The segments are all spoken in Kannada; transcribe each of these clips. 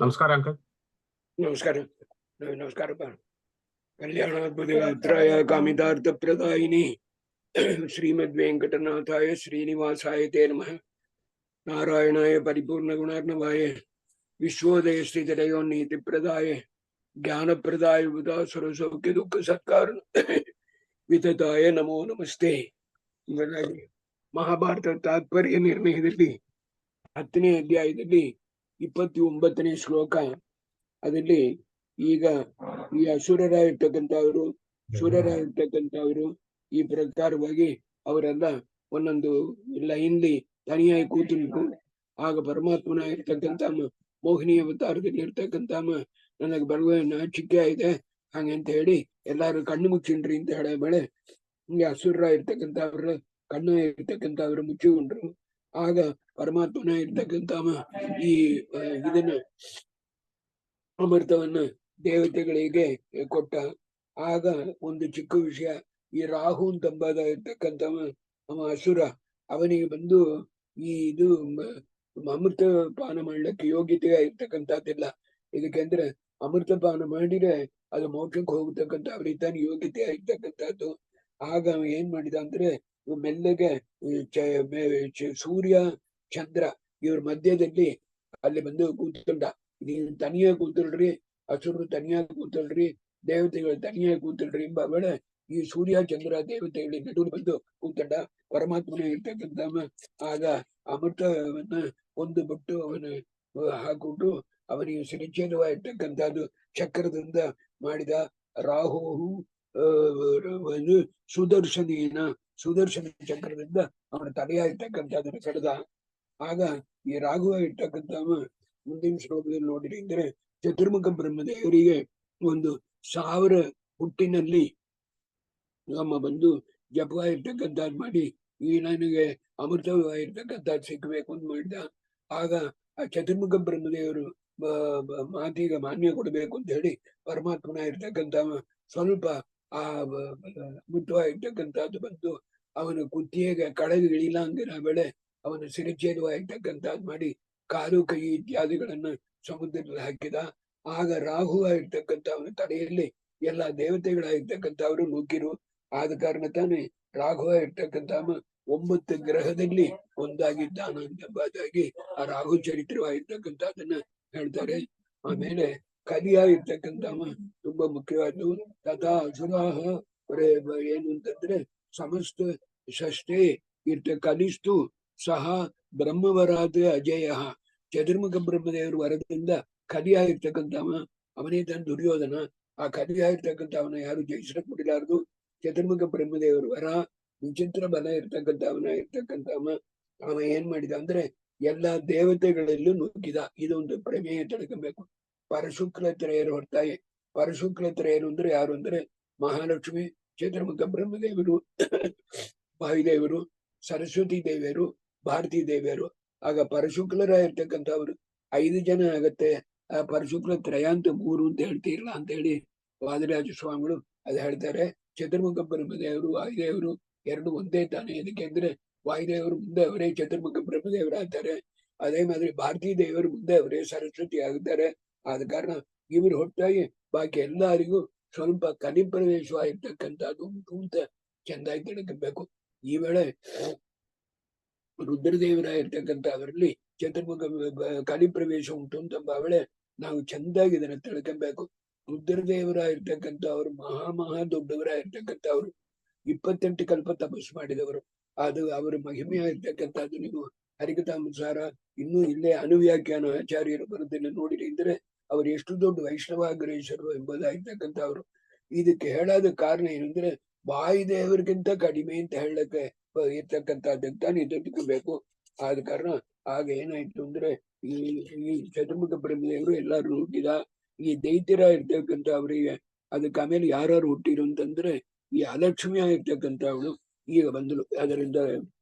ನಮಸ್ಕಾರ ಅಂಕಲ್. ನಮಸ್ಕಾರ. ನಮಸ್ಕಾರಪ್ಪ. ಕಲ್ಯಾಣಾದ್ಭುತಾಯ ಕಾಮಿತಾರ್ಥ ಪ್ರದಾಯಿನಿ ಶ್ರೀಮದ್ ವೆಂಕಟನಾಥಾಯ ಶ್ರೀನಿವಾಸಾಯ ತೇ ನಮಃ. ನಾರಾಯಣಾಯ ಪರಿಪೂರ್ಣ ಗುಣಾರ್ಣವಾಯ ವಿಶ್ವೋದಯ ಸ್ಥಿತಿರಯೋನ್ನೀತಿ ಪ್ರದಾಯ ಜ್ಞಾನ ಪ್ರದಾಯ ಉದಾಸುರ ಸೌಖ್ಯ ದುಃಖ ಸತ್ಕಾರಣ ವಿತತಾಯ ನಮೋ ನಮಸ್ತೆ. ಮಹಾಭಾರತ ತಾತ್ಪರ್ಯ ನಿರ್ಣಯದಲ್ಲಿ 10ನೇ ಅಧ್ಯಾಯದಲ್ಲಿ 29ನೇ ಶ್ಲೋಕ. ಅದರಲ್ಲಿ ಈಗ ಈ ಅಸುರರಾಗಿರ್ತಕ್ಕಂಥವರು ಶೂರರಾಗಿರ್ತಕ್ಕಂಥವರು ಈ ಪ್ರಕಾರವಾಗಿ ಅವರೆಲ್ಲ ಒಂದೊಂದು ಲೈನ್ಲಿ ತನಿಯಾಗಿ ಕೂತಿದ್ರು. ಆಗ ಪರಮಾತ್ಮನ ಇರ್ತಕ್ಕಂಥ ಮೋಹಿನಿ ಅವತಾರದಲ್ಲಿ ಇರ್ತಕ್ಕಂಥ ನನಗೆ ಬರುವ ನಾಚಿಕೆ ಇದೆ ಹಂಗಂತ ಹೇಳಿ ಎಲ್ಲಾರು ಕಣ್ಣು ಮುಚ್ಚಿನ್ರಿ ಅಂತ ಹೇಳ ಬೆಳೆ ಹಿಂಗೆ ಅಸುರ ಇರ್ತಕ್ಕಂಥವ್ರ ಕಣ್ಣು ಇರ್ತಕ್ಕಂಥವ್ರು ಮುಚ್ಚಿಕೊಂಡ್ರು. ಆಗ ಪರಮಾತ್ಮನ ಇರ್ತಕ್ಕಂಥ ಈ ಇದನ್ನ ಅಮೃತವನ್ನ ದೇವತೆಗಳಿಗೆ ಕೊಟ್ಟ. ಆಗ ಒಂದು ಚಿಕ್ಕ ವಿಷಯ, ಈ ರಾಹು ಅಂತಂಬಾದ ಇರ್ತಕ್ಕಂಥ ಅವ ಅಸುರ, ಅವನಿಗೆ ಬಂದು ಈ ಇದು ಅಮೃತ ಪಾನ ಮಾಡ್ಲಿಕ್ಕೆ ಯೋಗ್ಯತೆ ಇರ್ತಕ್ಕಂಥದ್ದಿಲ್ಲ. ಇದಕ್ಕೆಂದ್ರೆ ಅಮೃತ ಪಾನ ಮಾಡಿದ್ರೆ ಅದು ಮೋಕ್ಷಕ್ಕೆ ಹೋಗ್ತಕ್ಕಂಥ ಅವ್ರಿತಾನೆ ಯೋಗ್ಯತೆ ಇರ್ತಕ್ಕಂಥದ್ದು. ಆಗ ಅವ ಏನ್ ಮಾಡಿದ ಅಂದ್ರೆ ಮೆಲ್ಲಗೆ ಸೂರ್ಯ ಚಂದ್ರ ಇವ್ರ ಮಧ್ಯದಲ್ಲಿ ಅಲ್ಲಿ ಬಂದು ಕೂತ್ಕೊಂಡ. ನೀನ್ ತನಿಯಾಗಿ ಕೂತಲ್ರಿ, ಅಸುರರು ತನಿಯಾಗಿ ಕೂತಲ್ರಿ, ದೇವತೆಗಳು ತನಿಯಾಗಿ ಕೂತಲ್ರಿ ಎಂಬ ವೇಳೆ ಈ ಸೂರ್ಯ ಚಂದ್ರ ದೇವತೆಗಳಿಗೆ ನಡುವೆ ಬಂದು ಕೂತಂಡ. ಪರಮಾತ್ಮನ ಇರ್ತಕ್ಕಂಥ ಆಗ ಅಮೃತವನ್ನ ಒಂದು ಬಿಟ್ಟು ಅವನ ಹಾಕೊಂಡು ಅವನಿಗೆ ಶಿರಚ್ಛೇದವಾಗಿರ್ತಕ್ಕಂಥದ್ದು ಚಕ್ರದಿಂದ ಮಾಡಿದ. ರಾಹು ಸುದರ್ಶನ ಚಕ್ರದಿಂದ ಅವನ ತಲೆಯಾಗಿರ್ತಕ್ಕಂಥದನ್ನ ಕಡ್ದ. ಆಗ ಈ ರಾಘವ ಇರ್ತಕ್ಕಂಥ ಮುಂದಿನ ಶ್ಲೋಕದಲ್ಲಿ ನೋಡಿರಿ ಅಂದ್ರೆ ಚತುರ್ಮುಖ ಬ್ರಹ್ಮದೇವರಿಗೆ 1000 ಹುಟ್ಟಿನಲ್ಲಿ ನಮ್ಮ ಬಂದು ಜಪವಾಗಿರ್ತಕ್ಕಂಥದ್ದು ಮಾಡಿ ಈ ನನಗೆ ಅಮೃತವಾಗಿರ್ತಕ್ಕಂಥದ್ದು ಸಿಗ್ಬೇಕು ಅಂತ ಮಾಡಿದ. ಆಗ ಆ ಚತುರ್ಮುಖ ಬ್ರಹ್ಮದೇವರು ಮಾತಿಗೆ ಮಾನ್ಯ ಕೊಡ್ಬೇಕು ಅಂತ ಹೇಳಿ ಪರಮಾತ್ಮನ ಇರ್ತಕ್ಕಂಥ ಸ್ವಲ್ಪ ಆ ಅಮೃತವಾಗಿರ್ತಕ್ಕಂಥದ್ದು ಬಂದು ಅವನ ಕುತ್ತಿಗೆಗೆ ಕಳೆದು ಇಳಿಲಾಂಗಿನ ಬೆಳೆ ಅವನ ಶಿರಚ್ಛೇದವಾಗಿರ್ತಕ್ಕಂಥದ್ದು ಮಾಡಿ ಕಾಲು ಕೈ ಇತ್ಯಾದಿಗಳನ್ನ ಸಮುದ್ರದಲ್ಲಿ ಹಾಕಿದ. ಆಗ ರಾಹು ಆಗಿರ್ತಕ್ಕಂಥ ಅವನ ತಲೆಯಲ್ಲಿ ಎಲ್ಲಾ ದೇವತೆಗಳಾಗಿರ್ತಕ್ಕಂಥವ್ರು ನುಗ್ಗಿರು. ಆದ ಕಾರಣ ತಾನೇ ರಾಘವ ಇರ್ತಕ್ಕಂಥ 9 ಗ್ರಹದಲ್ಲಿ ಒಂದಾಗಿದ್ದಾನ ಎಂಬುದಾಗಿ ಆ ರಾಹು ಚರಿತ್ರವಾಗಿರ್ತಕ್ಕಂಥದ್ದನ್ನ ಹೇಳ್ತಾರೆ. ಆಮೇಲೆ ಕಲಿಯಾಗಿರ್ತಕ್ಕಂಥ ತುಂಬಾ ಮುಖ್ಯವಾದ್ದು. ತಥಾ ಅಸುರಾಹ ಏನು ಅಂತಂದ್ರೆ ಸಮಸ್ತ ಷಷ್ಠೇ ಕಲಿಸ್ತು ಸಹ ಬ್ರಹ್ಮವರಾದ ಅಜಯ. ಚತುರ್ಮುಖ ಬ್ರಹ್ಮದೇವರು ವರದಿಂದ ಕಲಿಯಾಗಿರ್ತಕ್ಕಂಥವ ಅವನೇ ತನ್ನ ದುರ್ಯೋಧನ. ಆ ಕಲಿಯಾಗಿರ್ತಕ್ಕಂಥವನ ಯಾರು ಜಯಿಸಕ್ ಬಿಡಲಾರದು. ಚತುರ್ಮುಖ ಬ್ರಹ್ಮದೇವರು ವರ ವಿಚಿತ್ರ ಬಲ ಇರ್ತಕ್ಕಂಥವನ ಅವ ಏನ್ ಮಾಡಿದ ಅಂದ್ರೆ ಎಲ್ಲಾ ದೇವತೆಗಳಲ್ಲೂ ನುಗ್ಗಿದ. ಇದೊಂದು ಪ್ರಮೇಯ ತಿಳ್ಕೊಬೇಕು. ಪರಶುಕ್ಲ ತ್ರಯರು ಹೊರತಾಗಿ ಪರಶುಕ್ಲ ತ್ರಯರು ಅಂದ್ರೆ ಯಾರು ಅಂದ್ರೆ ಮಹಾಲಕ್ಷ್ಮಿ, ಚತುರ್ಮುಖ ಬ್ರಹ್ಮದೇವರು, ವಾಯುದೇವರು, ಸರಸ್ವತಿ ದೇವಿಯರು, ಭಾರತೀ ದೇವಿಯರು. ಆಗ ಪರಶುಕ್ಲರಾಗಿರ್ತಕ್ಕಂಥವ್ರು 5 ಜನ ಆಗತ್ತೆ. ಆ ಪರಶುಕ್ಲ ತ್ರಯ ಅಂತ 3 ಅಂತ ಹೇಳ್ತಿರ್ಲ ಅಂತ ಹೇಳಿ ವಾದಿರಾಜ ಸ್ವಾಮಿಗಳು ಅದ್ ಹೇಳ್ತಾರೆ. ಚತುರ್ಮುಖ ಬ್ರಹ್ಮದೇವರು ವಾಯುದೇವರು 2 ಒಂದೇ ತಾನೆ. ಇದಕ್ಕೆ ಅಂದ್ರೆ ವಾಯುದೇವರು ಮುಂದೆ ಅವರೇ ಚತುರ್ಮುಖ ಬ್ರಹ್ಮದೇವರು ಆಗ್ತಾರೆ. ಅದೇ ಮಾದಿರಿ ಭಾರತೀ ದೇವರು ಮುಂದೆ ಅವರೇ ಸರಸ್ವತಿ ಆಗ್ತಾರೆ. ಆದ ಕಾರಣ ಇವರು ಹೊರತಾಗಿ ಬಾಕಿ ಎಲ್ಲರಿಗೂ ಸ್ವಲ್ಪ ಕಲಿಪ್ರವೇಶವಾಗಿರ್ತಕ್ಕಂಥದ್ದು ಉಂಟು ಅಂತ ಚೆಂದಾಗಿ ತಿಳ್ಕೊಬೇಕು. ಈ ವೇಳೆ ರುದ್ರದೇವರಾಗಿರ್ತಕ್ಕಂಥ ಅವರಲ್ಲಿ ಚತುರ್ಮುಖ ಕಲಿಪ್ರವೇಶ ಉಂಟು ಅಂತ ವೇಳೆ ನಾವು ಚೆಂದಾಗಿ ಇದನ್ನ ತಿಳ್ಕೊಬೇಕು. ರುದ್ರದೇವರಾಗಿರ್ತಕ್ಕಂಥ ಅವರು ಮಹಾ ದೊಡ್ಡವರಾಗಿರ್ತಕ್ಕಂಥವ್ರು. 28 ಕಲ್ಪ ತಪಸ್ಸು ಮಾಡಿದವರು. ಅದು ಅವರ ಮಹಿಮೆಯಾಗಿರ್ತಕ್ಕಂಥದ್ದು ನೀವು ಹರಿಕಥಾನುಸಾರ ಇನ್ನೂ ಇಲ್ಲೇ ಅನುವ್ಯಾಖ್ಯಾನ ಆಚಾರ್ಯರು ಬರೋದನ್ನ ನೋಡಿರಿ ಅಂದ್ರೆ ಅವ್ರು ಎಷ್ಟು ದೊಡ್ಡ ವೈಷ್ಣವಾಗ್ರೇಶ್ವರರು ಎಂಬುದಾಗಿರ್ತಕ್ಕಂಥವ್ರು. ಇದಕ್ಕೆ ಹೇಳೋದ ಕಾರಣ ಏನಂದ್ರೆ ವಾಯುದೇವರಿಗಿಂತ ಕಡಿಮೆ ಅಂತ ಹೇಳಕ್ಕೆ ಇರ್ತಕ್ಕಂಥದ್ದಕ್ಕೆ ತಾನು ತಿಳ್ಕೋಬೇಕು. ಆದ ಕಾರಣ ಆಗ ಏನಾಯ್ತು ಅಂದ್ರೆ ಈ ಚತುರ್ಮುಖ ಬ್ರಹ್ಮದೇವರು ಎಲ್ಲಾರು ಹುಟ್ಟಿದ. ಈ ದೈತ್ಯರ ಇರ್ತಕ್ಕಂಥ ಅವರಿಗೆ ಅದಕ್ಕೆ ಆಮೇಲೆ ಯಾರು ಹುಟ್ಟಿರು ಅಂತಂದ್ರೆ ಈ ಅಲಕ್ಷ್ಮಿ ಆಗಿರ್ತಕ್ಕಂಥವಳು ಈಗ ಬಂದಳು. ಅದರಿಂದ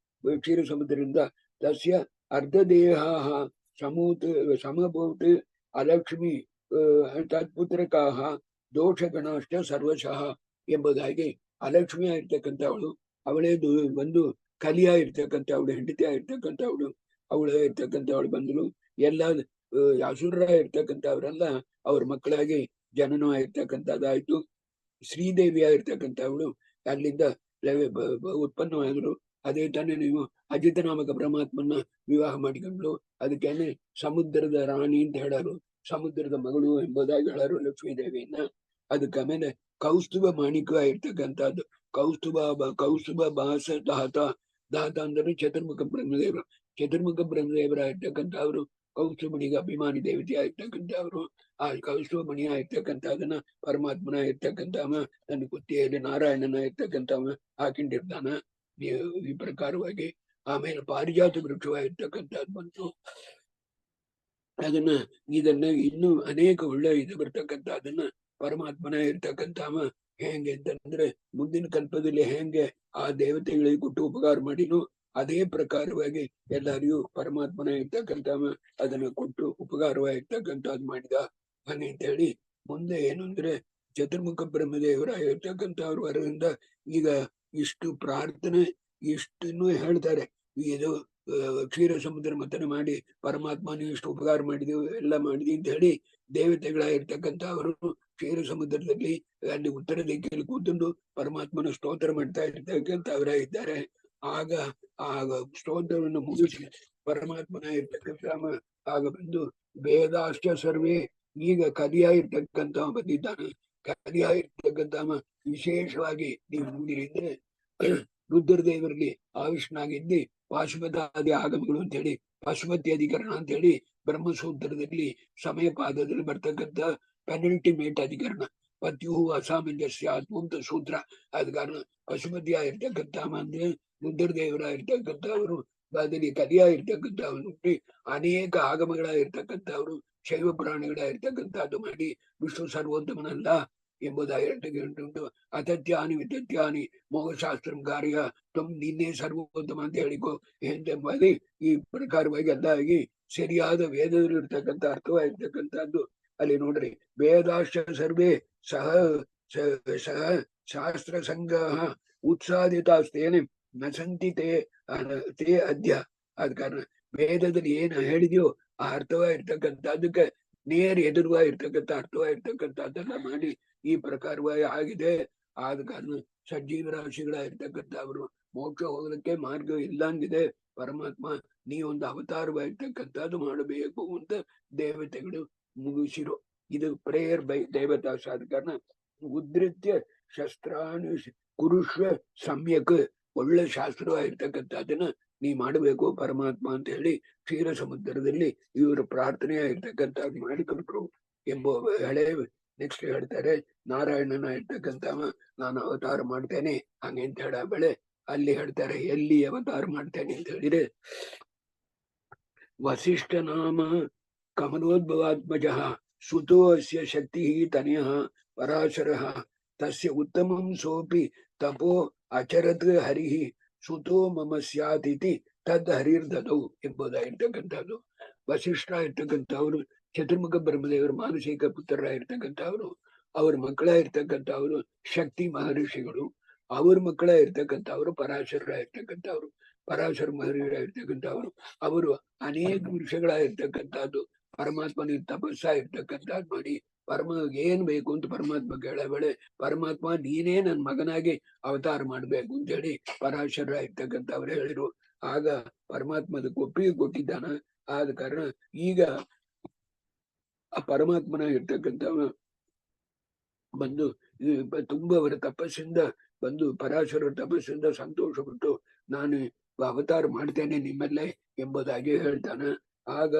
ಕ್ಷೀರ ಸಮುದ್ರದಿಂದ ತಸ್ಯ ಅರ್ಧ ದೇಹ ಸಮಭೂತ ಅಲಕ್ಷ್ಮಿ ತತ್ಪುತ್ರಕಾಹ ದೋಷಗಣಾಷ್ಟ ಸರ್ವಶಃ ಎಂಬುದಾಗಿ ಅಲಕ್ಷ್ಮಿ ಆಗಿರ್ತಕ್ಕಂಥವಳು ಅವಳೇ ಬಂದು ಕಲಿಯ ಇರ್ತಕ್ಕಂಥವಳು ಹೆಂಡತಿ ಆಗಿರ್ತಕ್ಕಂಥವಳು ಅವಳು ಇರ್ತಕ್ಕಂಥವಳು ಬಂದಳು. ಎಲ್ಲ ಅಸುರ ಇರ್ತಕ್ಕಂಥವ್ರೆಲ್ಲ ಅವ್ರ ಮಕ್ಕಳಾಗಿ ಜನನ ಇರ್ತಕ್ಕಂಥದ್ದಾಯ್ತು. ಶ್ರೀದೇವಿ ಆಗಿರ್ತಕ್ಕಂಥವಳು ಅಲ್ಲಿಂದ ಉತ್ಪನ್ನವಾದ್ರು. ಅದೇ ತಾನೇ ನೀವು ಅಜಿತ ನಾಮಕ ಪರಮಾತ್ಮನ ವಿವಾಹ ಮಾಡಿಕೊಂಡ್ಲು. ಅದಕ್ಕೇನೆ ಸಮುದ್ರದ ರಾಣಿ ಅಂತ ಹೇಳರು, ಸಮುದ್ರದ ಮಗಳು ಎಂಬುದಾಗಿ ಹೇಳರು ಲಕ್ಷ್ಮೀದೇವಿಯನ್ನ. ಅದಕ್ಕೆ ಆಮೇಲೆ ಕೌಸ್ತುಭ ಮಾಣಿಕ್ಯ ಇರ್ತಕ್ಕಂಥದ್ದು. ಕೌಸ್ತುಭ ಭಾಸ ದಾತ. ದಾತ ಅಂದ್ರೆ ಚತುರ್ಮುಖ ಬ್ರಹ್ಮದೇವರು. ಚತುರ್ಮುಖ ಬ್ರಹ್ಮದೇವರ ಇರ್ತಕ್ಕಂಥವ್ರು ಕೌಸ್ತುಭನಿಗೆ ಅಭಿಮಾನಿ ದೇವತೆ ಆಗಿರ್ತಕ್ಕಂಥವ್ರು. ಆ ಕೌಸ್ತುಭಮಣಿ ಆಗಿರ್ತಕ್ಕಂಥದನ್ನ ಪರಮಾತ್ಮನ ಇರ್ತಕ್ಕಂಥವ ತನ್ನ ಕುತ್ತಿಯಲ್ಲಿ ನಾರಾಯಣನ ಇರ್ತಕ್ಕಂಥವ ಹಾಕೊಂಡಿರ್ತಾನ ಈ ಪ್ರಕಾರವಾಗಿ. ಆಮೇಲೆ ಪಾರಿಜಾತ ವೃಕ್ಷವಾಗಿರ್ತಕ್ಕಂಥದ್ದು ಬಂತು. ಇದನ್ನ ಇನ್ನೂ ಅನೇಕ ಒಳ್ಳೆ ಇದು ಬರ್ತಕ್ಕಂಥದನ್ನ ಪರಮಾತ್ಮನ ಇರ್ತಕ್ಕಂಥವ ಹೆಂಗೆ ಅಂತಂದ್ರೆ ಮುಂದಿನ ಕಲ್ಪದಲ್ಲಿ ಹೆಂಗೆ ಆ ದೇವತೆಗಳಿಗೆ ಕೊಟ್ಟು ಉಪಕಾರ ಮಾಡಿನೋ ಅದೇ ಪ್ರಕಾರವಾಗಿ ಎಲ್ಲರಿಗೂ ಪರಮಾತ್ಮನ ಇರ್ತಕ್ಕಂಥವ ಅದನ್ನ ಕೊಟ್ಟು ಉಪಕಾರವಾಗಿರ್ತಕ್ಕಂಥದ್ದು ಮಾಡಿದ ಹಾಗೆ ಅಂತ ಹೇಳಿ. ಮುಂದೆ ಏನು ಅಂದ್ರೆ ಚತುರ್ಮುಖ ಬ್ರಹ್ಮದೇವರ ಇರ್ತಕ್ಕಂಥವ್ರ ವರದಿಂದ ಈಗ ಇಷ್ಟು ಪ್ರಾರ್ಥನೆ ಇಷ್ಟನ್ನು ಹೇಳ್ತಾರೆ. ಇದು ಕ್ಷೀರ ಸಮುದ್ರ ಮಥನ ಮಾಡಿ ಪರಮಾತ್ಮನ ಇಷ್ಟು ಉಪಕಾರ ಮಾಡಿದೆವು ಎಲ್ಲ ಮಾಡಿದ್ವಿ ಅಂತ ಹೇಳಿ ದೇವತೆಗಳಾಗಿರ್ತಕ್ಕಂಥವರು ಕ್ಷೀರ ಸಮುದ್ರದಲ್ಲಿ ಅಲ್ಲಿ ಉತ್ತರ ದಿಕ್ಕಿನಲ್ಲಿ ಕೂತುಕೊಂಡು ಪರಮಾತ್ಮನ ಸ್ತೋತ್ರ ಮಾಡ್ತಾ ಇರ್ತಕ್ಕಂಥವರ ಇದ್ದಾರೆ. ಆಗ ಸ್ತೋತ್ರವನ್ನು ಮುಗಿಸಿ ಪರಮಾತ್ಮನ ಇರ್ತಕ್ಕಂಥ ಆಗ ಬಂದು ವೇದಾಶ್ಚ ಸರ್ವೇ ಈಗ ಕಲಿಯಾಗಿರ್ತಕ್ಕಂಥವ ಬಂದಿದ್ದಾನೆ. ಕಲಿಯಾಗಿರ್ತಕ್ಕಂಥವ ವಿಶೇಷವಾಗಿ ನೀವು ನೋಡಿದ್ರೆ ರುದ್ರದೇವರಲ್ಲಿ ಆವಿಷ್ಣಾಗಿದ್ದಿ ಪಾಶುಪತಾದಿ ಆಗಮಗಳು ಅಂತ ಹೇಳಿ ಪಶುಪತಿ ಅಧಿಕರಣ ಅಂತ ಹೇಳಿ ಬ್ರಹ್ಮಸೂತ್ರದಲ್ಲಿ ಸಮಯ ಪಾದದಲ್ಲಿ ಬರ್ತಕ್ಕಂಥ ಪೆನಲ್ಟಿಮೇಟ್ ಅಧಿಕರಣ. ಪತ್ಯು ಅಸಾಮಂಜಸ್ಯ ಆತ್ಮಂತ ಸೂತ್ರ. ಆದ ಕಾರಣ ಪಶುಪತಿಯ ಇರ್ತಕ್ಕಂಥ ಅಂದ್ರೆ ರುದ್ರದೇವರ ಇರ್ತಕ್ಕಂಥವರು ಅದರಲ್ಲಿ ಕಲಿಯ ಇರ್ತಕ್ಕಂಥವ್ರು ಅನೇಕ ಆಗಮಗಳಾಗಿರ್ತಕ್ಕಂಥವ್ರು ಶೈವ ಪ್ರಾಣಿಗಳಾಗಿರ್ತಕ್ಕಂಥದ್ದು ಮಾಡಿ ವಿಷ್ಣು ಸರ್ವೋತ್ತಮನಲ್ಲ ಎಂಬುದಾಗಿ ಹೇಳ್ತಕ್ಕಂಥದ್ದು. ಅತತ್ಯಾನಿ ವಿತತ್ಯಾನಿ ಮೋಹಶಾಸ್ತ್ರ ಕಾರ್ಯ ನಿನ್ನೆ ಸರ್ವೋತ್ತಮ ಅಂತ ಹೇಳಿಕೊ ಎಂಬುದಾಗಿ ಈ ಪ್ರಕಾರವಾಗಿ ಅಲ್ಲಾಗಿ ಸರಿಯಾದ ವೇದದಲ್ಲಿ ಇರ್ತಕ್ಕಂಥ ಅರ್ಥವಾಗಿರ್ತಕ್ಕಂಥದ್ದು ಅಲ್ಲಿ ನೋಡ್ರಿ. ವೇದಾಶ್ಚ ಸರ್ವೇ ಸಹ ಶಾಸ್ತ್ರ ಸಂಗ್ರಹ ಉತ್ಸಾದಿತಾಸ್ತೇನೆ ನ ಸಂತಿ ತೇ ಅದ್ಯ. ಆದ ಕಾರಣ ವೇದದಲ್ಲಿ ಏನು ಹೇಳಿದ್ಯೋ ಆ ಅರ್ಥವಾಗಿರ್ತಕ್ಕಂಥದ್ದಕ್ಕೆ ನೇರ ಎದುರುವಾಗಿರ್ತಕ್ಕಂಥ ಅರ್ಥವಾಗಿರ್ತಕ್ಕಂಥದ್ದನ್ನ ಮಾಡಿ ಈ ಪ್ರಕಾರವಾಗಿ ಆಗಿದೆ. ಆದ ಕಾರಣ ಸಜ್ಜೀವರಾಶಿಗಳಾಗಿರ್ತಕ್ಕಂಥವ್ರು ಮೋಕ್ಷ ಹೋಗಲಿಕ್ಕೆ ಮಾರ್ಗ ಇಲ್ಲಂಗಿದೆ. ಪರಮಾತ್ಮ ನೀ ಒಂದು ಅವತಾರವಾಗಿರ್ತಕ್ಕಂಥದ್ದು ಮಾಡಬೇಕು ಅಂತ ದೇವತೆಗಳು ಮುಗಿಸಿರು. ಇದು ಪ್ರೇಯರ್ ಬೈ ದೇವತಾಸ್. ಆದ ಕಾರಣ ಉದ್ರಿತ್ಯ ಶಸ್ತ್ರಾನು ಕುರುಶ್ವ ಸಮ್ಯಕ್ ಒಳ್ಳೆ ಶಾಸ್ತ್ರವಾಗಿರ್ತಕ್ಕಂಥದ್ದನ್ನ ನೀ ಮಾಡಬೇಕು ಪರಮಾತ್ಮ ಅಂತ ಹೇಳಿ ಕ್ಷೀರ ಸಮುದ್ರದಲ್ಲಿ ಇವರು ಪ್ರಾರ್ಥನೆಯಾಗಿರ್ತಕ್ಕಂಥದ್ದು ಮಾಡಿಕೊಟ್ರು ಎಂಬ ಹಳೆ. ನೆಕ್ಸ್ಟ್ ಹೇಳ್ತಾರೆ ನಾರಾಯಣನ ಇರ್ತಕ್ಕಂಥವ ನಾನು ಅವತಾರ ಮಾಡ್ತೇನೆ ಹಂಗೆ ಅಂತ ಹೇಳ ಬೆಳೆ ಅಲ್ಲಿ ಹೇಳ್ತಾರೆ ಎಲ್ಲಿ ಅವತಾರ ಮಾಡ್ತೇನೆ ಅಂತ ಹೇಳಿದ್ರೆ ವಸಿಷ್ಠ ನಾಮ ಕಮಲೋದ್ಭವಾತ್ಮಜ ಸುತೋ ಅಸ್ಯ ಶಕ್ತಿ ತನಯ ಪರಾಶರ ತಸ್ಯ ಉತ್ತಮಂ ಸೋಪಿ ತಪೋ ಅಚರತ್ ಹರಿಃ ಸುತೋ ಮಮ ಸ್ಯಾತಿಥಿ ತದ್ ಹರಿರ್ದದೌ ಎಂಬುದಾಗಿರ್ತಕ್ಕಂಥದ್ದು. ವಸಿಷ್ಠ ಇರ್ತಕ್ಕಂಥವ್ರು ಚತುರ್ಮುಖ ಬ್ರಹ್ಮದೇವರು ಮಾನಸಿಕ ಪುತ್ರರಾಗಿರ್ತಕ್ಕಂಥವ್ರು. ಅವ್ರ ಮಕ್ಕಳಾಗಿರ್ತಕ್ಕಂಥವ್ರು ಶಕ್ತಿ ಮಹರ್ಷಿಗಳು. ಅವ್ರ ಮಕ್ಕಳಾಗಿರ್ತಕ್ಕಂಥವ್ರು ಪರಾಶರರಾಗಿರ್ತಕ್ಕಂಥವ್ರು. ಪರಾಶರ ಮಹರ್ಷಿಗಳಾಗಿರ್ತಕ್ಕಂಥವ್ರು ಅವರು ಅನೇಕ ವರ್ಷಗಳಾಗಿರ್ತಕ್ಕಂಥದ್ದು ಪರಮಾತ್ಮನ ತಪಸ್ಸ ಇರ್ತಕ್ಕಂಥದ್ದು ಮಾಡಿ ಪರಮ ಏನ್ ಬೇಕು ಅಂತ ಪರಮಾತ್ಮ ಕೇಳಬೇಳೆ ಪರಮಾತ್ಮ ನೀನೇ ನನ್ ಮಗನಾಗಿ ಅವತಾರ ಮಾಡ್ಬೇಕು ಅಂತ ಹೇಳಿ ಪರಾಶರ ಇರ್ತಕ್ಕಂಥವ್ರು ಹೇಳಿರು. ಆಗ ಪರಮಾತ್ಮದ ಒಪ್ಪಿಗೆ ಕೊಟ್ಟಿದ್ದಾನ. ಆದ ಕಾರಣ ಈಗ ಆ ಪರಮಾತ್ಮನ ಇರ್ತಕ್ಕಂಥವ ಬಂದು ತುಂಬಾ ಅವರ ತಪಸ್ಸಿಂದ ಬಂದು ಪರಾಶರ ತಪಸ್ಸಿಂದ ಸಂತೋಷಪಟ್ಟು ನಾನು ಅವತಾರ ಮಾಡ್ತೇನೆ ನಿಮ್ಮಲ್ಲೇ ಎಂಬುದಾಗಿ ಹೇಳ್ತಾನ. ಆಗ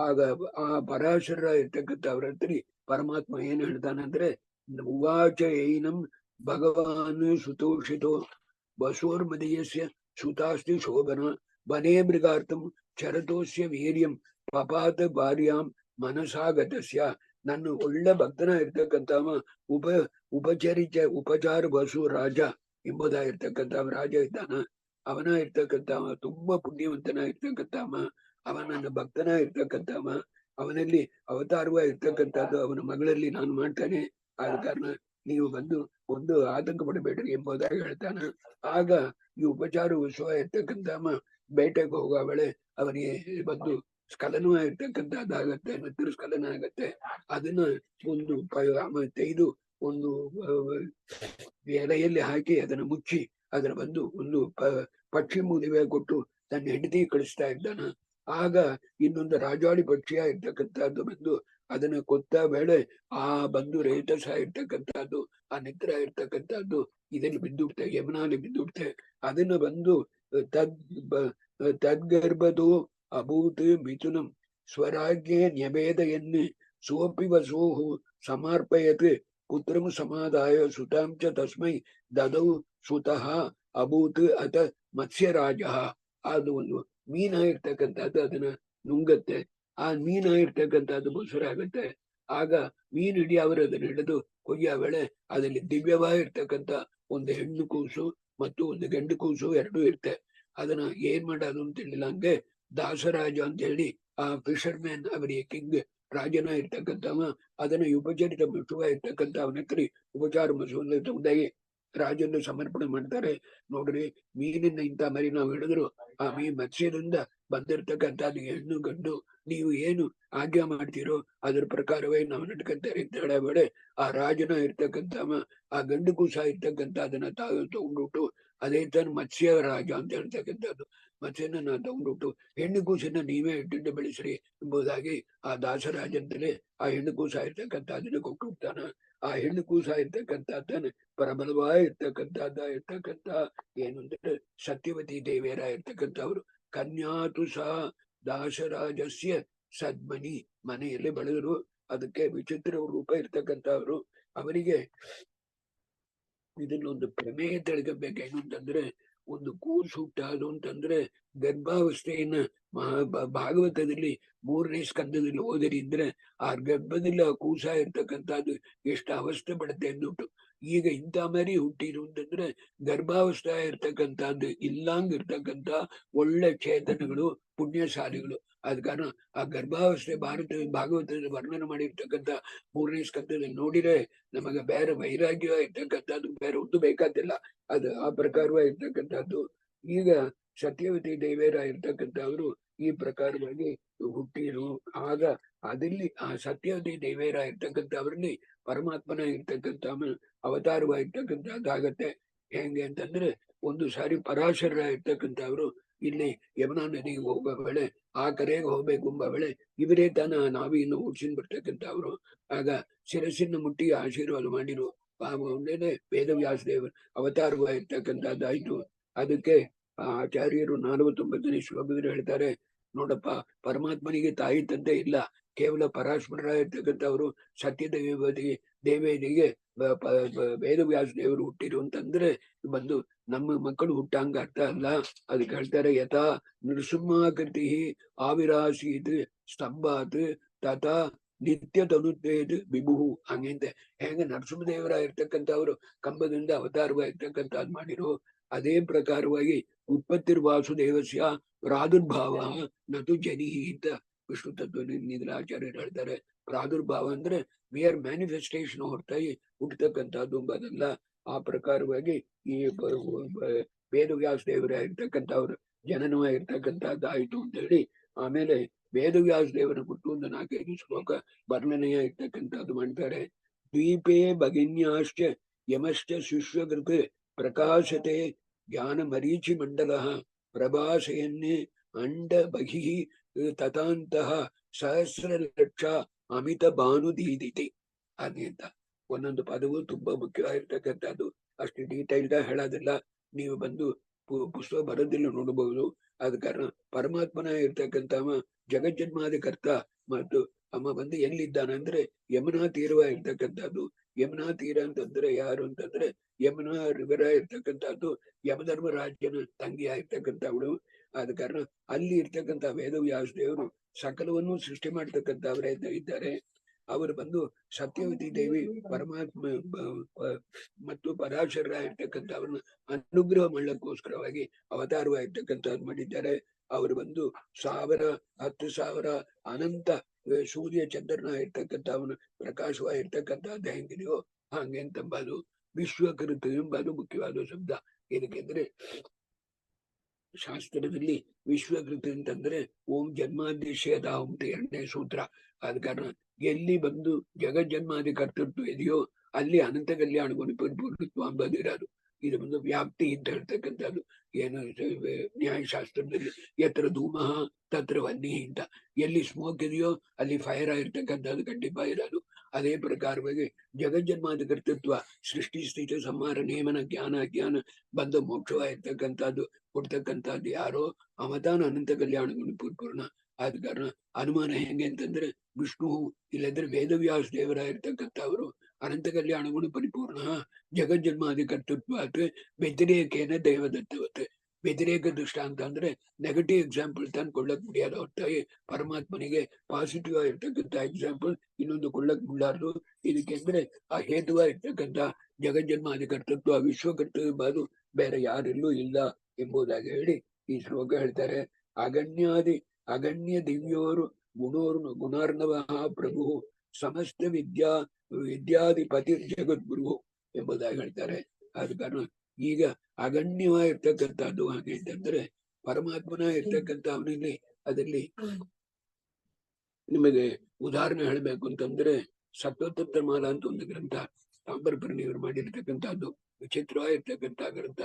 ಆಗ ಆ ಪರಾಶರ ಇರ್ತಕ್ಕಂಥವ್ರ ಹತ್ರ ಪರಮಾತ್ಮ ಏನ್ ಹೇಳ್ತಾನಂದ್ರೆ ಉವಾಚ ಐನಂ ಭಗವಾನ್ ಸುತೋಷಿತೋ ಬಸೋರ್ಮದೀಯಸ್ಯ ಸುತಾಸ್ತಿ ಶೋಭನ ವನೇ ಮೃಗಾರ್ಥಂ ಚರತೋಸ್ಯ ವೀರ್ಯಂ ಪಪಾತ ಭಾರ್ಯಾಂ ಮನಸಾಗತಸ್ಯ. ನನ್ನ ಒಳ್ಳೆ ಭಕ್ತನ ಇರ್ತಕ್ಕಂಥವ ಉಪಚಾರ ಬಸು ರಾಜ ಎಂಬುದಾಗಿರ್ತಕ್ಕಂಥವ ರಾಜ ಇದ್ದಾನ. ಅವನ ಇರ್ತಕ್ಕಂಥವ ತುಂಬಾ ಪುಣ್ಯವಂತನ ಇರ್ತಕ್ಕಂಥವ. ಅವ ನನ್ನ ಭಕ್ತನ ಇರ್ತಕ್ಕಂಥವ. ಅವನಲ್ಲಿ ಅವತಾರವ ಇರ್ತಕ್ಕಂಥದ್ದು ಅವನ ಮಗಳಲ್ಲಿ ನಾನು ಮಾಡ್ತಾನೆ. ಆದ ಕಾರಣ ನೀವು ಬಂದು ಒಂದು ಆತಂಕ ಪಡಬೇಡ್ರಿ ಎಂಬುದಾಗಿ ಹೇಳ್ತಾನ. ಆಗ ಈ ಉಪಚಾರ ವಿಶ್ವ ಇರ್ತಕ್ಕಂಥವ ಬೇಟೆಗೆ ಹೋಗುವ ವೇಳೆ ಅವನಿಗೆ ಬಂದು ಸ್ಖಲನವಾಗಿರ್ತಕ್ಕಂಥದ್ದಾಗತ್ತೆ, ಸ್ಖಲನ ಆಗತ್ತೆ. ಅದನ್ನ ಒಂದು ತೆಗೆದು ಒಂದು ಎಲೆಯಲ್ಲಿ ಹಾಕಿ ಅದನ್ನ ಮುಚ್ಚಿ ಅದರ ಬಂದು ಒಂದು ಪಕ್ಷಿ ಮೂಲಿವೆ ಕೊಟ್ಟು ತನ್ನ ಹೆಂಡತಿ ಕಳಿಸ್ತಾ ಇದ್ದಾನ. ಆಗ ಇನ್ನೊಂದು ರಾಜಾಳಿ ಪಕ್ಷಿಯ ಇರ್ತಕ್ಕಂಥದ್ದು ಬಂದು ಅದನ್ನ ಕೊತ್ತ ವೇಳೆ ಆ ಬಂದು ರೇತಸ ಇರ್ತಕ್ಕಂಥದ್ದು, ಆ ನಿತ್ರ ಇರ್ತಕ್ಕಂಥದ್ದು ಇದನ್ನು ಬಿದ್ದುಬಿಡ್ತೆ, ಯಮುನಾಲಿ ಬಿದ್ದುಬಿಡ್ತೆ. ಅದನ್ನ ಬಂದು ತದ್ಗರ್ಭದೋ ಅಭೂತ್ ಮಿಥುನಂ ಸ್ವರಾಜ್ಞೆ ನ್ಯಭೇದಯನ್ನೇ ಸೋಪಿ ವಸೋಹು ಸಮರ್ಪಯತ್ ಪುತ್ರಂ ಸಮಾದಾಯ ಸುತಾಂ ಚ ತಸ್ಮೈ ದದೌ ಸುತಃ ಅಭೂತ್ ಅತ ಮತ್ಸ್ಯರಾಜ. ಅದು ಒಂದು ಮೀನ ಇರ್ತಕ್ಕಂಥದ್ದು ಅದನ್ನ ನುಂಗತ್ತೆ. ಆ ಮೀನ ಇರ್ತಕ್ಕಂಥದ್ದು ಮೊಸರಾಗತ್ತೆ. ಆಗ ಮೀನು ಹಿಡಿಯವರು ಅದನ್ನ ಹಿಡಿದು ಕೊಯ್ಯ ವೇಳೆ ಅದರಲ್ಲಿ ದಿವ್ಯವಾಗಿರ್ತಕ್ಕಂಥ ಒಂದು ಹೆಣ್ಣು ಕೂಸು ಮತ್ತು ಒಂದು ಗಂಡು ಕೂಸು ಎರಡೂ ಇರುತ್ತೆ. ಅದನ್ನ ಏನ್ ಮಾಡೋದು ಅಂತ ಹೇಳಿಲ್ಲ. ಹಂಗೆ ದಾಸರಾಜ ಅಂತ ಹೇಳಿ ಆ ಫಿಶರ್ ಮ್ಯಾನ್ ಅವರಿಗೆ ಕಿಂಗ್ ರಾಜನ ಇರ್ತಕ್ಕಂಥವ ಅದನ್ನ ಉಪಚರಿತ ಮಸುವ ಇರ್ತಕ್ಕಂಥ ಅವನ ಹತ್ರ ಉಪಚಾರ ಮಸುವ ಸಮುದಾಯ ರಾಜನ್ನು ಸಮರ್ಪಣೆ ಮಾಡ್ತಾರೆ. ನೋಡ್ರಿ, ಮೀನಿನ ಇಂಥ ಮರಿ ನಾವು ಹಿಡಿದ್ರು ಆ ಮತ್ಸ್ಯದಿಂದ ಬಂದಿರ್ತಕ್ಕಂಥದ್ದು ಹೆಣ್ಣು ಗಂಡು, ನೀವು ಏನು ಆಜ್ಞೆ ಮಾಡ್ತೀರೋ ಅದ್ರ ಪ್ರಕಾರವೇ ನಾವು ನಡ್ಕಂತಾರೆ ಅಂತ ಹೇಳಬೇಡೆ. ಆ ರಾಜನ ಇರ್ತಕ್ಕಂಥವ ಆ ಗಂಡು ಕೂಸ ಇರ್ತಕ್ಕಂಥ ಅದನ್ನ ತಗೊಂಡ್ಬಿಟ್ಟು ಅದೇ ತರ ಮತ್ಸ್ಯ ರಾಜ ಅಂತ ಹೇಳ್ತಕ್ಕಂಥದ್ದು ಮತ್ಸ್ಯನ ತಗೊಂಡ್ಬಿಟ್ಟು ಹೆಣ್ಣು ಕೂಸನ್ನ ನೀವೇ ಇಟ್ಟಿಟ್ಟು ಬೆಳೆಸ್ರಿ ಎಂಬುದಾಗಿ ಆ ದಾಸರಾಜಂತಲೇ ಆ ಹೆಣ್ಣು ಕೂಸ ಇರ್ತಕ್ಕಂಥ ಅದನ್ನ ಕೊಟ್ಟು ಹೋಗ್ತಾನ. ಆ ಹೆಣ್ಣು ಕೂಸ ಇರ್ತಕ್ಕಂಥದ್ದನ್ನ ಇರ್ತಕ್ಕಂಥ ಏನು ಅಂದ್ರೆ ಸತ್ಯವತಿ ದೇವಿಯರ ಇರ್ತಕ್ಕಂಥವ್ರು ಕನ್ಯಾತು ಸಹ ದಾಸರಾಜಸ್ಯ ಸದ್ಮನಿ ಮನೆಯಲ್ಲಿ ಬೆಳೆದರು. ಅದಕ್ಕೆ ವಿಚಿತ್ರ ರೂಪ ಇರ್ತಕ್ಕಂಥವ್ರು. ಅವರಿಗೆ ಇದನ್ನೊಂದು ಪ್ರಮೇಯ ತಿಳ್ಕೊಬೇಕೇನು ಅಂತಂದ್ರೆ, ಒಂದು ಕೂಸು ಹುಟ್ಟೋದು ಅಂತಂದ್ರೆ ಗರ್ಭಾವಸ್ಥೆಯನ್ನ ಭಾಗವತದಲ್ಲಿ 3ನೇ ಸ್ಕಂದದಲ್ಲಿ ಓದರಿದ್ರೆ ಆ ಗರ್ಭದಲ್ಲಿ ಆ ಕೂಸ ಇರ್ತಕ್ಕಂಥದ್ದು ಎಷ್ಟು ಅವಸ್ಥೆ ಪಡುತ್ತೆ ಅಂದ್ಬಿಟ್ಟು. ಈಗ ಇಂಥ ಮರಿ ಹುಟ್ಟಿರು ಅಂತಂದ್ರೆ ಗರ್ಭಾವಸ್ಥೆ ಇರ್ತಕ್ಕಂಥದ್ದು ಇಲ್ಲಂಗಿರ್ತಕ್ಕಂಥ ಒಳ್ಳೆ ಚೇತನಗಳು, ಪುಣ್ಯಶಾಲಿಗಳು. ಅದ ಕಾರಣ ಆ ಗರ್ಭಾವಸ್ಥೆ ಭಾಗವತದಲ್ಲಿ ವರ್ಣನೆ ಮಾಡಿರ್ತಕ್ಕಂಥ 3ನೇ ಸ್ಕಂದದಲ್ಲಿ ನೋಡಿದ್ರೆ ನಮಗೆ ಬೇರೆ ವೈರಾಗ್ಯ ಇರ್ತಕ್ಕಂಥದ್ದು ಬೇರೆ ಒಂದು ಬೇಕಾದಿಲ್ಲ. ಅದು ಆ ಪ್ರಕಾರವಾಗಿ ಇರ್ತಕ್ಕಂಥದ್ದು. ಈಗ ಸತ್ಯವತಿ ದೇವಿಯರ ಇರ್ತಕ್ಕಂಥವ್ರು ಈ ಪ್ರಕಾರವಾಗಿ ಹುಟ್ಟಿರು. ಆಗ ಅದಲ್ಲಿ ಆ ಸತ್ಯವತಿ ದೇವಿಯರ ಇರ್ತಕ್ಕಂಥವ್ರಲ್ಲಿ ಪರಮಾತ್ಮನ ಇರ್ತಕ್ಕಂಥ ಅವತಾರವಾಗಿರ್ತಕ್ಕಂಥದ್ದಾಗತ್ತೆ. ಹೆಂಗೆ ಅಂತಂದ್ರೆ, ಒಂದು ಸಾರಿ ಪರಾಶರ ಇರ್ತಕ್ಕಂಥವ್ರು ಇಲ್ಲಿ ಯಮುನಾ ನದಿಗೆ ಹೋಗೋ ವೇಳೆ ಆ ಕರೆಗೆ ಹೋಗ್ಬೇಕು ಎಂಬ ವೇಳೆ ಇವರೇ ತಾನ ನಾವಿನ್ನು ಹುಡ್ಸಿನ್ ಬಿಡ್ತಕ್ಕಂಥವ್ರು. ಆಗ ಶಿರಸ್ಸಿನ ಮುಟ್ಟಿ ಆಶೀರ್ವಾದ ಮಾಡಿರು. ಒಳ್ಳೇನೆ ವೇದವ್ಯಾಸ ದೇವರು ಅವತಾರವಾಗಿರ್ತಕ್ಕಂಥದ್ದಾಯ್ತು. ಅದಕ್ಕೆ ಆ ಆಚಾರ್ಯರು 49ನೇ ಶ್ಲೋಕದಲ್ಲಿ ಹೇಳ್ತಾರೆ, ನೋಡಪ್ಪ, ಪರಮಾತ್ಮನಿಗೆ ತಾಯಿ ತಂದೆ ಇಲ್ಲ, ಕೇವಲ ಪರಾಸ್ಪರ ಇರ್ತಕ್ಕಂಥವ್ರು ದೇವಿಯರಿಗೆ ವೇದವ್ಯಾಸ ದೇವರು ಹುಟ್ಟಿರು ಅಂತಂದ್ರೆ ಬಂದು ನಮ್ಮ ಮಕ್ಕಳು ಹುಟ್ಟಂಗ ಅರ್ಥ ಅಲ್ಲ. ಅದಕ್ಕೆ ಹೇಳ್ತಾರೆ, ಯಥಾ ನೃಸಿಂಹಾಕೃತಿ ಆವಿರಾಸೀತ್ ಸ್ತಂಭಾತ್ ತಥಾ ನಿತ್ಯ ತನುತ್ವೇದ್ ವಿಭು. ಹಂಗಂತೆ ಹೆಂಗ ನರಸಿಂಹದೇವರ ಇರ್ತಕ್ಕಂಥವ್ರು ಕಂಬದಿಂದ ಅವತಾರವಾಗಿರ್ತಕ್ಕಂಥದ್ದು ಮಾಡಿರೋ, ಅದೇ ಪ್ರಕಾರವಾಗಿ ಉತ್ಪತ್ತಿರ್ ವಾಸುದೇವಸ್ಯ ಪ್ರಾದುರ್ಭಾವ ನತು ಜನಿ ಅಂತ ವಿಷ್ಣು ತತ್ವ ಆಚಾರ್ಯರು ಹೇಳ್ತಾರೆ. ಪ್ರಾದುರ್ಭಾವ ಅಂದ್ರೆ ಮೇಯರ್ ಮ್ಯಾನಿಫೆಸ್ಟೇಷನ್ ಹೊರತಾಗಿ ಹುಟ್ಟತಕ್ಕಂಥದ್ದು ಎಂಬುದಲ್ಲ. ಆ ಪ್ರಕಾರವಾಗಿ ಈ ವೇದವ್ಯಾಸ ದೇವರ ಇರ್ತಕ್ಕಂಥವ್ರು ಜನನವಾಗಿರ್ತಕ್ಕಂಥದ್ದಾಯ್ತು ಅಂತ ಹೇಳಿ ಆಮೇಲೆ ವೇದವ್ಯಾಸ ದೇವರ ಕುರಿತು ಒಂದು 4-5 ಶ್ಲೋಕ ವರ್ಣನೆಯ ಇರ್ತಕ್ಕಂಥದ್ದು ಮಾಡ್ತಾರೆ. ದ್ವೀಪೇ ಭಗಿನ್ಯಾಶ್ಚ ಯಮಶ್ಚ ಶಿಷ್ಯಕೃತ್ ಪ್ರಕಾಶತೆ ಜ್ಞಾನ ಮರೀಚಿ ಮಂಡಲ ಪ್ರಭಾಸೆಯನ್ನೇ ಅಂಡ ಬಹಿ ತಥಾಂತಹ ಸಹಸ್ರ ಲಕ್ಷ ಅಮಿತ ಭಾನುದೀದಿತಿ. ಹಾಗೆ ಅಂತ ಒಂದೊಂದು ಪದವು ತುಂಬಾ ಮುಖ್ಯವಾಗಿರ್ತಕ್ಕಂಥದ್ದು. ಅಷ್ಟು ಡೀಟೈಲ್ಡ್ ಹೇಳೋದಿಲ್ಲ, ನೀವು ಬಂದು ಪುಸ್ತಕ ಬರೋದಿಲ್ಲ ನೋಡಬಹುದು. ಆದ ಕಾರಣ ಪರಮಾತ್ಮನ ಇರ್ತಕ್ಕಂಥವ ಜಗಜ್ಜನ್ಮಾದಿಕರ್ತ ಮತ್ತು ಅಮ್ಮ ಬಂದು ಎಲ್ಲಿದ್ದಾನಂದ್ರೆ ಯಮುನಾ ತೀರವ ಇರ್ತಕ್ಕಂಥದ್ದು. ಯಮುನಾ ತೀರ ಅಂತಂದ್ರೆ ಯಾರು ಅಂತಂದ್ರೆ ಯಮುನಾ ರಿವರ ಇರ್ತಕ್ಕಂಥದ್ದು ಯಮಧರ್ಮರಾಜನ ತಂಗಿ ಆಗಿರ್ತಕ್ಕಂಥವಳು. ಆದ ಕಾರಣ ಅಲ್ಲಿ ಇರ್ತಕ್ಕಂಥ ವೇದವ್ಯಾಸ ದೇವರು ಸಕಲವನ್ನು ಸೃಷ್ಟಿ ಮಾಡ್ತಕ್ಕಂಥವರೇ ಇದ್ದಾರೆ. ಅವರು ಬಂದು ಸತ್ಯವತಿ ದೇವಿ ಪರಮಾತ್ಮ ಮತ್ತು ಪರಾಶರ ಇರ್ತಕ್ಕಂಥವ್ರನ್ನ ಅನುಗ್ರಹ ಮಾಡಲಿಕ್ಕೋಸ್ಕರವಾಗಿ ಅವತಾರವಾಗಿರ್ತಕ್ಕಂಥದ್ದು ಮಾಡಿದ್ದಾರೆ. ಅವರು ಬಂದು 1000 10,000 ಅನಂತ ಸೂರ್ಯ ಚಂದ್ರನ ಇರ್ತಕ್ಕಂಥ ಅವನು ಪ್ರಕಾಶವಾಗಿರ್ತಕ್ಕಂಥದ್ದು ಹೆಂಗಿದೆಯೋ ಹಂಗೆ ಅಂತಂಬದು ವಿಶ್ವಕೃತ ಎಂಬುದು ಮುಖ್ಯವಾದ ಶಬ್ದ. ಏನಕ್ಕೆಂದ್ರೆ ಶಾಸ್ತ್ರದಲ್ಲಿ ವಿಶ್ವಕೃತ ಅಂತಂದ್ರೆ ಓಂ ಜನ್ಮಾದೇಶದ ಅಂತ 2ನೇ ಸೂತ್ರ. ಆದ ಕಾರಣ ಎಲ್ಲಿ ಬಂದು ಜಗಜ್ಜನ್ಮಾದಿ ಕರ್ತೃತ್ವ ಇದೆಯೋ ಅಲ್ಲಿ ಅನಂತ ಕಲ್ಯಾಣ ಗುಣಪರಿಪೂರ್ಣತ್ವ ಅಂಬದಿರೋದು. ಇದು ಒಂದು ವ್ಯಾಪ್ತಿ ಅಂತ ಹೇಳ್ತಕ್ಕಂಥದ್ದು. ಏನು ನ್ಯಾಯಶಾಸ್ತ್ರದಲ್ಲಿ ಯತ್ರ ಧೂಮಃ ತತ್ರ ವನ್ನಿ ಅಂತ, ಎಲ್ಲಿ ಸ್ಮೋಕ್ ಇದೆಯೋ ಅಲ್ಲಿ ಫೈರ್ ಆಗಿರ್ತಕ್ಕಂಥದ್ದು ಖಂಡಿತ ಇರೋದು. ಅದೇ ಪ್ರಕಾರವಾಗಿ ಜಗಜ್ಜನ್ಮಾದಿ ಕರ್ತೃತ್ವ ಸೃಷ್ಟಿ ಸ್ಥಿತಿ ಸಂಹಾರ ನೇಮನ ಜ್ಞಾನ ಅಜ್ಞಾನ ಬಂದ ಮೋಕ್ಷವಾಗಿರ್ತಕ್ಕಂಥದ್ದು ಕೊಡ್ತಕ್ಕಂಥದ್ದು ಯಾರೋ ಅವತಾನ ಅನಂತ ಕಲ್ಯಾಣ ಗುಣಪೂರ್ಣ. ಆದ ಕಾರಣ ಅನುಮಾನ ಹೆಂಗೆ ಅಂತಂದ್ರೆ ವಿಷ್ಣು ಇಲ್ಲದ್ರೆ ವೇದವ್ಯಾಸ ದೇವರಾಗಿರ್ತಕ್ಕಂಥವರು ಅನಂತ ಕಲ್ಯಾಣ ಗುಣ ಪರಿಪೂರ್ಣ ಜಗಜ್ಜನ್ಮಾದಿ ಕರ್ತೃತ್ವ ವ್ಯತಿರೇಕೇನ ದೈವದತ್ತವತ್ತೆ. ವ್ಯತಿರೇಕ ದೃಷ್ಟಾಂತ ಅಂದ್ರೆ ನೆಗೆಟಿವ್ ಎಕ್ಸಾಂಪಲ್ ತಾನು ಕೊಳ್ಳಕ್ முடியாது. ಹೊರತಾಗಿ ಪರಮಾತ್ಮನಿಗೆ ಪಾಸಿಟಿವ್ ಆಗಿರ್ತಕ್ಕಂಥ ಎಕ್ಸಾಂಪಲ್ ಇನ್ನೊಂದು ಕೊಳ್ಳಕ್ ಬಿಡಾರ್ದು. ಇದಕ್ಕೆ ಅಂದ್ರೆ ಆ ಹೇತುವಾಗಿರ್ತಕ್ಕಂಥ ಜಗಜ್ಜನ್ಮಾದಿ ಕರ್ತೃತ್ವ ವಿಶ್ವಕರ್ತೃತ್ವ ಬೇರೆ ಯಾರೆಲ್ಲೂ ಇಲ್ಲ ಎಂಬುದಾಗಿ ಹೇಳಿ ಈ ಶ್ಲೋಕ ಹೇಳ್ತಾರೆ. ಅಗಣ್ಯ ದಿವ್ಯೋರು ಗುಣಾರ್ಣವ ಪ್ರಭು ಸಮಸ್ತ ವಿದ್ಯಾಧಿಪತಿ ಜಗದ್ಗುರು ಎಂಬುದಾಗಿ ಹೇಳ್ತಾರೆ. ಆದ ಕಾರಣ ಈಗ ಅಗಣ್ಯವಾಗಿರ್ತಕ್ಕಂಥದ್ದು ಹಾಗೆ ಅಂತಂದ್ರೆ ಪರಮಾತ್ಮನ ಇರ್ತಕ್ಕಂಥ ಅವನಲ್ಲಿ ಅದರಲ್ಲಿ ನಿಮಗೆ ಉದಾಹರಣೆ ಹೇಳ್ಬೇಕು ಅಂತಂದ್ರೆ ಸತ್ವತಂತ್ರ ಮಾಲ ಅಂತ ಒಂದು ಗ್ರಂಥ ತಾಮ್ರಪರ್ಣಿಯವರು ಮಾಡಿರ್ತಕ್ಕಂಥದ್ದು ವಿಚಿತ್ರವಾಗಿರ್ತಕ್ಕಂಥ ಗ್ರಂಥ.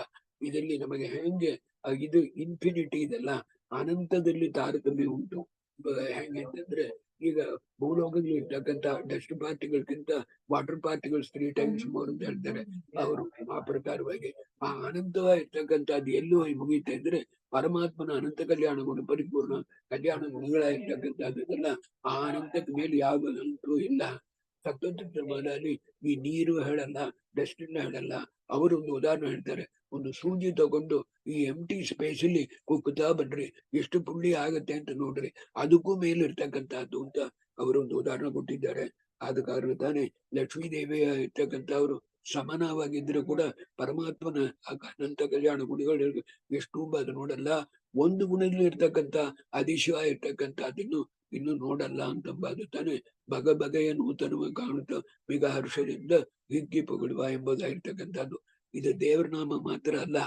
ಇದರಲ್ಲಿ ನಮಗೆ ಹೆಂಗೆ ಇದು ಇನ್ಫಿನಿಟಿ ಇದೆಲ್ಲ ಅನಂತದಲ್ಲಿ ತಾರತಮ್ಯ ಉಂಟು. ಹೆಂಗೆ ಅಂತಂದ್ರೆ ಈಗ ಭೂಲೋಕದಲ್ಲಿ ಇರ್ತಕ್ಕಂಥ ಡಸ್ಟ್ ಪಾರ್ಟಿಗಳ್ಗಿಂತ ವಾಟರ್ ಪಾರ್ಟಿಕಲ್ಸ್ 3 times ಮೋರ್ ಅಂತ ಹೇಳ್ತಾರೆ ಅವರು. ಆ ಪ್ರಕಾರವಾಗಿ ಆ ಅನಂತವಾಗಿರ್ತಕ್ಕಂಥದ್ದು ಎಲ್ಲೂ ಮುಗಿಯುತ್ತೆ ಅಂದ್ರೆ ಪರಮಾತ್ಮನ ಅನಂತ ಕಲ್ಯಾಣ ಗುಣ ಪರಿಪೂರ್ಣ ಕಲ್ಯಾಣ ಗುಣಗಳಾಗಿರ್ತಕ್ಕಂಥದ್ದೆಲ್ಲ ಆ ಅನಂತಕ್ಕೆ ಮೇಲೆ ಯಾವ ಅನಂತವೂ ಇಲ್ಲ. ಸತ್ವತಂತ್ರ ಮಾಲಲ್ಲಿ ಈ ನೀರು ಹೇಳಲ್ಲ, ಡಸ್ಟಿನ್ ಹೇಳಲ್ಲ. ಅವರೊಂದು ಉದಾಹರಣೆ ಹೇಳ್ತಾರೆ. ಒಂದು ಸೂಜಿ ತಗೊಂಡು ಈ ಎಂಟಿ ಸ್ಪೇಸ್ ಅಲ್ಲಿ ಕುಕ್ಕುತ್ತಾ ಬನ್ರಿ, ಎಷ್ಟು ಪುಣ್ಯ ಆಗತ್ತೆ ಅಂತ ನೋಡ್ರಿ, ಅದಕ್ಕೂ ಮೇಲೆ ಇರ್ತಕ್ಕಂಥದ್ದು ಅಂತ ಅವರೊಂದು ಉದಾಹರಣೆ ಕೊಟ್ಟಿದ್ದಾರೆ. ಆದ ಕಾರಣ ತಾನೇ ಲಕ್ಷ್ಮೀ ದೇವಿಯ ಇರ್ತಕ್ಕಂಥವ್ರು ಸಮಾನವಾಗಿದ್ರು ಕೂಡ ಪರಮಾತ್ಮನ ಅನಂತ ಕಲ್ಯಾಣ ಗುಣಗಳು ಎಷ್ಟು ಅದು ನೋಡಲ್ಲ. ಒಂದು ಗುಣದಲ್ಲಿ ಇರ್ತಕ್ಕಂಥ ಅತಿಶಯ ಇರ್ತಕ್ಕಂಥದ್ದನ್ನು ಇನ್ನು ನೋಡಲ್ಲ ಅಂತಂಬಾದು ತಾನೆ ಬಗೆಯ ನೂತನ ಕಾಣುತ್ತ ಮಿಗ ಹರ್ಷದಿಂದ ಹಿಗ್ಗಿ ಪೊಗಳುವ ಎಂಬುದಾಗಿರ್ತಕ್ಕಂಥದ್ದು. ಇದು ದೇವರ ನಾಮ ಮಾತ್ರ ಅಲ್ಲ.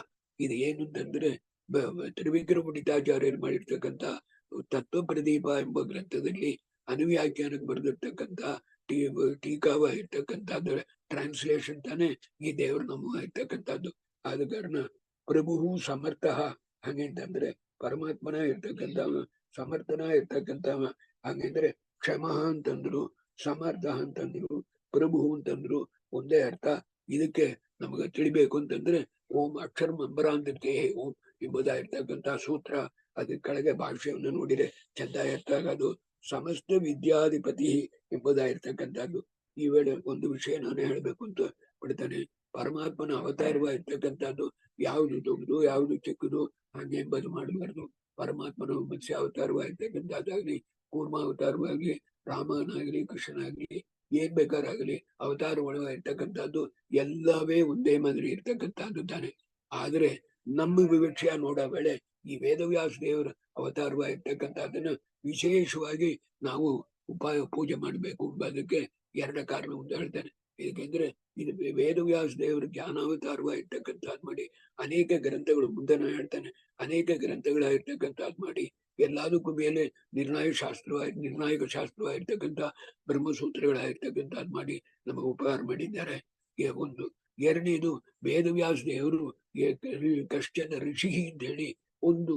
ಇದು ಏನು ಅಂತಂದ್ರೆ ತ್ರಿವಿಕ್ರಮ ಪಂಡಿತಾಚಾರ್ಯರು ಮಾಡಿರ್ತಕ್ಕಂಥ ತತ್ವ ಪ್ರದೀಪ ಎಂಬ ಗ್ರಂಥದಲ್ಲಿ ಅನುವ್ಯಾಖ್ಯಾನಕ್ಕೆ ಬರೆದಿರ್ತಕ್ಕಂಥ ಟೀಕಾವ ಇರ್ತಕ್ಕಂಥದ್ದು ಟ್ರಾನ್ಸ್ಲೇಷನ್ ತಾನೆ ಈ ದೇವರ ನಾಮ ಇರ್ತಕ್ಕಂಥದ್ದು. ಆದ ಕಾರಣ ಪ್ರಭು ಸಮರ್ಥ ಹಾಗೆಂತಂದ್ರೆ ಪರಮಾತ್ಮನ ಇರ್ತಕ್ಕಂಥವ ಸಮರ್ಥನ ಇರ್ತಕ್ಕಂಥವ. ಹಾಗೆಂದ್ರೆ ಕ್ಷಮ ಅಂತಂದ್ರು, ಸಮರ್ಥ ಅಂತಂದ್ರು, ಪ್ರಭು ಅಂತಂದ್ರು ಒಂದೇ ಅರ್ಥ. ಇದಕ್ಕೆ ನಮಗ ತಿಳಿಬೇಕು ಅಂತಂದ್ರೆ ಓಂ ಅಕ್ಷರ ಮಂಬರಾಂತೇ ಓಂ ಎಂಬುದಾಗಿರ್ತಕ್ಕಂಥ ಸೂತ್ರ ಅದ್ರ ಕೆಳಗೆ ಭಾಷೆಯನ್ನು ನೋಡಿದ್ರೆ ಚಂದ ಅರ್ಥ ಆಗೋದು. ಸಮಸ್ತ ವಿದ್ಯಾಧಿಪತಿ ಎಂಬುದಾಗಿರ್ತಕ್ಕಂಥದ್ದು. ಈ ವೇಳೆ ಒಂದು ವಿಷಯ ನಾನು ಹೇಳ್ಬೇಕು ಅಂತ ಬಿಡ್ತಾನೆ. ಪರಮಾತ್ಮನ ಅವತಾರವಾಗಿರ್ತಕ್ಕಂಥದ್ದು ಯಾವುದು ದೊಡ್ಡದು ಯಾವುದು ಚಿಕ್ಕದು ಹಾಗೆ ಎಂಬುದು ಮಾಡಬಾರ್ದು. ಪರಮಾತ್ಮನ ಮತ್ಸ್ಯ ಅವತಾರವಾಗಿರ್ತಕ್ಕಂಥದ್ದಾಗ್ಲಿ, ಕೂರ್ಮ ಅವತಾರವಾಗ್ಲಿ, ರಾಮನಾಗ್ಲಿ, ಕೃಷ್ಣನಾಗ್ಲಿ, ಏನ್ ಬೇಕಾರಾಗ್ಲಿ ಅವತಾರ ಒಳಗಿರ್ತಕ್ಕಂಥದ್ದು ಎಲ್ಲವೇ ಒಂದೇ ಮಾದರಿ ಇರ್ತಕ್ಕಂಥದ್ದು ತಾನೆ. ಆದ್ರೆ ನಮ್ಮ ವಿವಕ್ಷೆ ನೋಡೋ ವೇಳೆ ಈ ವೇದವ್ಯಾಸ ದೇವರ ಅವತಾರವಾಗಿರ್ತಕ್ಕಂಥದ್ದನ್ನ ವಿಶೇಷವಾಗಿ ನಾವು ಪೂಜೆ ಮಾಡಬೇಕು ಎಂಬುದಕ್ಕೆ 2 ಕಾರಣ ಅಂತ ಹೇಳ್ತಾನೆ. ಏಕೆಂದ್ರೆ ಇದು ವೇದವ್ಯಾಸ ದೇವರ ಜ್ಞಾನಾವತಾರವಾಗಿರ್ತಕ್ಕಂಥದ್ದು ಮಾಡಿ ಅನೇಕ ಗ್ರಂಥಗಳು ಮುಂದೆ ಹೇಳ್ತಾನೆ ಅನೇಕ ಗ್ರಂಥಗಳಾಗಿರ್ತಕ್ಕಂಥದ್ದು ಮಾಡಿ ಎಲ್ಲದಕ್ಕೂ ಮೇಲೆ ನಿರ್ಣಾಯಕ ಶಾಸ್ತ್ರವಾಗಿರ್ತಕ್ಕಂಥ ಬ್ರಹ್ಮಸೂತ್ರಗಳಾಗಿರ್ತಕ್ಕಂಥದ್ದು ಮಾಡಿ ನಮಗೆ ಉಪಕಾರ ಮಾಡಿದ್ದಾರೆ. ಒಂದು ಎರಡನೇದು ವೇದವ್ಯಾಸ ದೇವರು ಕಶ್ಚನ ಋಷಿ ಅಂತ ಹೇಳಿ ಒಂದು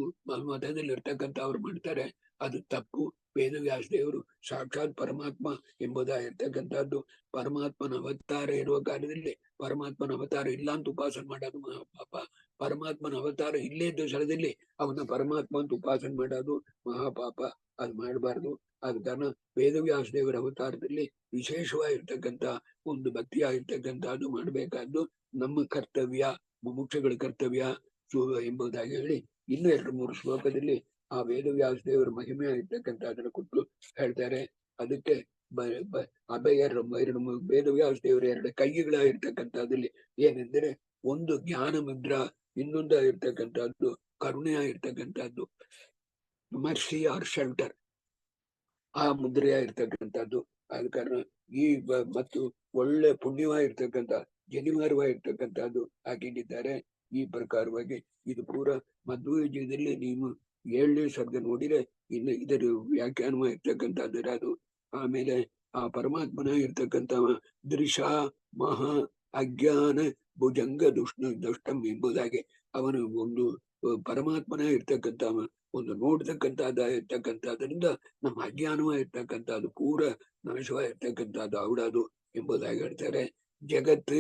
ಮತದಲ್ಲಿ ಇರ್ತಕ್ಕಂಥ ಅವ್ರು ಮಾಡ್ತಾರೆ. ಅದು ತಪ್ಪು. ವೇದವ್ಯಾಸ ದೇವರು ಸಾಕ್ಷಾತ್ ಪರಮಾತ್ಮ ಎಂಬುದಾಗಿರ್ತಕ್ಕಂಥದ್ದು. ಪರಮಾತ್ಮನ ಅವತಾರ ಇರುವ ಕಾಲದಲ್ಲಿ ಪರಮಾತ್ಮನ ಅವತಾರ ಇಲ್ಲ ಅಂತ ಉಪಾಸನೆ ಮಾಡೋದು ಮಹಾಪಾಪ. ಪರಮಾತ್ಮನ ಅವತಾರ ಇಲ್ಲೇ ಇದ್ದ ಸ್ಥಳದಲ್ಲಿ ಅವನ ಪರಮಾತ್ಮ ಅಂತ ಉಪಾಸನೆ ಮಾಡೋದು ಮಹಾಪಾಪ. ಅದು ಮಾಡಬಾರ್ದು. ಆದ ಕಾರಣ ವೇದವ್ಯಾಸ ದೇವರ ಅವತಾರದಲ್ಲಿ ವಿಶೇಷವಾಗಿರ್ತಕ್ಕಂಥ ಒಂದು ಭಕ್ತಿಯಾಗಿರ್ತಕ್ಕಂಥದ್ದು ಮಾಡಬೇಕಾದ್ದು ನಮ್ಮ ಕರ್ತವ್ಯ, ಮುಮುಕ್ಷಗಳ ಕರ್ತವ್ಯ ಎಂಬುದಾಗಿ ಹೇಳಿ ಇನ್ನು 2-3 ಶ್ಲೋಕದಲ್ಲಿ ಆ ವೇದವ್ಯಾಸ ದೇವರ ಮಹಿಮೆ ಆಗಿರ್ತಕ್ಕಂಥದ್ದನ್ನು ಕೊಟ್ಟು ಹೇಳ್ತಾರೆ. ಅದಕ್ಕೆ ವೇದವ್ಯಾಸ ದೇವರ 2 ಕೈಗಳಾಗಿರ್ತಕ್ಕಂಥದ್ದಲ್ಲಿ ಏನೆಂದರೆ ಒಂದು ಜ್ಞಾನ ಮುದ್ರಾ, ಇನ್ನೊಂದು ಆಗಿರ್ತಕ್ಕಂಥದ್ದು ಕರುಣೆ ಆಗಿರ್ತಕ್ಕಂಥದ್ದು ಮರ್ಸಿ ಆರ್ ಶೆಲ್ಟರ್, ಆ ಮುದ್ರೆಯಾಗಿರ್ತಕ್ಕಂಥದ್ದು. ಆದ ಕಾರಣ ಈ ಮತ್ತು ಒಳ್ಳೆ ಪುಣ್ಯವಾಗಿರ್ತಕ್ಕಂಥ ಜನಿವಾರವಾಗಿರ್ತಕ್ಕಂಥದ್ದು ಹಾಕಿದ್ದಾರೆ. ಈ ಪ್ರಕಾರವಾಗಿ ಇದು ಪೂರ ಮಧ್ವವಿಜಯದಲ್ಲಿ ನೀವು 7ನೇ ಸರ್ಗ ನೋಡಿದ್ರೆ ಇನ್ನು ಇದರ ವ್ಯಾಖ್ಯಾನ ಇರ್ತಕ್ಕಂಥದ್ದು ಅದು. ಆಮೇಲೆ ಆ ಪರಮಾತ್ಮನ ಇರ್ತಕ್ಕಂಥ ದೃಶ ಮಹಾ ಅಜ್ಞಾನ ಭುಜಂಗ ದುಷ್ಟಂ ಎಂಬುದಾಗಿ ಅವನು ಒಂದು ಪರಮಾತ್ಮನ ಇರ್ತಕ್ಕಂಥ ಒಂದು ಇರ್ತಕ್ಕಂಥದ್ರಿಂದ ನಮ್ಮ ಅಜ್ಞಾನವಾಗಿರ್ತಕ್ಕಂಥದ್ದು ಪೂರ ನಾಶವಾಗಿರ್ತಕ್ಕಂಥದ್ದು ಅವಡದು ಎಂಬುದಾಗಿ ಹೇಳ್ತಾರೆ. ಜಗತ್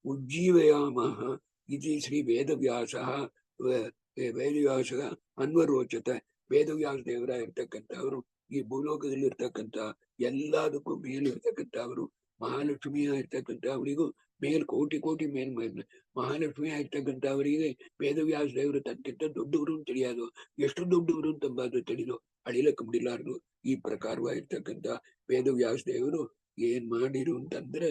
ಉಜ್ಜೀವಯಾಮಃ ಇತಿ ಶ್ರೀ ವೇದವ್ಯಾಸ ಅನ್ವರೋಚತ. ವೇದವ್ಯಾಸ ದೇವರ ಇರ್ತಕ್ಕಂಥವ್ರು ಈ ಭೂಲೋಕದಲ್ಲಿ ಇರ್ತಕ್ಕಂಥ ಎಲ್ಲದಕ್ಕೂ ಮೇಲಿರ್ತಕ್ಕಂಥವ್ರು. ಮಹಾಲಕ್ಷ್ಮಿಯ ಇರ್ತಕ್ಕಂಥ ಅವರಿಗೂ ಕೋಟಿ ಕೋಟಿ ಮಹಾಲಕ್ಷ್ಮಿ ಆಗಿರ್ತಕ್ಕಂಥವರಿಗೆ ವೇದವ್ಯಾಸ ದೇವರು ತನ್ಕಿಂತ ದೊಡ್ಡವರು ಅಂತ ತಿಳಿಯೋದು, ಎಷ್ಟು ದೊಡ್ಡವರು ಅಂತಂಬಾದು ತಿಳಿದು ಅಳಿಲಕ್ಕೆ ಬಿಡಿಲಾರ್ದು. ಈ ಪ್ರಕಾರವಾಗಿರ್ತಕ್ಕಂಥ ವೇದವ್ಯಾಸ ದೇವರು ಏನ್ ಮಾಡಿರು ಅಂತಂದ್ರೆ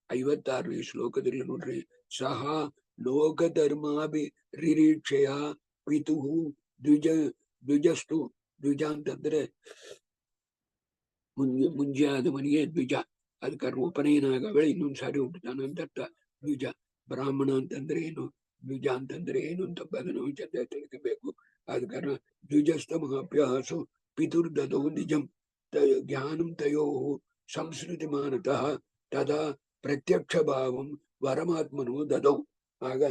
56ನೇ ಶ್ಲೋಕದಲ್ಲಿ ನೋಡ್ರಿ, ಸಹ ಲೋಕ ಧರ್ಮಾಭಿರಿಕ್ಷೆಯ ಪಿತು ದ್ವಿಜಸ್ತು. ದ್ವಿಜ ಅಂತಂದ್ರೆ ಮುಂಜೆ ಆದ ಮನೆಗೆ ದ್ವಿಜ, ಅದಕ್ಕೆ ಉಪನಯನಾಗವಳೆ ಇನ್ನೊಂದ್ಸಾರಿ ಹುಟ್ಟುತ್ತಾನಂತ ಅರ್ಥ. ದ್ವಿಜ ಬ್ರಾಹ್ಮಣ ಅಂತಂದ್ರೆ ಏನು, ದ್ವಿಜ ಅಂತಂದ್ರೆ ಏನು ಅಂತ ಅದನ್ನು ಚಂದ ತಿಳಿಸಬೇಕು. ಆದ ಕಾರಣ ದ್ವಿಜಸ್ತ ಮಹಾಭ್ಯಾಸು ಪಿತುರ್ದದೌ ನಿಜಂ ಜ್ಞಾನಂ ತಯೋ ಸಂಸ್ಕೃತಿ ಮಾನತಃ ತದಾ ಪ್ರತ್ಯಕ್ಷ ಭಾವಂ ಪರಮಾತ್ಮನು ದದೌ. ಆಗ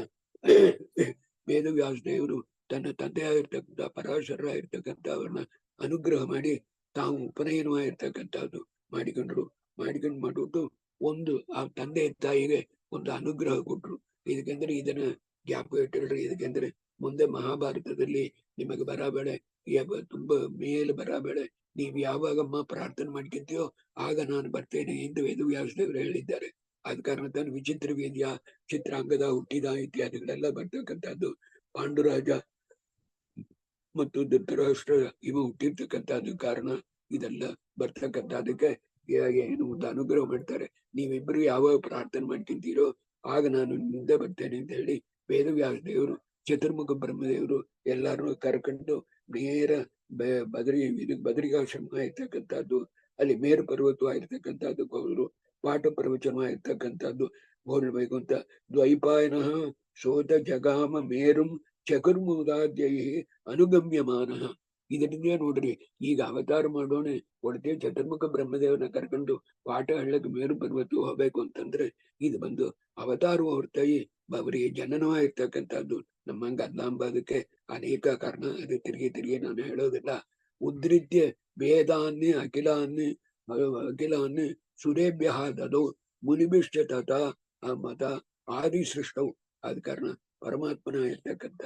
ವೇದವ್ಯಾಸ ದೇವರು ತನ್ನ ತಂದೆಯಾಗಿರ್ತಕ್ಕಂಥ ಪರಾಶರ ಇರ್ತಕ್ಕಂಥವ್ರನ್ನ ಅನುಗ್ರಹ ಮಾಡಿ ತಾವು ಉಪನಯನವಾಗಿರ್ತಕ್ಕಂಥದ್ದು ಮಾಡಿಕೊಂಡು ಮಾಡುವುದು ಒಂದು ಆ ತಂದೆ ತಾಯಿಗೆ ಒಂದು ಅನುಗ್ರಹ ಕೊಟ್ರು. ಇದಕ್ಕೆಂದ್ರೆ ಇದನ್ನ ಜ್ಞಾಪಕ ಇಟ್ಟಿಲ್ರಿ. ಇದಕ್ಕೆಂದ್ರೆ ಮುಂದೆ ಮಹಾಭಾರತದಲ್ಲಿ ನಿಮಗೆ ಬರಬೇಡ, ತುಂಬಾ ಮೇಲೆ ಬರಬೇಡ, ನೀವ್ ಯಾವಾಗಮ್ಮ ಪ್ರಾರ್ಥನೆ ಮಾಡ್ಕೊಂತೀಯೋ ಆಗ ನಾನು ಬರ್ತೇನೆ ಎಂದು ವೇದವ್ಯಾಸದೇವರು ಹೇಳಿದ್ದಾರೆ. ಆದ ಕಾರಣ ತಾನು ವಿಚಿತ್ರ ವೇದ್ಯ, ಚಿತ್ರಾಂಗದ ಹುಟ್ಟಿದ ಇತ್ಯಾದಿಗಳೆಲ್ಲ ಬರ್ತಕ್ಕಂಥದ್ದು. ಪಾಂಡುರಾಜ ಮತ್ತು ಧೃತರಾಷ್ಟ್ರ ಇವ ಹುಟ್ಟಿರ್ತಕ್ಕಂಥದ್ದು ಕಾರಣ ಇದೆಲ್ಲ ಬರ್ತಕ್ಕಂಥದಕ್ಕೆ ಏನು ಒಂದು ಅನುಗ್ರಹ ಮಾಡ್ತಾರೆ. ನೀವಿಬ್ರು ಯಾವಾಗ ಪ್ರಾರ್ಥನೆ ಮಾಡ್ಕೊಂತೀರೋ ಆಗ ನಾನು ಮುಂದೆ ಬರ್ತೇನೆ ಅಂತ ಹೇಳಿ ವೇದವ್ಯಾಸ ದೇವರು ಚತುರ್ಮುಖ ಬ್ರಹ್ಮದೇವರು ಎಲ್ಲಾರು ಕರ್ಕೊಂಡು ನೇರ ಬದರಿಕಾಶ್ರಮ ಇರ್ತಕ್ಕಂಥದ್ದು, ಅಲ್ಲಿ ಮೇರು ಪರ್ವತವಾಗಿರ್ತಕ್ಕಂಥದ್ದು ಅವರು ಪಾಠ ಪ್ರವಚನವಾಗಿರ್ತಕ್ಕಂಥದ್ದು ಹೋಲ್ಬೇಕು ಅಂತ. ದ್ವೈಪಾಯನ ಶೋಧ ಜಗಾಮ ಮೇರುಂ ಚಕುರ್ಮುದಾದ್ಯೈ ಅನುಗಮ್ಯಮಾನ. ಇದರಿಂದ ನೋಡ್ರಿ, ಈಗ ಅವತಾರ ಮಾಡೋಣ ಒಡತೆ ಚತುರ್ಮುಖ ಬ್ರಹ್ಮದೇವನ ಕರ್ಕೊಂಡು ಪಾಠ ಹೇಳಕ್ ಮೇರು ಪರ್ವತ ಹೋಗ್ಬೇಕು ಅಂತಂದ್ರೆ ಇದು ಬಂದು ಅವತಾರ ಹೊರತಾಗಿ ಅವರಿಗೆ ಜನನವಾಗಿರ್ತಕ್ಕಂಥದ್ದು. ನಮ್ಮಂಗ ಅಲ್ಲಾಂಬದಕ್ಕೆ ಅನೇಕ ಕಾರಣ, ಅದು ತಿರುಗಿ ನಾನು ಹೇಳೋದಿಲ್ಲ. ಉದ್ರಿತ್ಯ ವೇದಾನ್ಯ ಅಖಿಲಾನ್ಯ ಸುರೇಭ್ಯ ದದೌ ಮುನಿಭಿಷ್ಟ ತಥ ಮತ ಆದಿ ಸೃಷ್ಟವು. ಆದ ಕಾರಣ ಪರಮಾತ್ಮನ ಇರ್ತಕ್ಕಂಥ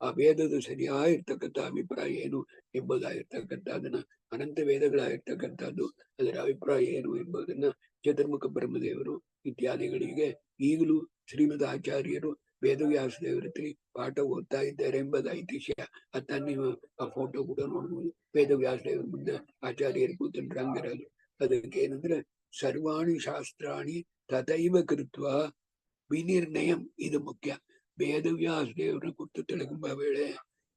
ಆ ವೇದದ ಸರಿಯಾಗಿರ್ತಕ್ಕಂಥ ಅಭಿಪ್ರಾಯ ಏನು ಎಂಬುದಾಗಿರ್ತಕ್ಕಂಥ ಅದನ್ನ ಅನಂತ ವೇದಗಳಾಗಿರ್ತಕ್ಕಂಥದ್ದು ಅದರ ಅಭಿಪ್ರಾಯ ಏನು ಎಂಬುದನ್ನ ಚತುರ್ಮುಖ ಬ್ರಹ್ಮದೇವರು ಇತ್ಯಾದಿಗಳಿಗೆ ಈಗಲೂ ಶ್ರೀಮದ್ ಆಚಾರ್ಯರು ವೇದವ್ಯಾಸ ದೇವರತ್ರಿ ಪಾಠ ಓದ್ತಾ ಇದ್ದಾರೆ ಎಂಬುದು ಐತಿಹ್ಯ. ಅತ್ತ ನೀವು ಆ ಫೋಟೋ ಕೂಡ ನೋಡ್ಬೋದು. ವೇದವ್ಯಾಸ ದೇವರ ಮುಂದೆ ಆಚಾರ್ಯರು ಕೂತಂಡ್ರೆ ಹಂಗಿರೋದು. ಅದಕ್ಕೆ ಏನಂದ್ರೆ ಸರ್ವಾಣಿ ಶಾಸ್ತ್ರಾಣಿ ತಥೈವ ಕೃತ್ವ ವಿನಿರ್ಣಯಂ, ಇದು ಮುಖ್ಯ. ವೇದವ್ಯಾಸ ದೇವರ ಕುರಿತು ತಿಳಗುಂಬ ವೇಳೆ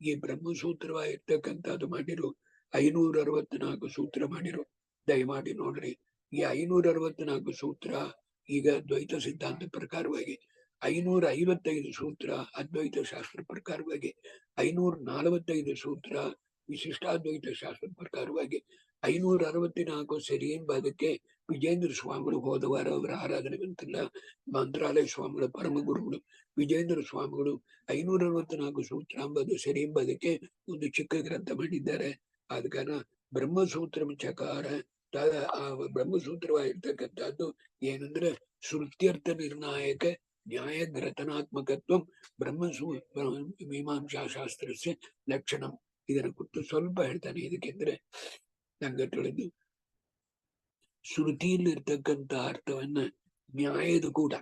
ಈ ಬ್ರಹ್ಮಸೂತ್ರವಾಗಿರ್ತಕ್ಕಂಥದ್ದು ಮಾಡಿರು 564 ಸೂತ್ರ ಮಾಡಿರು. ದಯಮಾಡಿ ನೋಡ್ರಿ, ಈ 564 ಸೂತ್ರ ಈಗ ದ್ವೈತ ಸಿದ್ಧಾಂತ ಪ್ರಕಾರವಾಗಿ, 555 ಸೂತ್ರ ಅದ್ವೈತ ಶಾಸ್ತ್ರ ಪ್ರಕಾರವಾಗಿ, 545 ಸೂತ್ರ ವಿಶಿಷ್ಟಾದ್ವೈತ ಶಾಸ್ತ್ರ ಪ್ರಕಾರವಾಗಿ, 564 ಸರಿ ಎಂಬುದಕ್ಕೆ ವಿಜೇಂದ್ರ ಸ್ವಾಮಿಗಳು ಹೋದವಾರ ಅವರ ಆರಾಧನೆ ಬಂತಿಲ್ಲ. ಮಂತ್ರಾಲಯ ಸ್ವಾಮಿಗಳ ಪರಮ ಗುರುಗಳು ವಿಜೇಂದ್ರ ಸ್ವಾಮಿಗಳು 564 ಸೂತ್ರ ಎಂಬುದು ಸರಿ ಎಂಬುದಕ್ಕೆ ಒಂದು ಚಿಕ್ಕ ಗ್ರಂಥ ಮಾಡಿದ್ದಾರೆ. ಆದ ಕಾರಣ ಬ್ರಹ್ಮಸೂತ್ರ ಚಕಾರ ಆ ಬ್ರಹ್ಮಸೂತ್ರವಾಗಿರ್ತಕ್ಕಂಥದ್ದು ಏನಂದ್ರೆ ಶ್ರುತ್ಯರ್ಥ ನಿರ್ಣಾಯಕ ನ್ಯಾಯ ಗ್ರಥನಾತ್ಮಕತ್ವ ಮೀಮಾಂಸಾ ಶಾಸ್ತ್ರಸ್ಯ ಲಕ್ಷಣಂ. ಇದರ ಕುರಿತು ಸ್ವಲ್ಪ ಹೇಳ್ತಾನೆ. ಇದಕ್ಕೆಂದ್ರೆ ನಂಗೆ ತಿಳಿದು ಶ್ರುತಿಯಲ್ಲಿರ್ತಕ್ಕಂಥ ಅರ್ಥವನ್ನ ನ್ಯಾಯದ ಕೂಡ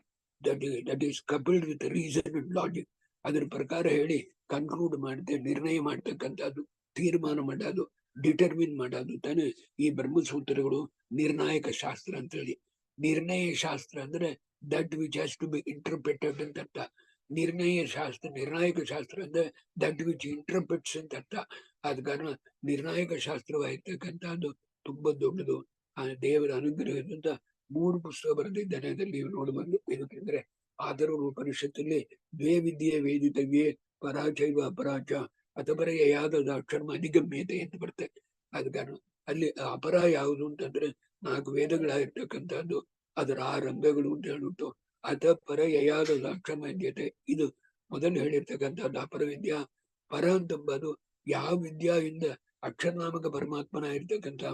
that is coupled with reason and logic ಅದ್ರ ಪ್ರಕಾರ ಹೇಳಿ ಕನ್ಕ್ಲೂಡ್ ಮಾಡುತ್ತೆ, ನಿರ್ಣಯ ಮಾಡ್ತಕ್ಕಂಥದ್ದು, ತೀರ್ಮಾನ ಮಾಡೋದು, ಡಿಟರ್ಮಿನ್ ಮಾಡೋದು ತಾನೆ ಈ ಬ್ರಹ್ಮಸೂತ್ರಗಳು ನಿರ್ಣಾಯಕ ಶಾಸ್ತ್ರ ಅಂತ ಹೇಳಿ. ನಿರ್ಣಯ ಶಾಸ್ತ್ರ ಅಂದ್ರೆ that which has to be interpreted ಅಂತ ಅರ್ಥ. ನಿರ್ಣಾಯಕ ಶಾಸ್ತ್ರ ಅಂದ್ರೆ ದಟ್ ವಿಚ್ ಇಂಟರ್ಪ್ರಿಟ್ಸ್ ಅಂತ ಅರ್ಥ. ಆದ ಕಾರಣ ನಿರ್ಣಾಯಕ ಶಾಸ್ತ್ರವಾಗಿರ್ತಕ್ಕಂಥದ್ದು ತುಂಬಾ ದೊಡ್ಡದು. ಆ ದೇವರ ಅನುಗ್ರಹದಿಂದ 3 ಪುಸ್ತಕ ಬರೆದಿದ್ದಾನೆ. ಅದರಲ್ಲಿ ನೀವು ನೋಡಬಂದು. ಇದಕ್ಕೆಂದ್ರೆ ಆದರೂ ಉಪನಿಷತ್ತಲ್ಲಿ ದ್ವೇ ವಿದ್ಯೆ ವೇದಿತವ್ಯೇ ಪರಾಚೈವ ಅಪರಾಚ ಅಥಪರ ಯಾವ್ದಾದ ಅಕ್ಷರ್ಮ ಅಧಿಗಮ್ಯತೆ ಅಂತ ಬರುತ್ತೆ. ಅದ ಕಾರಣ ಅಲ್ಲಿ ಅಪರ ಯಾವುದು ಅಂತಂದ್ರೆ 4 ವೇದಗಳಾಗಿರ್ತಕ್ಕಂಥದ್ದು, ಅದರ 6 ಅಂಗಗಳು ಅಂತ ಹೇಳ್ಬಿಟ್ಟು ಅಥ ಪರ ಯಯಾದ ಅಕ್ಷರಮಾದ್ಯತೆ ಇದು ಮೊದಲು ಹೇಳಿರ್ತಕ್ಕಂಥದ್ದು ಅಪರ ವಿದ್ಯಾ. ಪರ ಅಂತಂಬದು ಯಾವ ವಿದ್ಯಾದಿಂದ ಅಕ್ಷರನಾಮಕ ಪರಮಾತ್ಮನ ಇರ್ತಕ್ಕಂಥ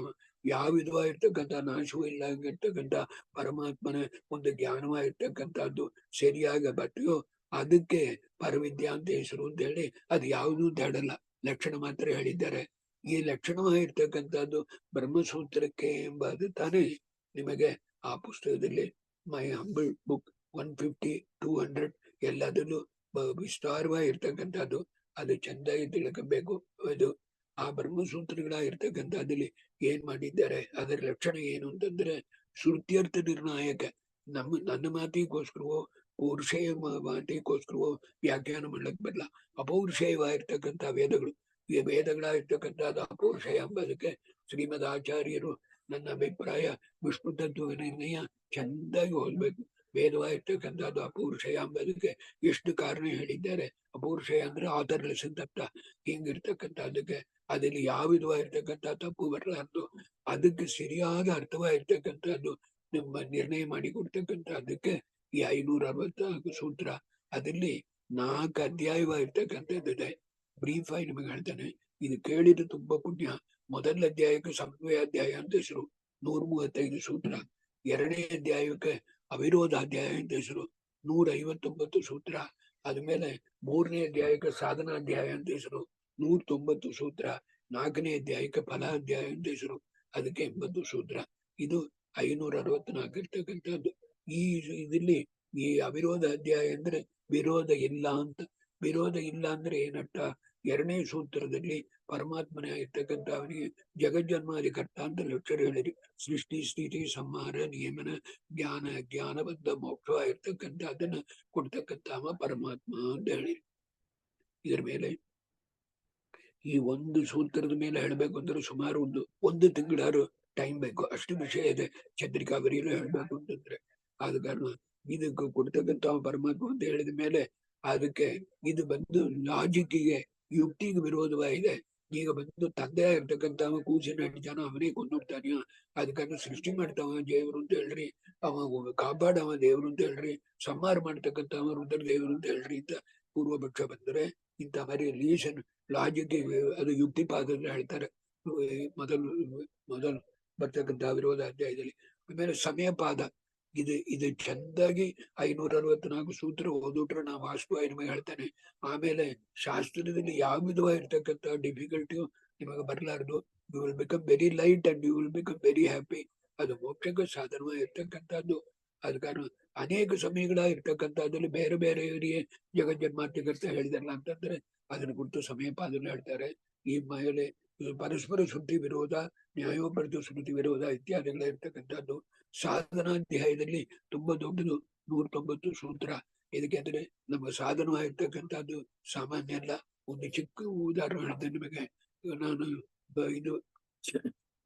ಯಾವ ವಿಧವಾಗಿರ್ತಕ್ಕಂಥ ನಾಶವೂ ಇಲ್ಲ ಇರ್ತಕ್ಕಂಥ ಪರಮಾತ್ಮನ ಒಂದು ಜ್ಞಾನವಾಗಿರ್ತಕ್ಕಂಥದ್ದು ಸರಿಯಾಗಿ ಬಟ್ಟೆಯೋ ಅದಕ್ಕೆ ಪರವಿದ್ಯಾ ಅಂತ ಹೆಸರು ಅಂತ ಹೇಳಿ ಅದು ಯಾವುದು ಅಂತ ಹೇಳಲ್ಲ, ಲಕ್ಷಣ ಮಾತ್ರ ಹೇಳಿದ್ದಾರೆ. ಈ ಲಕ್ಷಣವಾಗಿರ್ತಕ್ಕಂಥದ್ದು ಬ್ರಹ್ಮಸೂತ್ರಕ್ಕೆ ಎಂಬುದು ತಾನೇ ನಿಮಗೆ ಆ ಪುಸ್ತಕದಲ್ಲಿ ಮೈ ಹಂಬಲ್ ಬುಕ್ 150 200 ಎಲ್ಲದಲ್ಲೂ ವಿಸ್ತಾರವಾಗಿರ್ತಕ್ಕಂಥದ್ದು. ಅದು ಚೆಂದಾಗಿ ತಿಳ್ಕೊಬೇಕು. ಅದು ಆ ಬ್ರಹ್ಮಸೂತ್ರಗಳಾಗಿರ್ತಕ್ಕಂಥದ್ದಲ್ಲಿ ಏನ್ ಮಾಡಿದ್ದಾರೆ, ಅದರ ಲಕ್ಷಣ ಏನು ಅಂತಂದ್ರೆ ಶ್ರುತ್ಯರ್ಥ ನಿರ್ಣಾಯಕ. ನನ್ನ ಮಾತಿಗೋಸ್ಕರವೋ ಪೌರುಷೇಯ ಮಾತಿಗೋಸ್ಕರವೋ ವ್ಯಾಖ್ಯಾನ ಮಾಡ್ಲಕ್ ಬರಲ್ಲ. ಅಪೌರುಷೇಯವಾಗಿರ್ತಕ್ಕಂಥ ವೇದಗಳು, ಈ ವೇದಗಳಾಗಿರ್ತಕ್ಕಂಥದ್ದು ಅಪೌರುಷೇಯ ಎಂಬುದಕ್ಕೆ ಶ್ರೀಮದ್ ಆಚಾರ್ಯರು ನನ್ನ ಅಭಿಪ್ರಾಯ ವಿಷ್ಣು ತತ್ವ ನಿರ್ಣಯ ಚೆಂದಾಗಿ ಓದ್ಬೇಕು. ವೇದವಾಗಿರ್ತಕ್ಕಂಥದ್ದು ಅಪೌರುಷೇಯ ಎಂಬುದಕ್ಕೆ ಎಷ್ಟು ಕಾರಣ ಹೇಳಿದ್ದಾರೆ. ಅಪೌರುಷೇಯ ಅಂದ್ರೆ ಆಧರ್ಲೆಸ್ ಅಂತ ಹಿಂಗಿರ್ತಕ್ಕಂಥದ್ದಕ್ಕೆ ಅದಲ್ಲಿ ಯಾವ ವಿಧವಾಗಿರ್ತಕ್ಕಂಥ ತಪ್ಪು ಬರಲಾರ್ದು ಅದಕ್ಕೆ ಸರಿಯಾದ ಅರ್ಥವಾಗಿರ್ತಕ್ಕಂಥದ್ದು ನಿಮ್ಮ ನಿರ್ಣಯ ಮಾಡಿ ಕೊಡ್ತಕ್ಕಂಥದ್ದಕ್ಕೆ ಈ 564 ಸೂತ್ರ. ಅದಲ್ಲಿ 4 ಅಧ್ಯಾಯವಾಗಿರ್ತಕ್ಕಂಥದ್ದಿದೆ. ಬ್ರೀಫ್ ಆಗಿ ನಿಮಗೆ ಹೇಳ್ತಾನೆ. ಇದು ಕೇಳಿದ್ರೆ ತುಂಬಾ ಪುಣ್ಯ. ಮೊದಲ ಅಧ್ಯಾಯಕ್ಕೆ ಸಮನ್ವಯಾಧ್ಯಾಯ ಅಂತ ಹೆಸರು, 135 ಸೂತ್ರ. 2ನೇ ಅಧ್ಯಾಯಕ್ಕೆ ಅವಿರೋಧಾಧ್ಯಾಯ ಅಂತ ಹೆಸರು, 159 ಸೂತ್ರ. ಆದ್ಮೇಲೆ 3ನೇ ಅಧ್ಯಾಯಕ್ಕೆ ಸಾಧನಾಧ್ಯಾಯ ಅಂತ ಹೆಸರು, 190 ಸೂತ್ರ. 4ನೇ ಅಧ್ಯಾಯಕ್ಕೆ ಫಲಾಧ್ಯಾಯ ಅಂತ ಹೆಸರು, ಅದಕ್ಕೆ 80 ಸೂತ್ರ. ಇದು 564 ಇರ್ತಕ್ಕಂಥದ್ದು. ಇದರಲ್ಲಿ ಈ ಅವಿರೋಧ ಅಧ್ಯಾಯ ಅಂದ್ರೆ ವಿರೋಧ ಇಲ್ಲ ಅಂತ. ವಿರೋಧ ಇಲ್ಲ ಅಂದ್ರೆ ಏನರ್ಥ? 2ನೇ ಸೂತ್ರದಲ್ಲಿ ಪರಮಾತ್ಮನ ಇರ್ತಕ್ಕಂಥ ಅವನಿಗೆ ಜಗಜ್ಜನ್ಮಾದಿ ಕರ್ತ ಅಂತ ಲಕ್ಷಣ ಹೇಳಿರಿ. ಸೃಷ್ಟಿ ಸ್ಥಿತಿ ಸಂಹಾರ ನಿಯಮನ ಜ್ಞಾನ ಜ್ಞಾನಬದ್ಧ ಮೋಕ್ಷ ಇರ್ತಕ್ಕಂಥ ಅದನ್ನ ಕೊಡ್ತಕ್ಕಂಥ ಪರಮಾತ್ಮ ಅಂತ ಹೇಳಿ. ಇದರ ಮೇಲೆ ಈ ಒಂದು ಸೂತ್ರದ ಮೇಲೆ ಹೇಳ್ಬೇಕು ಅಂದ್ರೆ ಸುಮಾರು ಒಂದು ತಿಂಗಳಾರು ಟೈಮ್ ಬೇಕು. ಅಷ್ಟು ವಿಷಯ ಇದೆ ಚಂದ್ರಿಕಾ ಬರೀಲು ಹೇಳ್ಬೇಕು ಅಂತಂದ್ರೆ. ಆದ ಕಾರಣ ಇದಕ್ಕೆ ಕೊಡ್ತಕ್ಕಂಥ ಪರಮಾತ್ಮ ಅಂತ ಹೇಳಿದ ಮೇಲೆ ಅದಕ್ಕೆ ಇದು ಬಂದು ಲಾಜಿಕ್ಕಿಗೆ ಯುಕ್ತಿಗೆ ವಿರೋಧವಾಗಿದೆ. ಈಗ ಬಂದು ತಂದೆ ಇರ್ತಕ್ಕಂಥವ ಕೂಸಿನ ಜನ ಅವನೇ ಕೊಂದೋಗ್ತಾನ, ಅದಕ್ಕನ್ನು ಸೃಷ್ಟಿ ಮಾಡ್ತಾವ ದೇವರು ಅಂತ ಹೇಳ್ರಿ, ಅವ ಕಾಪಾಡವ ದೇವರು ಅಂತ ಹೇಳ್ರಿ, ಸಂಹಾರ ಮಾಡ್ತಕ್ಕಂಥವ ರುದ್ರ ದೇವರು ಅಂತ ಹೇಳ್ರಿ ಅಂತ ಪೂರ್ವ ಪಕ್ಷ ಬಂದರೆ ಇಂಥ ಮರಿ ರೀಸನ್ ಲಾಜಿಕ್ ಅದು ಯುಕ್ತಿ ಪಾದದಲ್ಲಿ ಹೇಳ್ತಾರೆ. ಮೊದಲು ಬರ್ತಕ್ಕಂಥ ವಿರೋಧ ಅಧ್ಯಾಯದಲ್ಲಿ. ಆಮೇಲೆ ಸಮಯ ಪಾದ ಇದು ಚಂದಾಗಿ 564 ಸೂತ್ರ ಓದಿಟ್ರೆ ನಾವು ವಾಸ್ತವ ನಿಮಗೆ ಹೇಳ್ತಾನೆ. ಆಮೇಲೆ ಶಾಸ್ತ್ರದಲ್ಲಿ ಯಾವ ವಿಧವಾಗಿರ್ತಕ್ಕಂಥ ಡಿಫಿಕಲ್ಟಿಯು ನಿಮಗೆ ಬರಲಾರ್ದು. You will become very light and you will become very happy. ಅದು ಮೋಕ್ಷಕ್ಕೆ ಸಾಧನವಾಗಿರ್ತಕ್ಕಂಥದ್ದು. ಅದ ಕಾರಣ ಅನೇಕ ಸಮಯಗಳಾಗಿರ್ತಕ್ಕಂಥದ್ದಲ್ಲಿ ಬೇರೆ ಬೇರೆಯವರಿಗೆ ಜಗಜ್ಜನ್ಮಾರ್ತಿಕರ್ತ ಹೇಳಿದಲ್ಲ ಅಂತಂದ್ರೆ ಅದನ್ನ ಕುರಿತು ಸಮಯ ಪಾದದಲ್ಲಿ ಹೇಳ್ತಾರೆ. ಈ ಮೇಲೆ ಪರಸ್ಪರ ಶ್ರುತಿ ವಿರೋಧ, ನ್ಯಾಯೋಪರಿತ ಶ್ರುತಿ ವಿರೋಧ ಇತ್ಯಾದಿಗಳಿರ್ತಕ್ಕಂಥದ್ದು. ಸಾಧನಾಧ್ಯಾಯದಲ್ಲಿ ತುಂಬಾ ದೊಡ್ಡದು, 190 ಸೂತ್ರ. ಇದಕ್ಕೆ ಅಂದ್ರೆ ನಮ್ಮ ಸಾಧನವಾಗಿರ್ತಕ್ಕಂಥದ್ದು ಸಾಮಾನ್ಯ ಅಲ್ಲ. ಒಂದು ಚಿಕ್ಕ ಉದಾಹರಣೆ ಹೇಳ್ತೇನೆ ನಿಮಗೆ. ನಾನು ಇದು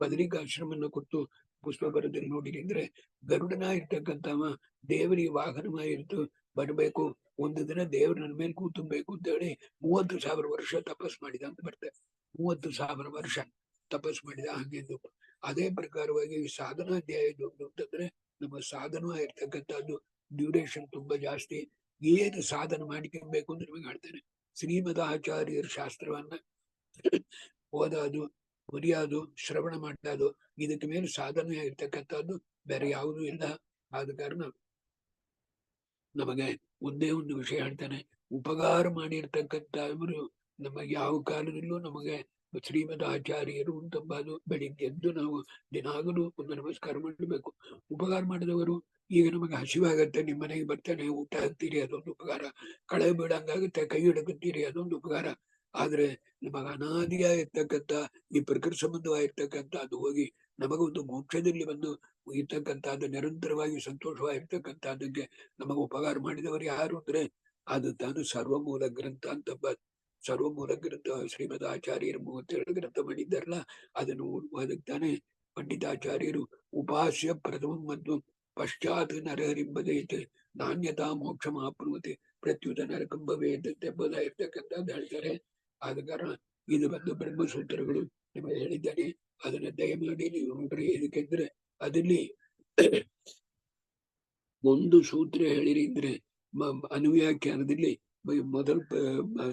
ಬದರಿಕಾಶ್ರಮನ ಕುರಿತು ಪುಷ್ಪ ಬರದಲ್ಲಿ ನೋಡಿರಿ. ಅಂದ್ರೆ ಗರುಡನ ಇರ್ತಕ್ಕಂಥವ ದೇವರಿಗೆ ವಾಹನವಾಗಿರ್ತು ಬರಬೇಕು, ಒಂದು ದಿನ ದೇವ್ರ ನನ್ನ ಮೇಲೆ ಕೂತಬೇಕು ಅಂತ ಹೇಳಿ 30,000 ವರ್ಷ ತಪಸ್ ಮಾಡಿದ ಅಂತ ಬರ್ತದೆ. 30,000 ವರ್ಷ ತಪಸ್ ಮಾಡಿದ ಹಂಗೆಂದು. ಅದೇ ಪ್ರಕಾರವಾಗಿ ಸಾಧನಾಧ್ಯಾಯ ಅಂತಂದ್ರೆ ನಮ್ಮ ಸಾಧನವಾಗಿರ್ತಕ್ಕಂಥದ್ದು ಡ್ಯೂರೇಷನ್ ತುಂಬಾ ಜಾಸ್ತಿ. ಏನು ಸಾಧನ ಮಾಡ್ಕೊಬೇಕು ಅಂತ ನಿಮಗೆ ಹೇಳ್ತೇನೆ. ಶ್ರೀಮದ್ ಆಚಾರ್ಯರ ಶಾಸ್ತ್ರವನ್ನ ಓದೋದು, ಮುರಿಯೋದು, ಶ್ರವಣ ಮಾಡೋದು, ಇದಕ್ಕೆ ಮೇಲೆ ಸಾಧನೆ ಇರ್ತಕ್ಕಂಥದ್ದು ಬೇರೆ ಯಾವುದೂ ಇಲ್ಲ. ಆದ ಕಾರಣ ನಮಗೆ ಒಂದೇ ಒಂದು ವಿಷಯ ಹೇಳ್ತಾನೆ. ಉಪಕಾರ ಮಾಡಿರ್ತಕ್ಕಂಥವರು ನಮಗೆ ಯಾವ ಕಾಲದಲ್ಲೂ ನಮಗೆ ಶ್ರೀಮದ್ ಆಚಾರ್ಯರು ಅಂತಂಬದು ಬೆಳಿಗ್ಗೆ ಎದ್ದು ನಾವು ದಿನಾಗಲೂ ಒಂದು ನಮಸ್ಕಾರ ಮಾಡಬೇಕು. ಉಪಕಾರ ಮಾಡಿದವರು, ಈಗ ನಮಗೆ ಹಸಿವಾಗತ್ತೆ, ನಿಮ್ಮ ಮನೆಗೆ ಬರ್ತಾನೆ ಊಟ ಹಾಕ್ತೀರಿ, ಅದೊಂದು ಉಪಕಾರ. ಕಳೆ ಬೀಳಂಗಾಗುತ್ತೆ, ಕೈ ಹಿಡಕತ್ತೀರಿ, ಅದೊಂದು ಉಪಕಾರ. ಆದ್ರೆ ನಮಗ ಅನಾದಿಯಾಗಿರ್ತಕ್ಕಂಥ ಈ ಪ್ರಕೃತಿ ಸಂಬಂಧವಾಗಿರ್ತಕ್ಕಂಥ ಅದು ಹೋಗಿ ನಮಗೊಂದು ಮೋಕ್ಷದಲ್ಲಿ ಬಂದು ಇರ್ತಕ್ಕಂಥದ್ದು ನಿರಂತರವಾಗಿ ಸಂತೋಷವಾಗಿರ್ತಕ್ಕಂಥದ್ದಕ್ಕೆ ನಮಗೆ ಉಪಕಾರ ಮಾಡಿದವರು ಯಾರು ಅಂದ್ರೆ ಅದು ತಾನು ಸರ್ವಮೂಲ ಗ್ರಂಥ ಅಂತ. ಸರ್ವಮೂಲ ಗ್ರಂಥ ಶ್ರೀಮದ್ ಆಚಾರ್ಯರು 32 ಗ್ರಂಥ ಮಾಡಿದ್ದಾರಲ್ಲ, ಅದನ್ನು ಅದಕ್ಕೆ ತಾನೇ ಪಂಡಿತಾಚಾರ್ಯರು ಉಪಾಸ್ಯ ಪ್ರಥಮ ಮತ್ತು ಪಶ್ಚಾತ್ ನರಹರಿಂಬದೈತೆ ನಾಣ್ಯತಾ ಮೋಕ್ಷ ಮಾಪ್ನುವತಿ ಪ್ರತ್ಯುತ ನರಕಂಭವೇದಂತೆ ಎಂಬುದಾಗಿರ್ತಕ್ಕಂಥದ್ದು ಹೇಳ್ತಾರೆ. ಆದ ಕಾರಣ ಇದು ಬಂದು ಬ್ರಹ್ಮಸೂತ್ರಗಳು ನಿಮಗೆ ಹೇಳಿದ್ದಾನೆ. ಅದನ್ನ ದಯಮಾಡಿ ನೀವು ನೋಡ್ರಿ. ಏಕೆಂದ್ರೆ ಅದಲ್ಲಿ ಒಂದು ಸೂತ್ರ ಹೇಳಿದ್ರೆ ಅನುವ್ಯಾಖ್ಯಾನದಲ್ಲಿ ಮೊದಲ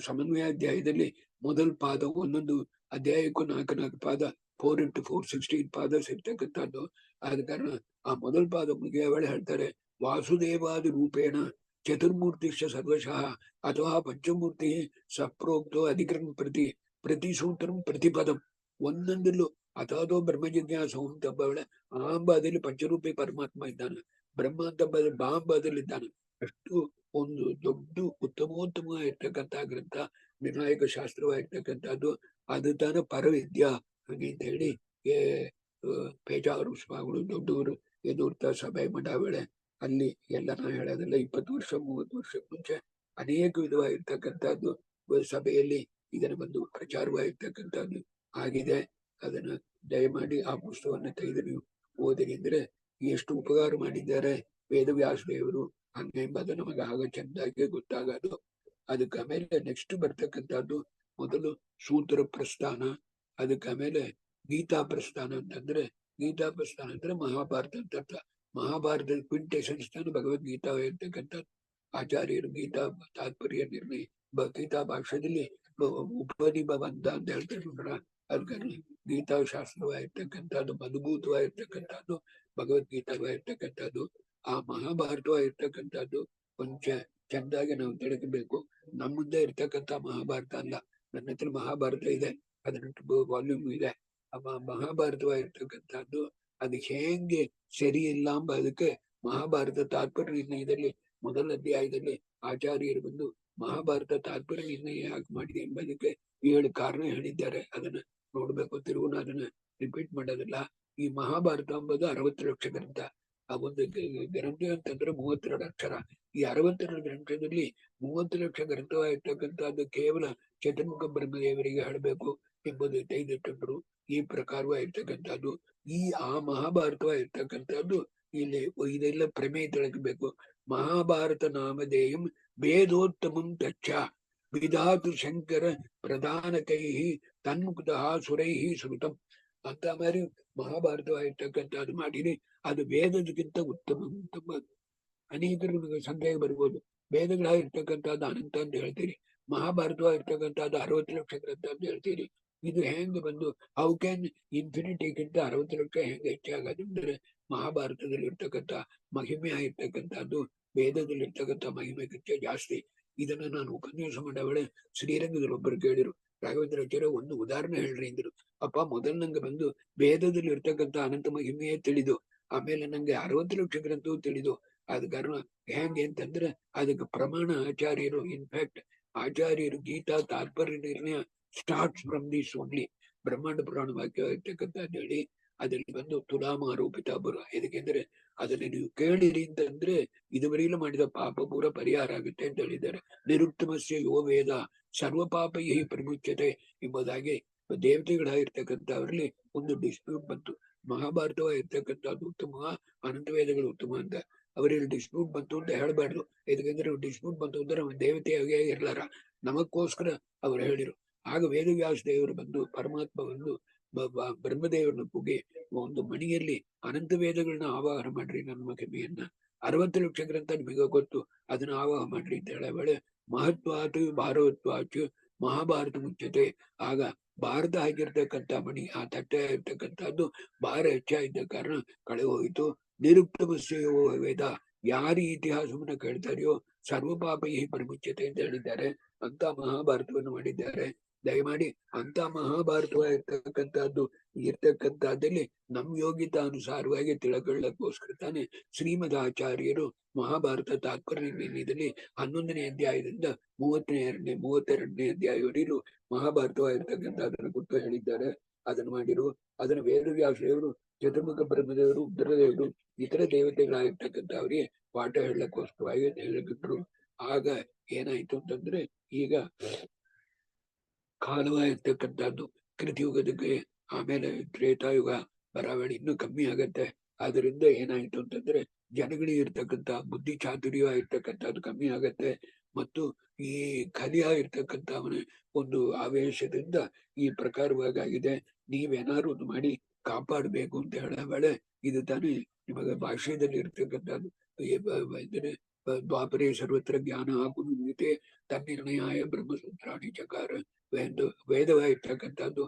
ಸಮನ್ವಯಾಧ್ಯಾಯದಲ್ಲಿ ಮೊದಲ ಪಾದ ಒಂದೊಂದು ಅಧ್ಯಾಯಕ್ಕೂ 4 ಪಾದ 4 into 4 16 ಪಾದ ಸಿಗ್ತಕ್ಕಂಥದ್ದು. ಆದ ಕಾರಣ ಆ ಮೊದಲ ಪಾದ ಮುಗಿಯವಳೆ ಹೇಳ್ತಾರೆ, ವಾಸುದೇವಾದಿ ರೂಪೇಣ ಚತುರ್ಮೂರ್ತಿಶ್ಚ ಸರ್ವಶಃ ಅಥವಾ ಪಂಚಮೂರ್ತಿ ಸಪ್ರೋಕ್ತೋ ಅಧಿಕರಣ ಪ್ರತಿ ಸೂತ್ರಂ ಪ್ರತಿಪದಂ. ಒಂದೊಂದಲ್ಲೂ ಅಥಾದೋ ಬ್ರಹ್ಮ ಜಿಜ್ಞಾಸ ಅಂತಂಬವಳೆ ಆಂಬದಲ್ಲಿ ಪಂಚರೂಪಿ ಪರಮಾತ್ಮ ಇದ್ದಾನೆ, ಬ್ರಹ್ಮ ಅಂತಂಬದಲ್ಲಿ ಬಾಂಬದಲ್ಲಿ ಇದ್ದಾನೆ. ಅಷ್ಟು ಒಂದು ದೊಡ್ಡ ಉತ್ತಮೋತ್ತಮ ಇರ್ತಕ್ಕಂಥ ಗ್ರಂಥ, ನಿರ್ಣಾಯಕ ಶಾಸ್ತ್ರವಾಗಿರ್ತಕ್ಕಂಥದ್ದು. ಅದು ತಾನ ಪರವಿದ್ಯಾ ಹಾಗೆ ಅಂತ ಹೇಳಿ ಪೇಜಾವರು ಸ್ವಾಮಿಗಳು ದೊಡ್ಡವರು ಎದುರ್ತಾ ಸಭೆ ಮಠಾವಳೆ ಅಲ್ಲಿ ಎಲ್ಲ ನಾ ಹೇಳೋದಿಲ್ಲ. 20 ವರ್ಷ 30 ವರ್ಷ ಮುಂಚೆ ಅನೇಕ ವಿಧವಾಗಿರ್ತಕ್ಕಂಥದ್ದು ಸಭೆಯಲ್ಲಿ ಇದನ್ನು ಬಂದು ಪ್ರಚಾರವಾಗಿರ್ತಕ್ಕಂಥದ್ದು ಆಗಿದೆ. ಅದನ್ನ ದಯಮಾಡಿ ಆ ಪುಸ್ತಕವನ್ನು ತೆಗೆದು ನೀವು ಓದಿರಿ. ಅಂದ್ರೆ ಎಷ್ಟು ಉಪಕಾರ ಮಾಡಿದ್ದಾರೆ ವೇದವ್ಯಾಸ ದೇವರು ಹಂಗೆಂಬುದು ನಮಗೆ ಆಗ ಚೆಂದಾಗಿ ಗೊತ್ತಾಗೋದು. ಅದಕ್ಕೆ ಆಮೇಲೆ ನೆಕ್ಸ್ಟ್ ಬರ್ತಕ್ಕಂಥದ್ದು ಮೊದಲು ಸೂತ್ರ ಪ್ರಸ್ಥಾನ, ಅದಕ್ಕೆ ಆಮೇಲೆ ಗೀತಾ ಪ್ರಸ್ಥಾನ ಅಂತಂದ್ರೆ, ಗೀತಾ ಪ್ರಸ್ಥಾನ ಅಂದ್ರೆ ಮಹಾಭಾರತ ಅಂತ. ಮಹಾಭಾರತದ ಕ್ವಿಂಟೆಸೆನ್ಸ್ ತಾನು ಭಗವದ್ಗೀತಾ ಇರ್ತಕ್ಕಂಥದ್ದು. ಆಚಾರ್ಯರು ಗೀತಾ ತಾತ್ಪರ್ಯ ನಿರ್ಣಯ ಗೀತಾ ಭಾಷೆಯಲ್ಲಿ ಉಪನಿಬಂಧ ಅಂತ ಹೇಳ್ತಾರೆ. ಅದಕ್ಕೆ ಗೀತಾ ಶಾಸ್ತ್ರವಾಗಿರ್ತಕ್ಕಂಥದ್ದು, ಮಧುಭೂತವಾಗಿರ್ತಕ್ಕಂಥದ್ದು, ಭಗವದ್ಗೀತಾವಾಗಿರ್ತಕ್ಕಂಥದ್ದು. ಆ ಮಹಾಭಾರತವಾಗಿರ್ತಕ್ಕಂಥದ್ದು ಕೊಂಚ ಚೆಂದಾಗಿ ನಾವು ತಿಳ್ಕಬೇಕು. ನಮ್ಮ ಮುಂದೆ ಇರ್ತಕ್ಕಂಥ ಮಹಾಭಾರತ ಅಲ್ಲ. ನನ್ನ ಹತ್ರ ಮಹಾಭಾರತ ಇದೆ, 18 ವಾಲ್ಯೂಮ್ ಇದೆ. ಆ ಮಹಾಭಾರತವಾಗಿರ್ತಕ್ಕಂಥದ್ದು ಅದು ಹೇಗೆ ಸರಿ ಇಲ್ಲ ಎಂಬ ಅದಕ್ಕೆ ಮಹಾಭಾರತ ತಾತ್ಪರ್ಯ ನಿರ್ಣಯದಲ್ಲಿ ಮೊದಲ ಅಧ್ಯಾಯದಲ್ಲಿ ಆಚಾರ್ಯರು ಬಂದು ಮಹಾಭಾರತ ತಾತ್ಪರ್ಯ ನಿರ್ಣಯ ಯಾಕೆ ಮಾಡಿದೆ ಎಂಬುದಕ್ಕೆ 7 ಕಾರಣ ಹೇಳಿದ್ದಾರೆ. ಅದನ್ನ ನೋಡ್ಬೇಕು. ತಿರುಗುನ ಅದನ್ನ ರಿಪೀಟ್ ಮಾಡೋದಿಲ್ಲ. ಈ ಮಹಾಭಾರತ ಎಂಬುದು 60 ಲಕ್ಷ ಗ್ರಂಥ. ಆ ಒಂದು ಗ್ರಂಥ ಅಂತಂದ್ರೆ 32 ಅಕ್ಷರ. ಈ 62 ಗ್ರಂಥದಲ್ಲಿ 30 ಲಕ್ಷ ಗ್ರಂಥವಾಗಿರ್ತಕ್ಕಂಥದ್ದು ಕೇವಲ ಚತುರ್ಮುಖ ಬ್ರಹ್ಮದೇವರಿಗೆ ಹೇಳಬೇಕು ಎಂಬುದು ತೆಗೆದಿಟ್ಟರು. ಈ ಪ್ರಕಾರವಾಗಿರ್ತಕ್ಕಂಥದ್ದು ಆ ಮಹಾಭಾರತವಾಗಿರ್ತಕ್ಕಂಥದ್ದು ಇಲ್ಲಿ ಇದೆಲ್ಲ ಪ್ರಮೇಯ ತಿಳಕಬೇಕು. ಮಹಾಭಾರತ ನಾಮಧೇಯಂ ವೇದೋತ್ತಮಂ ತಚ್ಚ ವಿಧಾತು ಶಂಕರ ಪ್ರಧಾನ ಕೈಹಿ ತನ್ಮುಕ್ತಃ ಸುರೈಹಿ ಶ್ರುತಂ ಅಂತ ಮಾರಿ ಮಹಾಭಾರತವಾಗಿರ್ತಕ್ಕಂಥದ್ದು ಮಾಡಿರಿ. ಅದು ವೇದದಕ್ಕಿಂತ ಉತ್ತಮ ಉತ್ತಮ. ಅನೇಕರು ಸಂದೇಹ ಬರ್ಬೋದು, ವೇದಗಳಾಗಿರ್ತಕ್ಕಂಥದ್ದು ಅನಂತ ಅಂತ ಹೇಳ್ತೀರಿ, ಮಹಾಭಾರತವಾಗಿರ್ತಕ್ಕಂಥದ್ದು 60 ಲಕ್ಷ ಗ್ರಂಥ ಅಂತ ಹೇಳ್ತೀರಿ. ಇದು ಹೆಂಗ್ ಬಂದು ಹೌ ಕ್ಯಾನ್ ಇನ್ಫಿನಿಟಿಗಿಂತ 60 ಲಕ್ಷ ಹೆಂಗ್ ಹೆಚ್ಚಾಗೋದಂದ್ರೆ ಮಹಾಭಾರತದಲ್ಲಿ ಇರ್ತಕ್ಕಂಥ ಮಹಿಮೆ ಆಗಿರ್ತಕ್ಕಂಥದ್ದು ವೇದದಲ್ಲಿರ್ತಕ್ಕಂಥ ಮಹಿಮೆಗಿಂತ ಜಾಸ್ತಿ. ಇದನ್ನ ನಾನು ಉಪನ್ಯಾಸ ಮಾಡವಳೆ ಶ್ರೀರಂಗದಲ್ಲಿ ಒಬ್ಬರು ಕೇಳಿರು, ರಾಘವೇಂದ್ರಾಚಾರ್ಯ ಒಂದು ಉದಾಹರಣೆ ಹೇಳ್ರಿ ಅಂದ್ರು. ಅಪ್ಪ ಮೊದಲು ನಂಗೆ ಬಂದು ವೇದದಲ್ಲಿ ಇರ್ತಕ್ಕಂಥ ಅನಂತ ಮಹಿಮೆಯೇ ತಿಳಿದು, ಆಮೇಲೆ ನಂಗೆ 60 ಲಕ್ಷ ಗ್ರಂಥವು ತಿಳಿದು. ಆದ ಕಾರಣ ಹೆಂಗೆ ಅಂತಂದ್ರೆ ಅದಕ್ಕೆ ಪ್ರಮಾಣ ಆಚಾರ್ಯರು, ಇನ್ಫ್ಯಾಕ್ಟ್ ಆಚಾರ್ಯರು ಗೀತಾ ತಾತ್ಪರ್ಯ ನಿರ್ಣಯ ಸ್ಟಾರ್ಟ್ಸ್ ಫ್ರಮ್ ದಿಸ್ ಓನ್ಲಿ. ಬ್ರಹ್ಮಾಂಡ ಪುರಾಣ ವಾಕ್ಯ ಇರ್ತಕ್ಕಂಥದ್ದು ಹೇಳಿ ಅದರಲ್ಲಿ ಬಂದು ತುಲಾಮಾರೋಪಿತ ಬರು. ಯಾಕೆಂದ್ರೆ ಅದನ್ನ ನೀವು ಕೇಳಿರಿ ಅಂತಂದ್ರೆ ಇದುವರೆಗೂ ಮಾಡಿದ ಪಾಪ ಪೂರ ಪರಿಹಾರ ಆಗುತ್ತೆ ಅಂತ ಹೇಳಿದ್ದಾರೆ. ನಿರುತ್ತಮಸ್ಯ ಯೋ ವೇದ ಸರ್ವ ಪಾಪ ಯಹಿ ಪ್ರಮುಚ್ಯತೆ ಎಂಬುದಾಗಿ ದೇವತೆಗಳಾಗಿರ್ತಕ್ಕಂಥವರಲ್ಲಿ ಒಂದು ಡಿಸ್ಪ್ಯೂಟ್ ಬಂತು. ಮಹಾಭಾರತವಾಗಿರ್ತಕ್ಕಂಥದ್ದು ಉತ್ತಮ, ಅನಂತ ವೇದಗಳು ಉತ್ತಮ ಅಂತ ಅವರಲ್ಲಿ ಡಿಸ್ಪ್ಯೂಟ್ ಬಂತು ಅಂತ ಹೇಳಬಾರ್ದು. ಯಾಕಂದ್ರೆ ಡಿಸ್ಪ್ಯೂಟ್ ಬಂತು ಅಂದ್ರೆ ಅವನ ದೇವತೆಯಾಗಿ ಇರ್ಲಾರ, ನಮಗೋಸ್ಕರ ಅವ್ರು ಹೇಳಿರು. ಆಗ ವೇದವ್ಯಾಸ ದೇವರು ಬಂದು ಪರಮಾತ್ಮ ಬಂದು ಬ್ರಹ್ಮದೇವರನ್ನ ಕೂಗಿ ಒಂದು ಮಣಿಯಲ್ಲಿ ಅನಂತ ವೇದಗಳನ್ನ ಆವಾಹನ ಮಾಡ್ರಿ, ನನ್ನ ಮಹಿಮೆಯನ್ನ 60 ಲಕ್ಷ ಗ್ರಂಥ ನಿಮಗೆ ಗೊತ್ತು, ಅದನ್ನ ಆವಾಹ ಮಾಡ್ರಿ ಅಂತ ಹೇಳಬೇಳೆ. ಮಹತ್ವಾತು ಭಾರವತ್ವಾಚು ಮಹಾಭಾರತ ಮುಚ್ಚತೆ. ಆಗ ಭಾರತ ಆಗಿರ್ತಕ್ಕಂಥ ಮಣಿ ಆ ತಟ್ಟೆ ಆಗಿರ್ತಕ್ಕಂಥದ್ದು ಭಾರ ಹೆಚ್ಚಾಗಿದ್ದ ಕಾರಣ ಕಳೆ ಹೋಯಿತು. ನಿರುಕ್ತಮಸ್ಯೋ ವೇದ, ಯಾರು ಇತಿಹಾಸವನ್ನ ಕೇಳ್ತಾರೆಯೋ ಸರ್ವ ಪಾಪ ಈ ಪ್ರಮುಚ್ಯತೆ ಅಂತ ಹೇಳಿದ್ದಾರೆ. ಅಂತ ಮಹಾಭಾರತವನ್ನು ಮಾಡಿದ್ದಾರೆ. ದಯಮಾಡಿ ಅಂತ ಮಹಾಭಾರತವಾಗಿರ್ತಕ್ಕಂಥದ್ದು ಇರ್ತಕ್ಕಂಥದ್ದಲ್ಲಿ ನಮ್ ಯೋಗ್ಯತಾನುಸಾರವಾಗಿ ತಿಳ್ಕೊಳ್ಳಕ್ಕೋಸ್ಕರ ತಾನೆ ಶ್ರೀಮದ್ ಆಚಾರ್ಯರು ಮಹಾಭಾರತ ತಾತ್ಪರ್ಯ ನಿರ್ಣಯದಲ್ಲಿ 11ನೇ ಅಧ್ಯಾಯದಿಂದ 32ನೇ ಅಧ್ಯಾಯವರೆಗೂ ಮಹಾಭಾರತವಾಗಿರ್ತಕ್ಕಂಥದ್ದನ್ನು ಕುರಿತು ಹೇಳಿದ್ದಾರೆ. ಅದನ್ನು ಮಾಡಿರು. ಅದನ್ನು ವೇದವ್ಯಾಸದೇವರು, ಚತುರ್ಮುಖ ಬ್ರಹ್ಮದೇವರು, ಉತ್ತರದೇವರು, ಇತರ ದೇವತೆಗಳಾಗಿರ್ತಕ್ಕಂಥವ್ರಿಗೆ ಪಾಠ ಹೇಳಕ್ಕೋಸ್ಕರವಾಗಿ ಹೇಳಿಬಿಟ್ರು. ಆಗ ಏನಾಯ್ತು ಅಂತಂದ್ರೆ ಈಗ ಕಾಲವಾಗಿರ್ತಕ್ಕಂಥದ್ದು ಕೃತಿಯುಗದಕ್ಕೆ ಆಮೇಲೆ ತ್ರೇತಾಯುಗ ಬರಾವಳಿ ಇನ್ನೂ ಕಮ್ಮಿ ಆಗತ್ತೆ. ಆದ್ರಿಂದ ಏನಾಯ್ತು ಅಂತಂದ್ರೆ ಜನಗಳಿಗೆ ಇರ್ತಕ್ಕಂಥ ಬುದ್ಧಿ ಚಾತುರ್ಯ ಇರ್ತಕ್ಕಂಥದ್ದು ಕಮ್ಮಿ ಆಗತ್ತೆ. ಮತ್ತು ಈ ಕಲಿಯ ಇರ್ತಕ್ಕಂಥ ಅವನ ಒಂದು ಆವೇಶದಿಂದ ಈ ಪ್ರಕಾರವಾಗಿದೆ. ನೀವೇನಾದ್ರು ಒಂದು ಮಾಡಿ ಕಾಪಾಡಬೇಕು ಅಂತ ಹೇಳ ವೇಳೆ ಇದು ತಾನೇ ನಿಮಗೆ ಭಾಷೆಯಲ್ಲಿ ಇರ್ತಕ್ಕಂಥದ್ದು. ದ್ವಾಪರೇ ಸರ್ವತ್ರ ಜ್ಞಾನ ಆಗುನುತೆ ತನ್ನಿರ್ಣಯಾಯ ಬ್ರಹ್ಮಸೂತ್ರಾಣಿ ಚಕಾರ ವೇದವಾಗಿರ್ತಕ್ಕಂಥದ್ದು.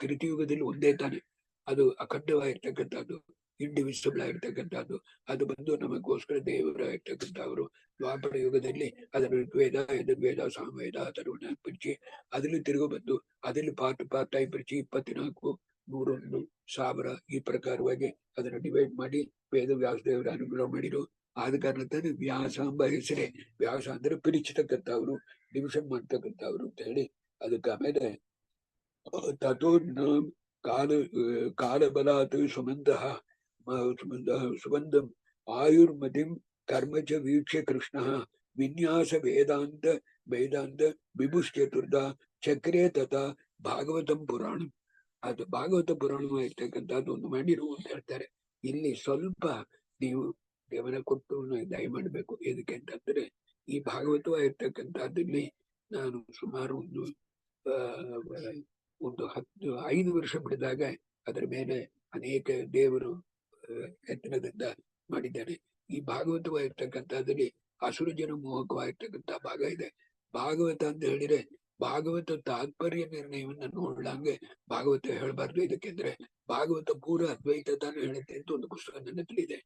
ಕೃತಿಯುಗದಲ್ಲಿ ಒಂದೇ ತಾನೆ, ಅದು ಅಖಂಡವಾಗಿರ್ತಕ್ಕಂಥದ್ದು, ಇಂಡಿವಿಸಿಬಲ್ ಆಗಿರ್ತಕ್ಕಂಥದ್ದು. ಅದು ಬಂದು ನಮಗೋಸ್ಕರ ದೇವರ ಇರ್ತಕ್ಕಂಥವ್ರು ದ್ವಾಪರ ಯುಗದಲ್ಲಿ ಅದರ ಋಗ್ವೇದ, ಯಜುರ್ವೇದ, ಸಾಮವೇದ ಅದನ್ನು ಬಿಡಿಸಿ ಅದ್ರಲ್ಲಿ ತಿರುಗು ಬಂದು ಅದ್ರಲ್ಲಿ ಪಾರ್ಟ್ ಆಗಿ ಬಿಡಿಸಿ 24, 101, 1000 ಈ ಪ್ರಕಾರವಾಗಿ ಅದನ್ನು ಡಿವೈಡ್ ಮಾಡಿ ವೇದ ವ್ಯಾಸದೇವರ ಅನುಗ್ರಹ ಮಾಡಿರು. ಆದ ಕಾರಣ ತಾನೇ ವ್ಯಾಸ ಎಂಬ ಹೆಸರೇ. ವ್ಯಾಸ ಅಂದ್ರೆ ಪಿರಿಚತಕ್ಕಂಥವ್ರು, ಡಿವಿಷನ್ ಮಾಡ್ತಕ್ಕಂಥವ್ರು ಅಂತ ಹೇಳಿ. ಅದಕ್ಕೆ ಆಮೇಲೆ ತಥೋ ಕಾಲಬಲಾತ್ ಸುಬಂಧಂ ಆಯುರ್ಮತಿಂ ಕರ್ಮ ಚ ವೀಕ್ಷ್ಯ ಕೃಷ್ಣ ವಿನ್ಯಾಸ ವೇದಾಂತ ವಿಭುಶ್ಚತುರ್ಧ ಚಕ್ರೇ ತಥಾ ಭಾಗವತಂ ಪುರಾಣ. ಅದು ಭಾಗವತ ಪುರಾಣವಾಗಿರ್ತಕ್ಕಂಥದ್ದು ಒಂದು ಮಾಡಿರು ಅಂತ ಹೇಳ್ತಾರೆ. ಇಲ್ಲಿ ಸ್ವಲ್ಪ ನೀವು ಗಮನ ಕೊಟ್ಟು ದಯ ಮಾಡಬೇಕು. ಏನಕ್ಕೆ ಅಂತಂದ್ರೆ ಈ ಭಾಗವತವಾಗಿರ್ತಕ್ಕಂಥದ್ದಲ್ಲಿ ನಾನು ಸುಮಾರು ಒಂದು 5 ವರ್ಷ ಬಿಡಿದಾಗ ಅದರ ಮೇಲೆ ಅನೇಕ ದೇವರು ಯತ್ನದಿಂದ ಮಾಡಿದ್ದಾರೆ. ಈ ಭಾಗವತವಾಗಿರ್ತಕ್ಕಂಥದ್ದಲ್ಲಿ ಅಸುರಜನ ಮೋಹಕವಾಗಿರ್ತಕ್ಕಂಥ ಭಾಗ ಇದೆ. ಭಾಗವತ ಅಂತ ಹೇಳಿದ್ರೆ ಭಾಗವತ ತಾತ್ಪರ್ಯ ನಿರ್ಣಯವನ್ನ ನೋಡ್ಲಂಗೆ ಭಾಗವತ ಹೇಳಬಾರ್ದು. ಇದಕ್ಕೆಂದ್ರೆ ಭಾಗವತ ಪೂರ ಅದ್ವೈತ ತಾನು ಹೇಳುತ್ತೆ ಅಂತ ಒಂದು ಪುಸ್ತಕ ನನ್ನ ತಿಳಿದೆ.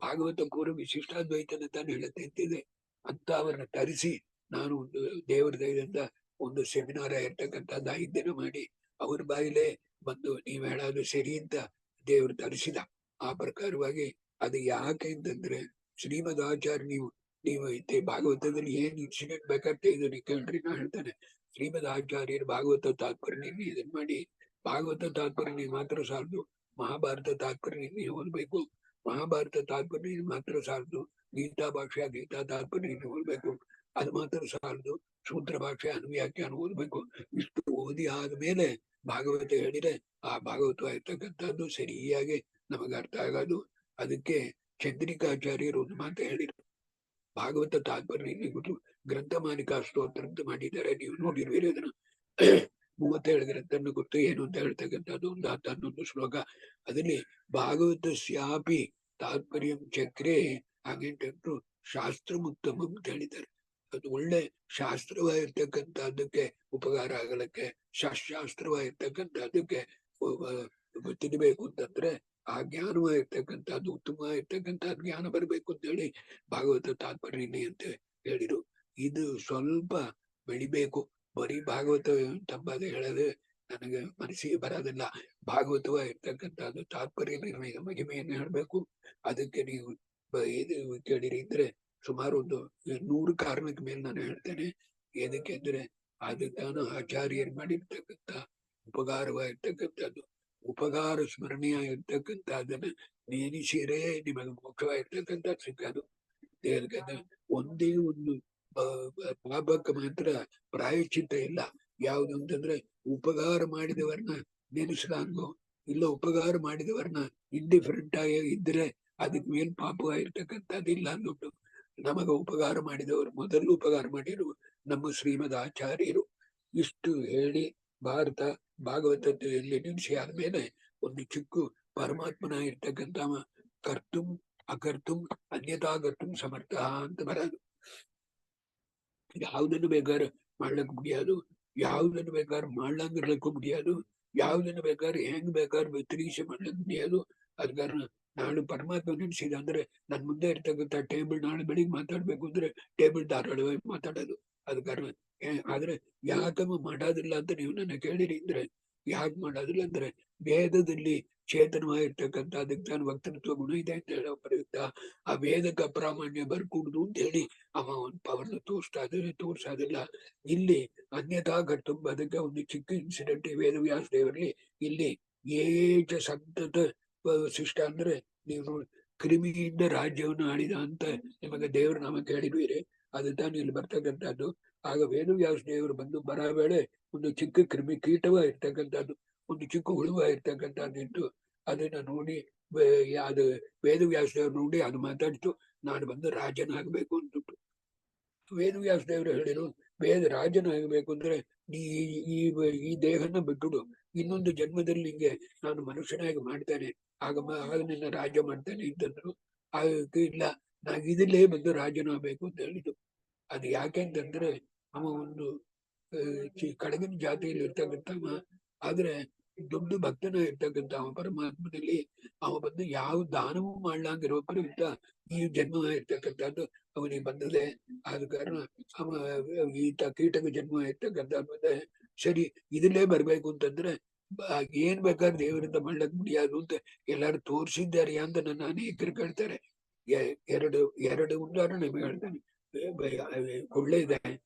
ಭಾಗವತ ಪೂರ ವಿಶಿಷ್ಟಾದ್ವೈತನ ತಾನು ಹೇಳುತ್ತೆ ಅಂತಿದೆ ಅಂತ ಅವರನ್ನ ತರಿಸಿ ನಾನು ಒಂದು ದೇವರ ದಯದಿಂದ ಒಂದು ಸೆಮಿನಾರ್ ಇರ್ತಕ್ಕಂಥದ್ದು 5 ದಿನ ಮಾಡಿ ಅವ್ರ ಬಾಯಿಲೆ ಬಂದು ನೀವ್ ಹೇಳೋದು ಸರಿ ಅಂತ ದೇವರು ತರಿಸಿದ. ಆ ಪ್ರಕಾರವಾಗಿ ಅದು ಯಾಕೆ ಅಂತಂದ್ರೆ ಶ್ರೀಮದ್ ಆಚಾರ್ಯ ನೀವು ಐತೆ ಭಾಗವತದಲ್ಲಿ ಏನ್ ಇನ್ಸಿಡೆಂಟ್ ಬೇಕಾಗ್ತದೆ ಇದನ್ನ ಕೇಳ್ರಿ. ನಾ ಹೇಳ್ತಾನೆ ಶ್ರೀಮದ್ ಆಚಾರ್ಯರು ಭಾಗವತ ತಾತ್ಪರ್ಯ ಇದನ್ ಮಾಡಿ ಭಾಗವತ ತಾತ್ಪರ್ಯ ಮಾತ್ರ ಸಾಲದು, ಮಹಾಭಾರತ ತಾತ್ಪರ್ಯ ಓದ್ಬೇಕು. ಮಹಾಭಾರತ ತಾತ್ಪರ್ಯ ಮಾತ್ರ ಸಾಲದು, ಗೀತಾ ಭಾಷೆ ಗೀತಾ ತಾತ್ಪರ್ಯ ಓದ್ಬೇಕು. ಅದು ಮಾತ್ರ ಸಾಲದು, ಸೂತ್ರ ಭಾಷೆ ಅನುವ್ಯಾಖ್ಯಾನ ಓದ್ಬೇಕು. ಇಷ್ಟು ಓದಿ ಆದ್ಮೇಲೆ ಭಾಗವತ ಹೇಳಿದ್ರೆ ಆ ಭಾಗವತ ಇರ್ತಕ್ಕಂಥದ್ದು ಸರಿಯಾಗಿ ನಮಗೆ ಅರ್ಥ ಆಗೋದು. ಅದಕ್ಕೆ ಚಂದ್ರಿಕಾಚಾರ್ಯರು ಒಂದು ಮಾತು ಹೇಳಿದ್ರು. ಭಾಗವತ ತಾತ್ಪರ್ಯ ಗೊತ್ತು, ಗ್ರಂಥ ಮಾಲಿಕಾ ಸ್ತೋತ್ರ ಅಂತ ಮಾಡಿದ್ದಾರೆ, ನೀವು ನೋಡಿರ್ತೀರಿ ಅದನ್ನ. 37 ಗ್ರಂಥನ್ನು ಗೊತ್ತು ಏನು ಅಂತ ಹೇಳ್ತಕ್ಕಂಥದ್ದು ಒಂದು 11 ಶ್ಲೋಕ. ಅದರಲ್ಲಿ ಭಾಗವತ ಸ್ಯಾಪಿ ತಾತ್ಪರ್ಯ ಚಕ್ರೆ ಹಾಗೆಂಟು ಶಾಸ್ತ್ರ ಉತ್ತಮಂ ಅಂತ ಹೇಳಿದ್ದಾರೆ. ಅದು ಒಳ್ಳೆ ಶಾಸ್ತ್ರವಾಗಿರ್ತಕ್ಕಂಥದ್ದಕ್ಕೆ ಉಪಕಾರ ಆಗಲಿಕ್ಕೆ, ಶಾಸ್ತ್ರವಾಗಿರ್ತಕ್ಕಂಥದ್ದಕ್ಕೆ ತಿನ್ನಬೇಕು ಅಂತಂದ್ರೆ ಆ ಜ್ಞಾನವಾಗಿರ್ತಕ್ಕಂಥದ್ದು ಉತ್ತಮವಾಗಿರ್ತಕ್ಕಂಥ ಜ್ಞಾನ ಬರಬೇಕು ಅಂತ ಹೇಳಿ ಭಾಗವತ ತಾತ್ಪರ್ಯ ಅಂತ ಹೇಳಿರು. ಇದು ಸ್ವಲ್ಪ ಬೆಳಿಬೇಕು. ಬರೀ ಭಾಗವತ ತಂಬಾದ ಹೇಳೋದು ನನಗೆ ಮನಸ್ಸಿಗೆ ಬರೋದಿಲ್ಲ. ಭಾಗವತವಾಗಿರ್ತಕ್ಕಂಥದ್ದು ತಾತ್ಪರ್ಯ ನಿರ್ಣಯ ಮಹಿಮೆಯನ್ನು ಹೇಳಬೇಕು. ಅದಕ್ಕೆ ನೀವು ಇದು ಕೇಳಿರಿ ಅಂದ್ರೆ ಸುಮಾರು ಒಂದು 100 ಕಾರಣಕ್ಕೆ ಮೇಲೆ ನಾನು ಹೇಳ್ತೇನೆ. ಏನಕ್ಕೆ ಅಂದ್ರೆ ಅದು ತಾನು ಆಚಾರ್ಯರು ಮಾಡಿರ್ತಕ್ಕಂಥ ಉಪಕಾರವಾಗಿರ್ತಕ್ಕಂಥದ್ದು, ಉಪಕಾರ ಸ್ಮರಣೀಯ ಇರ್ತಕ್ಕಂಥದ್ದನ್ನ ನೆನೆಸಿರೇ ನಿಮಗೆ ಮೋಕ್ಷವಾಗಿರ್ತಕ್ಕಂಥದ್ದು ಸಿಕ್ಕದು. ಒಂದೇ ಒಂದು ಪಾಪಕ್ಕೆ ಮಾತ್ರ ಪ್ರಾಯಶ್ಚಿತ್ತ ಇಲ್ಲ. ಯಾವುದು ಅಂತಂದ್ರೆ ಉಪಕಾರ ಮಾಡಿದವರನ್ನ ನೆನೆಸ್ಲಾಂಗೋ, ಇಲ್ಲ ಉಪಕಾರ ಮಾಡಿದವರನ್ನ ಇಂಡಿಫರೆಂಟ್ ಆಗಿ ಇದ್ರೆ ಅದಕ್ಕೆ ಮೇಲ್ ಪಾಪವಾಗಿರ್ತಕ್ಕಂಥದ್ದು ಇಲ್ಲ ಅಂದ್ಬಿಟ್ಟು ನಮಗ ಉಪಕಾರ ಮಾಡಿದವರು ಮೊದಲು ಉಪಕಾರ ಮಾಡಿರು ನಮ್ಮ ಶ್ರೀಮದ್ ಆಚಾರ್ಯರು. ಇಷ್ಟು ಹೇಳಿ ಭಾಗವತದಲ್ಲಿ ನಿಲ್ಲಿಸಿ ಆದ್ಮೇಲೆ ಒಂದು ಚಿಕ್ಕ ಪರಮಾತ್ಮನ ಇರ್ತಕ್ಕಂಥ ಕರ್ತುಂ ಅಕರ್ತುಂ ಅನ್ಯತಾ ಕರ್ತುಂ ಸಮರ್ಥ ಅಂತ ಬರೋದು. ಯಾವ್ದನ್ನು ಬೇಕಾದ್ರೆ ಮಾಡ್ಲಕ್ ಮುಡಿಯೋದು, ಯಾವ್ದನ್ನು ಬೇಕಾದ್ರೆ ಮಾಡ್ಲಂಗಿರ್ಲಕ್ಕೂ ಮುಡಿಯೋದು, ಯಾವ್ದನ್ನು ಬೇಕಾದ್ರೆ ಹೆಂಗ್ ಬೇಕಾದ್ರೆ ವ್ಯತಿರಿಕ್ತ ಮಾಡ್ಲಕ್ ಮುಡಿಯೋದು. ಅದ್ ಕಾರಣ ನಾಳೆ ಪರಮಾತ್ಮ ನೆನೆಸಿದ ಅಂದ್ರೆ ನನ್ ಮುಂದೆ ಇರ್ತಕ್ಕಂಥ ಟೇಬಲ್ ನಾಳೆ ಬೆಳಿಗ್ಗೆ ಮಾತಾಡ್ಬೇಕು ಅಂದ್ರೆ ಟೇಬಲ್ ಧಾರಾಳವಾಗಿ ಮಾತಾಡೋದು. ಅದ್ ಕಾರಣ ಆದ್ರೆ ಯಾಕಮ್ಮ ಮಾಡೋದಿಲ್ಲ ಅಂತ ನೀವು ನನ್ನ ಕೇಳಿರಿ ಅಂದ್ರೆ ಯಾಕೆ ಮಾಡೋದಿಲ್ಲ ಅಂದ್ರೆ ವೇದದಲ್ಲಿ ಚೇತನವಾಗಿರ್ತಕ್ಕಂಥ ಅದಕ್ಕೆ ತಾನು ವಕ್ತೃತ್ವ ಗುಣ ಇದೆ ಅಂತ ಹೇಳೋ ಪ್ರಯುಕ್ತ ಆ ವೇದಕ್ಕೆ ಅಪ್ರಾಮಾಣ್ಯ ಬರ್ಕೂಡುದು ಅಂತ ಹೇಳಿ ಅವ ಒಂದು ಪವರ್ನ ತೋರ್ಸಾದಿಲ್ಲ. ಇಲ್ಲಿ ಅನ್ಯತಾ ಕರ್ತುಂಬ ಅದಕ್ಕೆ ಒಂದು ಚಿಕ್ಕ ಇನ್ಸಿಡೆಂಟ್ ವೇದವ್ಯಾಸ ದೇವರಲ್ಲಿ ಇಲ್ಲಿ ಏಜ ಸಂತತ ಶಿಷ್ಟ ಅಂದ್ರೆ ನೀವು ಕ್ರಿಮಿಯಿಂದ ರಾಜ್ಯವನ್ನು ಆಳಿದ ಅಂತ ನಿಮಗೆ ದೇವ್ರ ನಾಮ ಕೇಳಿರುವಿರಿ. ಅದು ತಾನು ಇಲ್ಲಿ ಬರ್ತಕ್ಕಂಥದ್ದು. ಆಗ ವೇದವ್ಯಾಸ ದೇವರು ಬಂದು ಬರ ವೇಳೆ ಒಂದು ಚಿಕ್ಕ ಕ್ರಿಮಿ ಕೀಟವ ಇರ್ತಕ್ಕಂಥದ್ದು, ಒಂದು ಚಿಕ್ಕ ಹುಳುವ ಇರ್ತಕ್ಕಂಥದ್ದು ಇತ್ತು. ಅದನ್ನ ನೋಡಿ ಅದು ವೇದವ್ಯಾಸದೇವ್ರು ನೋಡಿ ಅದು ಮಾತಾಡ್ತು, ನಾನು ಬಂದು ರಾಜನಾಗಬೇಕು ಅಂದ್ಬಿಟ್ಟು. ವೇದವ್ಯಾಸದೇವರು ಹೇಳಿರು, ರಾಜನಾಗಬೇಕು ಅಂದ್ರೆ ನೀ ಈ ದೇಹನ ಬಿಟ್ಟುಡು, ಇನ್ನೊಂದು ಜನ್ಮದಲ್ಲಿ ನಿಂಗೆ ನಾನು ಮನುಷ್ಯನಾಗಿ ಮಾಡ್ತೇನೆ, ಆಗ ನಿನ್ನ ರಾಜ ಮಾಡ್ತೇನೆ ಅಂತಂದ್ರು. ಅದಕ್ಕೆ ಇಲ್ಲ, ನಾನು ಇದಲ್ಲೇ ಬಂದು ರಾಜನಾಗಬೇಕು ಅಂತ ಹೇಳಿದ್ದು. ಅದು ಯಾಕೆ ಅಂತಂದ್ರೆ ಅವ ಒಂದು ಕಡಗಿನ ಜಾತಿಯಲ್ಲಿ ಇರ್ತಕ್ಕಂಥವ, ಆದ್ರೆ ದೊಡ್ಡ ಭಕ್ತನ ಇರ್ತಕ್ಕಂಥ ಅವ ಪರಮಾತ್ಮನಲ್ಲಿ. ಅವ ಬಂದು ಯಾವ ದಾನವೂ ಮಾಡ್ಲಾಂಗಿರೋ ಪರ್ಯಂತ ಈ ಜನ್ಮ ಇರ್ತಕ್ಕಂಥದ್ದು ಅವನಿಗೆ ಬಂದದೆ. ಆದ ಕಾರಣ ಅವ ಈತ ಕೀಟಕ ಜನ್ಮ ಇರ್ತಕ್ಕಂಥ ಸರಿ ಇದಲ್ಲೇ ಬರ್ಬೇಕು ಅಂತಂದ್ರೆ ಏನ್ ಬೇಕಾದ್ರೆ ದೇವರಿಂದ ಮಾಡ್ಲಕ್ முடியாது ಅಂತ ಎಲ್ಲಾರು ತೋರಿಸಿದ್ದಾರೆ ಅಂತ ನನ್ನ ಅನೇಕರು ಕೇಳ್ತಾರೆ. ಎರಡು ಉದಾಹರಣೆ ಹೇಳ್ತಾನೆ, ಒಳ್ಳೆಯದೆ.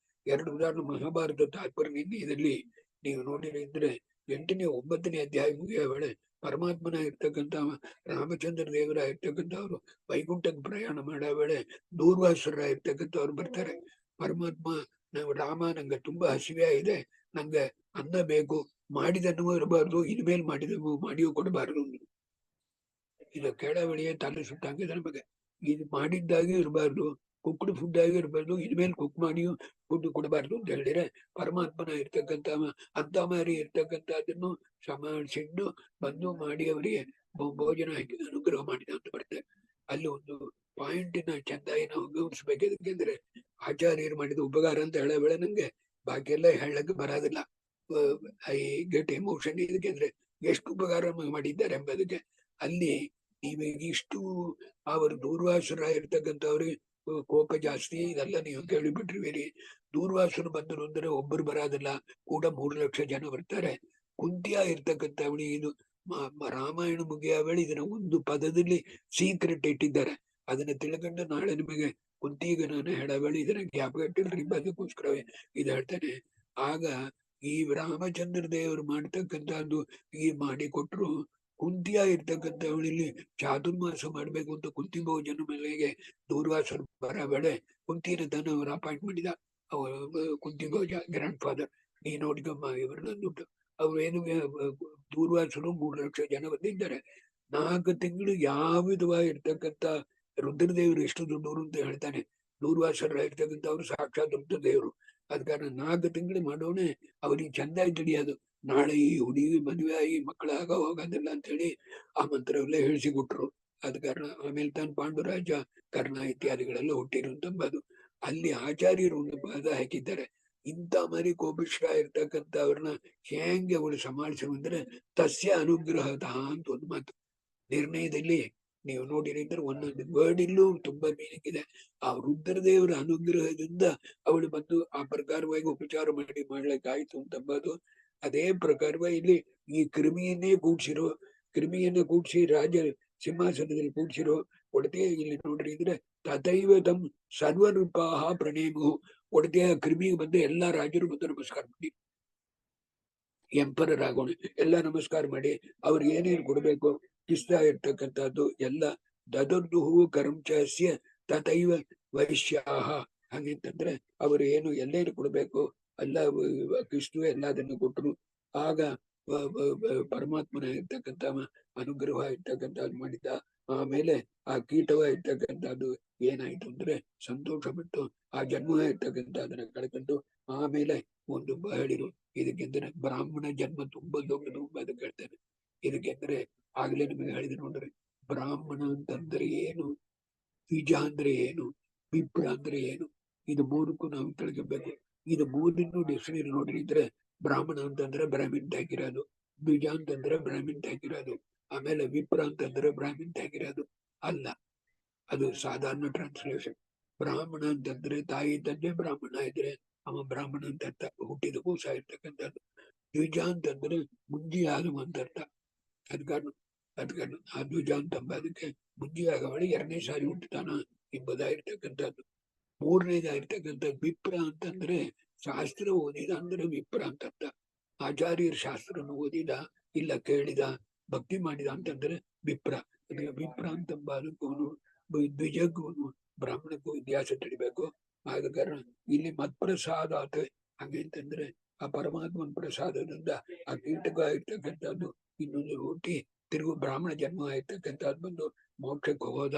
ಎರಡು ಉದಾಹರಣೆ ಮಹಾಭಾರತ ತಾತ್ಪರ್ಯ ನಿರ್ಣಯದಲ್ಲಿ ನೀವು ನೋಡಿದ್ರೆ 8ನೇ 9ನೇ ಅಧ್ಯಾಯ ಮುಗಿಯ ವೇಳೆ ಪರಮಾತ್ಮನ ಇರ್ತಕ್ಕಂಥ ರಾಮಚಂದ್ರ ದೇವರ ಇರ್ತಕ್ಕಂಥವ್ರು ವೈಕುಂಠಕ್ಕೆ ಪ್ರಯಾಣ ಮಾಡೋ ವೇಳೆ ದೂರ್ವಾಸರ ಇರ್ತಕ್ಕಂಥವ್ರು ಬರ್ತಾರೆ. ಪರಮಾತ್ಮ, ರಾಮ ನಂಗೆ ತುಂಬಾ ಹಸಿವೆ ಇದೆ, ನಂಗೆ ಅನ್ನ ಬೇಕು, ಮಾಡಿದನ್ನು ಇರಬಾರ್ದು, ಇನ್ಮೇಲ್ ಮಾಡಿಯೂ ಕೊಡಬಾರ್ದು. ಇದು ಕೆಳವಳಿಯೇ ತಲೆ ಸುಟ್ಟಾಕಿದ ನಮಗೆ. ಇದು ಮಾಡಿದ್ದಾಗಿ ಇರಬಾರ್ದು, ಕುಕ್ಡ್ ಫುಡ್ ಆಗಿ ಇರಬಾರ್ದು, ಇನ್ಮೇಲೆ ಕುಕ್ ಮಾಡಿಯೂ ಫುಡ್ ಕೊಡಬಾರ್ದು ಅಂತ ಹೇಳಿದ್ರೆ ಪರಮಾತ್ಮನ ಇರ್ತಕ್ಕಂಥ ಅಂತ ಮಾರಿ ಇರ್ತಕ್ಕಂಥದ್ದನ್ನು ಸಮಾಳಿಸಿದ್ದು ಬಂದು ಮಾಡಿ ಅವರಿಗೆ ಭೋಜನ ಹಾಕಿ ಅನುಗ್ರಹ ಮಾಡಿದ ಅಂತ ಬರ್ತದೆ. ಅಲ್ಲಿ ಒಂದು ಪಾಯಿಂಟಿನ ಚಂದಾಗಿ ನಾವು ಗಮನಿಸ್ಬೇಕು. ಯಾಕೆಂದ್ರೆ ಆಚಾರ್ಯರು ಮಾಡಿದ ಉಪಕಾರ ಅಂತ ಹೇಳೋ ವೇಳೆ ನಂಗೆ ಬಾಕಿ ಎಲ್ಲ ಹೇಳಕ್ಕೆ ಬರೋದಿಲ್ಲ. I get emotion. ಇದಕ್ಕೆ ಎಷ್ಟು ಉಪಕಾರ ಮಾಡಿದ್ದಾರೆ ಎಂಬುದಕ್ಕೆ ಅಲ್ಲಿ ನೀವೀಗ ಇಷ್ಟು ಅವರು ದೂರ್ವಾಸರ ಇರ್ತಕ್ಕಂಥವ್ರಿಗೆ ಕೋಪ ಜಾಸ್ತಿ, ಇದೆಲ್ಲ ನೀವು ಕೇಳಿಬಿಟ್ಟಿರುವಿರಿ. ದೂರ್ವಾಸರು ಬಂದರು ಅಂದ್ರೆ ಒಬ್ಬರು ಬರೋದಿಲ್ಲ, ಕೂಡ 3 ಲಕ್ಷ ಜನ ಬರ್ತಾರೆ. ಕುಂತಿಯ ಇರ್ತಕ್ಕಂಥವಳಿ ಇದು ರಾಮಾಯಣ ಮುಗಿಯ ವೇಳೆ ಇದನ್ನ ಒಂದು ಪದದಲ್ಲಿ ಸೀಕ್ರೆಟ್ ಇಟ್ಟಿದ್ದಾರೆ. ಅದನ್ನ ತಿಳ್ಕೊಂಡು ನಾಳೆ ನಿಮಗೆ ಕುಂತಿಗೆ ನಾನು ಹೇಳಬೇಡಿ, ಇದನ್ನ ಜ್ಞಾಪಕ ಇಟ್ಟಿಲ್ರಿ, ಅದಕ್ಕೋಸ್ಕರವೇ ಇದು ಹೇಳ್ತೇನೆ. ಆಗ ಈ ರಾಮಚಂದ್ರ ದೇವರು ಮಾಡ್ತಕ್ಕಂಥದ್ದು ಈ ಮಾಡಿಕೊಟ್ರು. ಕುಂತಿಯ ಇರ್ತಕ್ಕಂಥವಳಿಲಿ ಚಾತುರ್ಮಾಸ ಮಾಡ್ಬೇಕು ಅಂತ ಕುಂತಿ ಭೋಜನ ಮನೆಗೆ ದೂರ್ವಾಸರು ಬರ ಬೇಡ, ಕುಂತಿನ ತಾನು ಅವರು ಅಪಾಯಿಂಟ್ ಮಾಡಿದ. ಕುಂತಿ ಭೋಜ ಗ್ರ್ಯಾಂಡ್ ಫಾದರ್, ನೀ ನೋಡ್ಕಮ್ಮ ಇವ್ರನ್ನ ದುಡ್ಡು. ಅವ್ರೇನು ದೂರ್ವಾಸರು 3 ಲಕ್ಷ ಜನ ಬಂದಿದ್ದಾರೆ. 4 ತಿಂಗಳು ಯಾವ ವಿಧವಾಗಿರ್ತಕ್ಕಂಥ ರುದ್ರದೇವರು ಎಷ್ಟು ದೊಡ್ಡವರು ಅಂತ ಹೇಳ್ತಾನೆ. ದೂರ್ವಾಸರ ಇರ್ತಕ್ಕಂಥವ್ರು ಸಾಕ್ಷಾತ್ ರುದ್ರದೇವರು. ಅದ ಕಾರಣ 4 ತಿಂಗಳು ಮಾಡೋನೆ ಅವ್ರಿಗೆ ಚಂದ ತಿಳಿಯೋದು. ನಾಳೆ ಈ ಹುಡುಗಿ ಮದುವೆ ಆಗಿ ಮಕ್ಕಳಾಗ ಹೋಗೋದಿಲ್ಲ ಅಂತ ಹೇಳಿ ಆ ಮಂತ್ರವಲ್ಲೇ ಹೇಳಿಸಿಕೊಟ್ರು. ಅದ ಕಾರಣ ಆಮೇಲೆ ತಾನು ಪಾಂಡುರಾಜ, ಕರ್ಣ ಇತ್ಯಾದಿಗಳೆಲ್ಲ ಹುಟ್ಟಿರುವಂತಂಬದು. ಅಲ್ಲಿ ಆಚಾರ್ಯರು ಒಂದು ಪದ ಹಾಕಿದ್ದಾರೆ. ಇಂಥ ಮರಿ ಕೋಪಿಷ್ಟ ಇರ್ತಕ್ಕಂಥವ್ರನ್ನ ಹೆಂಗೆ ಅವಳು ಸಮಾಳಿಸು ಅಂದ್ರೆ ತಸ್ಯ ಅನುಗ್ರಹದ ಅಂತ ಒಂದು ಮಾತು ನಿರ್ಣಯದಲ್ಲಿ ನೀವು ನೋಡಿರಿದ್ರೆ ಒಂದೊಂದು ವರ್ಡ್ ಇಲ್ಲೂ ತುಂಬಾ ಮೀನಿಂಗ್ ಇದೆ. ಆ ರುದ್ರದೇವರ ಅನುಗ್ರಹದಿಂದ ಅವಳು ಬಂದು ಆ ಪ್ರಕಾರವಾಗಿ ಉಪಚಾರ ಮಾಡ್ಲಿಕ್ಕಾಯ್ತು ಅಂತಂಬುದು. ಅದೇ ಪ್ರಕಾರವಾಗಿ ಇಲ್ಲಿ ಈ ಕ್ರಿಮಿಯನ್ನ ಕೂಡ್ಸಿ ರಾಜ ಸಿಂಹಾಸನದಲ್ಲಿ ಕೂಡ್ಸಿರೋ ಒಡತೆಯ ಇಲ್ಲಿ ನೋಡ್ರಿ ಇದ್ರೆ ತಥೈವ ತಂ ಸರ್ವರೂಪಾಹ ಪ್ರಣೇಮು. ಒಡತೆಯ ಕ್ರಿಮಿಗೆ ಬಂದು ಎಲ್ಲಾ ರಾಜರು ಬಂದು ನಮಸ್ಕಾರ ಮಾಡಿ, ಎಂಪರರ್ ಆಗೋಣ, ಎಲ್ಲ ನಮಸ್ಕಾರ ಮಾಡಿ ಅವ್ರಿಗೆ ಏನೇನು ಕೊಡ್ಬೇಕು ಇಷ್ಟ ಇರ್ತಕ್ಕಂಥದ್ದು ಎಲ್ಲ ದದರ್ದು ಹೂವು ಕರಂಚಾಸ್ಯ ತಥೈವ ವೈಶ್ಯಾಹ. ಹಾಗಂತಂದ್ರೆ ಅವರು ಏನು ಎಲ್ಲೇನು ಕೊಡ್ಬೇಕು ಎಲ್ಲ ಕ್ರಿಸ್ತು ಎಲ್ಲದನ್ನು ಕೊಟ್ಟರು. ಆಗ ಪರಮಾತ್ಮನ ಇರ್ತಕ್ಕಂಥ ಅನುಗ್ರಹ ಇರ್ತಕ್ಕಂಥದ್ದು ಮಾಡಿದ್ದ. ಆಮೇಲೆ ಆ ಕೀಟವ ಇರ್ತಕ್ಕಂಥದ್ದು ಏನಾಯ್ತು ಅಂದ್ರೆ ಸಂತೋಷ ಬಿಟ್ಟು ಆ ಜನ್ಮ ಇರ್ತಕ್ಕಂಥ ಅದನ್ನ ಕಳ್ಕೊಂಡು ಆಮೇಲೆ ಒಂದು ಹೇಳಿರು. ಇದಕ್ಕೆಂದ್ರೆ ಬ್ರಾಹ್ಮಣ ಜನ್ಮ ತುಂಬಾ ದೊಡ್ಡದು ಅದಕ್ಕೆ ಹೇಳ್ತೇನೆ. ಇದಕ್ಕೆಂದ್ರೆ ಆಗ್ಲೇ ನಿಮಗೆ ಹೇಳಿದ್ರು ನೋಡ್ರಿ, ಬ್ರಾಹ್ಮಣ ಅಂತಂದ್ರೆ ಏನು, ದ್ವಿಜ ಅಂದ್ರೆ ಏನು, ವಿಪ್ರ ಅಂದ್ರೆ ಏನು, ಇದು ಮೂರಕ್ಕೂ ನಾವು ತಿಳ್ಕೊಬೇಕು. ಇದು ಮೂರನ್ನು ಡಿಕ್ಷನರಿ ನೋಡ್ರಿ ಇದ್ರೆ ಬ್ರಾಹ್ಮಣ ಅಂತಂದ್ರೆ ಬ್ರಾಹ್ಮಿನ್ ಆಗಿರೋದು, ದ್ವಿಜ ಅಂತಂದ್ರೆ ಬ್ರಾಹ್ಮಿನ್ ಆಗಿರೋದು, ಆಮೇಲೆ ವಿಪ್ರ ಅಂತಂದ್ರೆ ಬ್ರಾಹ್ಮಿನ್ ಆಗಿರೋದು ಅಲ್ಲ, ಅದು ಸಾಧಾರಣ ಟ್ರಾನ್ಸ್ಲೇಷನ್. ಬ್ರಾಹ್ಮಣ ಅಂತಂದ್ರೆ ತಾಯಿ ತಂದೆ ಬ್ರಾಹ್ಮಣ ಇದ್ರೆ ಅವ ಬ್ರಾಹ್ಮಣ ಅಂತ ಅರ್ಥ, ಹುಟ್ಟಿದ ಕೂಸ ಇರ್ತಕ್ಕಂಥದ್ದು. ದ್ವಿಜ ಅಂತಂದ್ರೆ ಮುಂಜಿ ಆಗುವಂತ ಅರ್ಥ. ಅದ್ಕಾರಣ ಆ ದ್ವಿಜ ಅಂತಂಬದಕ್ಕೆ ಮುಂಜಿ ಆಗವಳಿ 2ನೇ ಸಾರಿ ಹುಟ್ಟುತ್ತಾನ ಎಂಬುದಾಗಿರ್ತಕ್ಕಂಥದ್ದು. 3ನೇದಾಗಿರ್ತಕ್ಕಂಥ ವಿಪ್ರ ಅಂತಂದ್ರೆ ಶಾಸ್ತ್ರ ಓದಿದ ಅಂದ್ರೆ ವಿಪ್ರ ಅಂತ ಅರ್ಥ. ಆಚಾರ್ಯರ ಶಾಸ್ತ್ರವನ್ನು ಓದಿದ ಇಲ್ಲ ಕೇಳಿದ ಭಕ್ತಿ ಮಾಡಿದ ಅಂತಂದ್ರೆ ವಿಪ್ರ. ಅದಕ್ಕೆ ವಿಪ್ರ ಅಂತಂಬದಕ್ಕೂ ದ್ವಿಜಕ್ಕೂ ಬ್ರಾಹ್ಮಣಕ್ಕೂ ವ್ಯತ್ಯಾಸ ತಿಳಿಬೇಕು. ಆದ ಕಾರಣ ಇಲ್ಲಿ ಮತ್ಪ್ರಸಾದ ಆತ ಹಾಗೆಂತಂದ್ರೆ ಆ ಪರಮಾತ್ಮನ ಪ್ರಸಾದದಿಂದ ಆ ಕೀಟಕ ಇರ್ತಕ್ಕಂಥದ್ದು ಇನ್ನೊಂದು ಹುಟ್ಟಿ ತಿರುಗು ಬ್ರಾಹ್ಮಣ ಜನ್ಮ ಆಗಿರ್ತಕ್ಕಂಥದ್ದು ಬಂದು ಮೋಕ್ಷಕ್ಕೆ ಹೋದ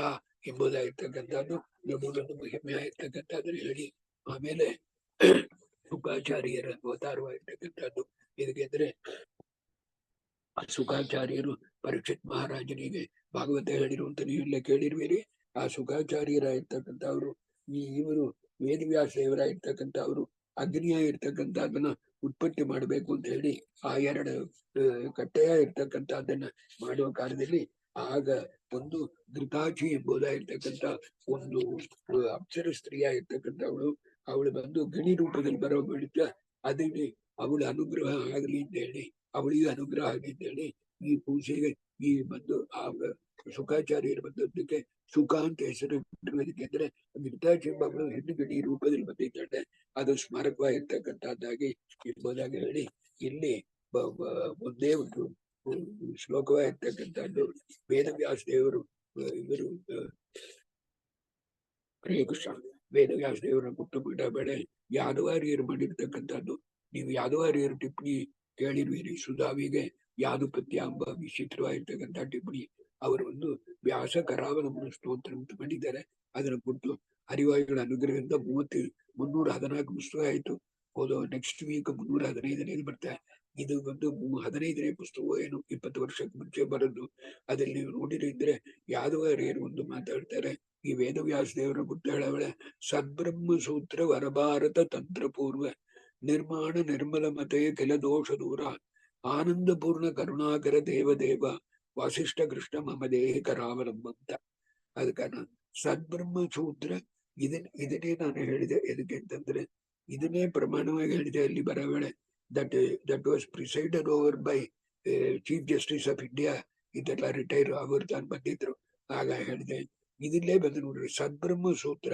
ಎಂಬುದಾಗಿರ್ತಕ್ಕಂಥದ್ದು ನಮ್ಮದೊಂದು ಮಹಿಮೆ ಆಗಿರ್ತಕ್ಕಂಥದ್ದನ್ನು ಹೇಳಿ, ಆಮೇಲೆ ಶುಕಾಚಾರ್ಯರ ಅವತಾರವಾಗಿರ್ತಕ್ಕಂಥದ್ದು. ಇದಕ್ಕೆಂದ್ರೆ ಶುಕಾಚಾರ್ಯರು ಪರೀಕ್ಷಿತ್ ಮಹಾರಾಜನಿಗೆ ಭಾಗವತ ಹೇಳಿರುವಂತ ನೀವೆಲ್ಲ ಕೇಳಿರುವಿರಿ. ಆ ಶುಕಾಚಾರ್ಯರಾಗಿರ್ತಕ್ಕಂಥವ್ರು ಇವರು ವೇದವ್ಯಾಸ ದೇವರಾಗಿರ್ತಕ್ಕಂಥವ್ರು ಅಗ್ನಿಯಾಗಿರ್ತಕ್ಕಂಥದ್ದನ್ನ ಉತ್ಪತ್ತಿ ಮಾಡಬೇಕು ಅಂತ ಹೇಳಿ ಆ ಎರಡು ಕಟ್ಟೆಯ ಇರ್ತಕ್ಕಂಥದ್ದನ್ನ ಮಾಡುವ ಕಾಲದಲ್ಲಿ ಆಗ ಒಂದು ಘೃತಾಚಿ ಎಂಬುದಾಗಿರ್ತಕ್ಕಂಥ ಒಂದು ಅಪ್ಸರ ಸ್ತ್ರೀಯಾಗಿರ್ತಕ್ಕಂಥವಳು ಅವಳು ಬಂದು ಗಿಣಿ ರೂಪದಲ್ಲಿ ಬರೋ ಬಳಿಕ ಅದಕ್ಕೆ ಅವಳ ಅನುಗ್ರಹ ಆಗಲಿ ಅಂತ ಹೇಳಿ, ಅವಳಿಗೆ ಅನುಗ್ರಹ ಆಗಲಿ ಅಂತ ಹೇಳಿ ಈ ಪೂಜೆಗೆ ಈ ಬಂದು ಆ ಶುಕಾಚಾರ್ಯರು ಬಂದದ್ದಕ್ಕೆ ಸುಖ ಅಂತ ಹೆಸರು ಅಂದ್ರೆ ಘೃತಾಚಿ ಎಂಬಳು ಹೆಣ್ಣು ಗಡಿ ರೂಪದಲ್ಲಿ ಬಂದಿದ್ದಾಳೆ. ಅದು ಸ್ಮಾರಕವಾಗಿರ್ತಕ್ಕಂಥದ್ದಾಗಿ ಎಂಬುದಾಗಿ ಹೇಳಿ ಇಲ್ಲಿ ಒಂದೇ ಒಂದು ಶ್ಲೋಕವಾಗಿರ್ತಕ್ಕಂಥದ್ದು ವೇದವ್ಯಾಸ ದೇವರು ಇವರು ಕೃಷ್ಣ ವೇದವ್ಯಾಸ ದೇವರ ಮುಟ್ಟುಬಿಡ ಬೆಳೆ ಯಾದವಾರಿಯರು ಮಾಡಿರ್ತಕ್ಕಂಥದ್ದು. ನೀವು ಯಾದವಾರಿಯರು ಟಿಪ್ಪಣಿ ಕೇಳಿರುವಿರಿ. ಸುಧಾವಿಗೆ ಯಾದುಪತ್ಯ ಎಂಬ ವಿಚಿತ್ರವಾಗಿರ್ತಕ್ಕಂಥ ಟಿಪ್ಪಣಿ ಅವರು ಒಂದು ವ್ಯಾಸ ಕರಾವಲಂಬನ ಸ್ತೋತ್ರ ಅಂತ ಮಾಡಿದ್ದಾರೆ. ಅದರ ಕುರಿತು ಹರಿವಾಯುಗಳ ಅನುಗ್ರಹದಿಂದ 314 ಪುಸ್ತಕ ಆಯ್ತು. ಹೋದೋ ನೆಕ್ಸ್ಟ್ ವೀಕ್ 315ನೇದು ಬರ್ತಾರೆ. ಇದು ಒಂದು 15ನೇ ಪುಸ್ತಕ, ಏನು 20 ವರ್ಷಕ್ಕೆ ಮುಂಚೆ ಬರೋದು. ಅದ್ರಲ್ಲಿ ನೀವು ನೋಡಿದ್ರೆ ಯಾದವಾರಿಯರು ಒಂದು ಮಾತಾಡ್ತಾರೆ. ಈ ವೇದವ್ಯಾಸ ದೇವರ ಬುದ್ಧ ಹೇಳವಳೆ ಸದ್ಬ್ರಹ್ಮ ಸೂತ್ರ ವರಭಾರತ ತಂತ್ರ ಪೂರ್ವ ನಿರ್ಮಾಣ ನಿರ್ಮಲ ಮತೆ ಕೆಲ ದೋಷ ದೂರ ಆನಂದ ಪೂರ್ಣ ಕರುಣಾಕರ ದೇವದೇವ ವಾಸಿಷ್ಠ ಕೃಷ್ಣ ಮಮ ದೇಹ ಕರಾವಲಂಬಂತ. ಅದ ಕಾರಣ ಸದ್ಬ್ರಹ್ಮ ಸೂತ್ರ ಇದನ್ನೇ ನಾನು ಹೇಳಿದೆ. ಎದಕ್ಕೆ ಅಂತಂದ್ರೆ ಇದನ್ನೇ ಪ್ರಮಾಣವಾಗಿ ಹೇಳಿದೆ ಅಲ್ಲಿ ಬರವೇಳೆ. That was presided over by chief justice of India. ಇದೆಲ್ಲ ರಿಟೈರ್ ಅವರು ತಾನು ಬಂದಿದ್ರು. ಆಗ ಹೇಳಿದೆ ಇದನ್ನೇ ಬಂದು ನೋಡ್ರಿ, ಸದ್ಬ್ರಹ್ಮ ಸೂತ್ರ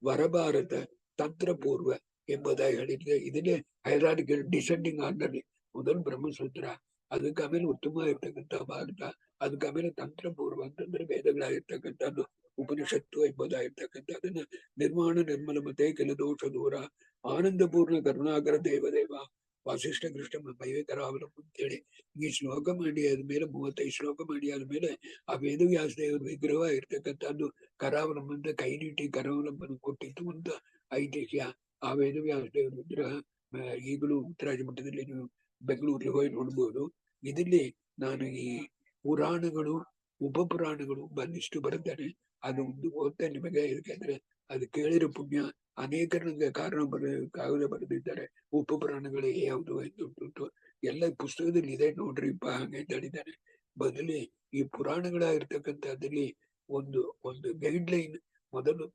ವರಭಾರತ ತಂತ್ರ ಪೂರ್ವ ಎಂಬುದಾಗಿ ಹೇಳಿದ್ರೆ ಇದನ್ನೇ ಹೈರಾರ್ಕಿಕಲ್ ಡಿಸೆಂಡಿಂಗ್ ಆರ್ಡರ್. ಮೊದಲು ಬ್ರಹ್ಮಸೂತ್ರ, ಅದಕ್ಕೆ ಆಮೇಲೆ ಉತ್ತಮ ಇರ್ತಕ್ಕಂಥ ಭಾರತ, ಅದಕ್ಕೆ ಆಮೇಲೆ ತಂತ್ರ ಪೂರ್ವ ಅಂತಂದ್ರೆ ವೇದಗಳಾಗಿರ್ತಕ್ಕಂಥದ್ದು, ಉಪನಿಷತ್ತು ಎಂಬುದಾಗಿರ್ತಕ್ಕಂಥದನ್ನ ನಿರ್ಮಾಣ ನಿರ್ಮಲ ಮತೆ ಕೆಲ ದೋಷ ದೂರ ಆನಂದ ಪೂರ್ಣ ಕರುಣಾಕರ ದೇವದೇವ ವಾಸಿಷ್ಠ ಕೃಷ್ಣ ಮೈವೇ ಕರಾವಲಂ ಅಂತೇಳಿ ಈ ಶ್ಲೋಕ ಮಾಡಿ ಆದ್ಮೇಲೆ 35 ಶ್ಲೋಕ ಮಾಡಿ ಆದ್ಮೇಲೆ ಆ ವೇದವ್ಯಾಸ ದೇವರ ವಿಗ್ರಹ ಇರ್ತಕ್ಕಂಥದ್ದು ಕರಾವಲಂಬಂತ ಕೈ ನೀಟಿ ಕರಾವಲಂಬನ ಕೊಟ್ಟಿತ್ತು ಅಂತ ಐತಿಹ್ಯ. ಆ ವೇದವ್ಯಾಸ ದೇವರ ವಿಗ್ರಹ ಈಗಲೂ ಉತ್ತರಾಜ ಮಠದಲ್ಲಿ ನೀವು ಬೆಂಗಳೂರಿಗೆ ಹೋಗಿ ನೋಡ್ಬೋದು. ಇದರಲ್ಲಿ ನಾನು ಈ ಪುರಾಣಗಳು ಉಪಪುರಾಣಗಳು ಬಂದಿಷ್ಟು ಬರುತ್ತಾನೆ. ಅದು ಒಂದು ಓದ್ತಾ ನಿಮಗೆ, ಯಾಕೆಂದ್ರೆ ಅದು ಕೇಳಿರೋ ಪುಣ್ಯ. ಅನೇಕರು ನಂಗೆ ಕಾಗದ ಬರೆದಿದ್ದಾರೆ ಉಪಪುರಾಣಗಳು ಯಾವುದು ಎಂದು. ಎಲ್ಲ ಪುಸ್ತಕದಲ್ಲಿ ಇದೆ ನೋಡ್ರಿಪ್ಪ ಹಂಗೆ ಹೇಳಿದ್ದಾನೆ. ಬದಲಿ ಈ ಪುರಾಣಗಳಾಗಿರ್ತಕ್ಕಂಥದ್ದಲ್ಲಿ ಒಂದು ಒಂದು ಗೈಡ್ ಲೈನ್ ಮೊದಲು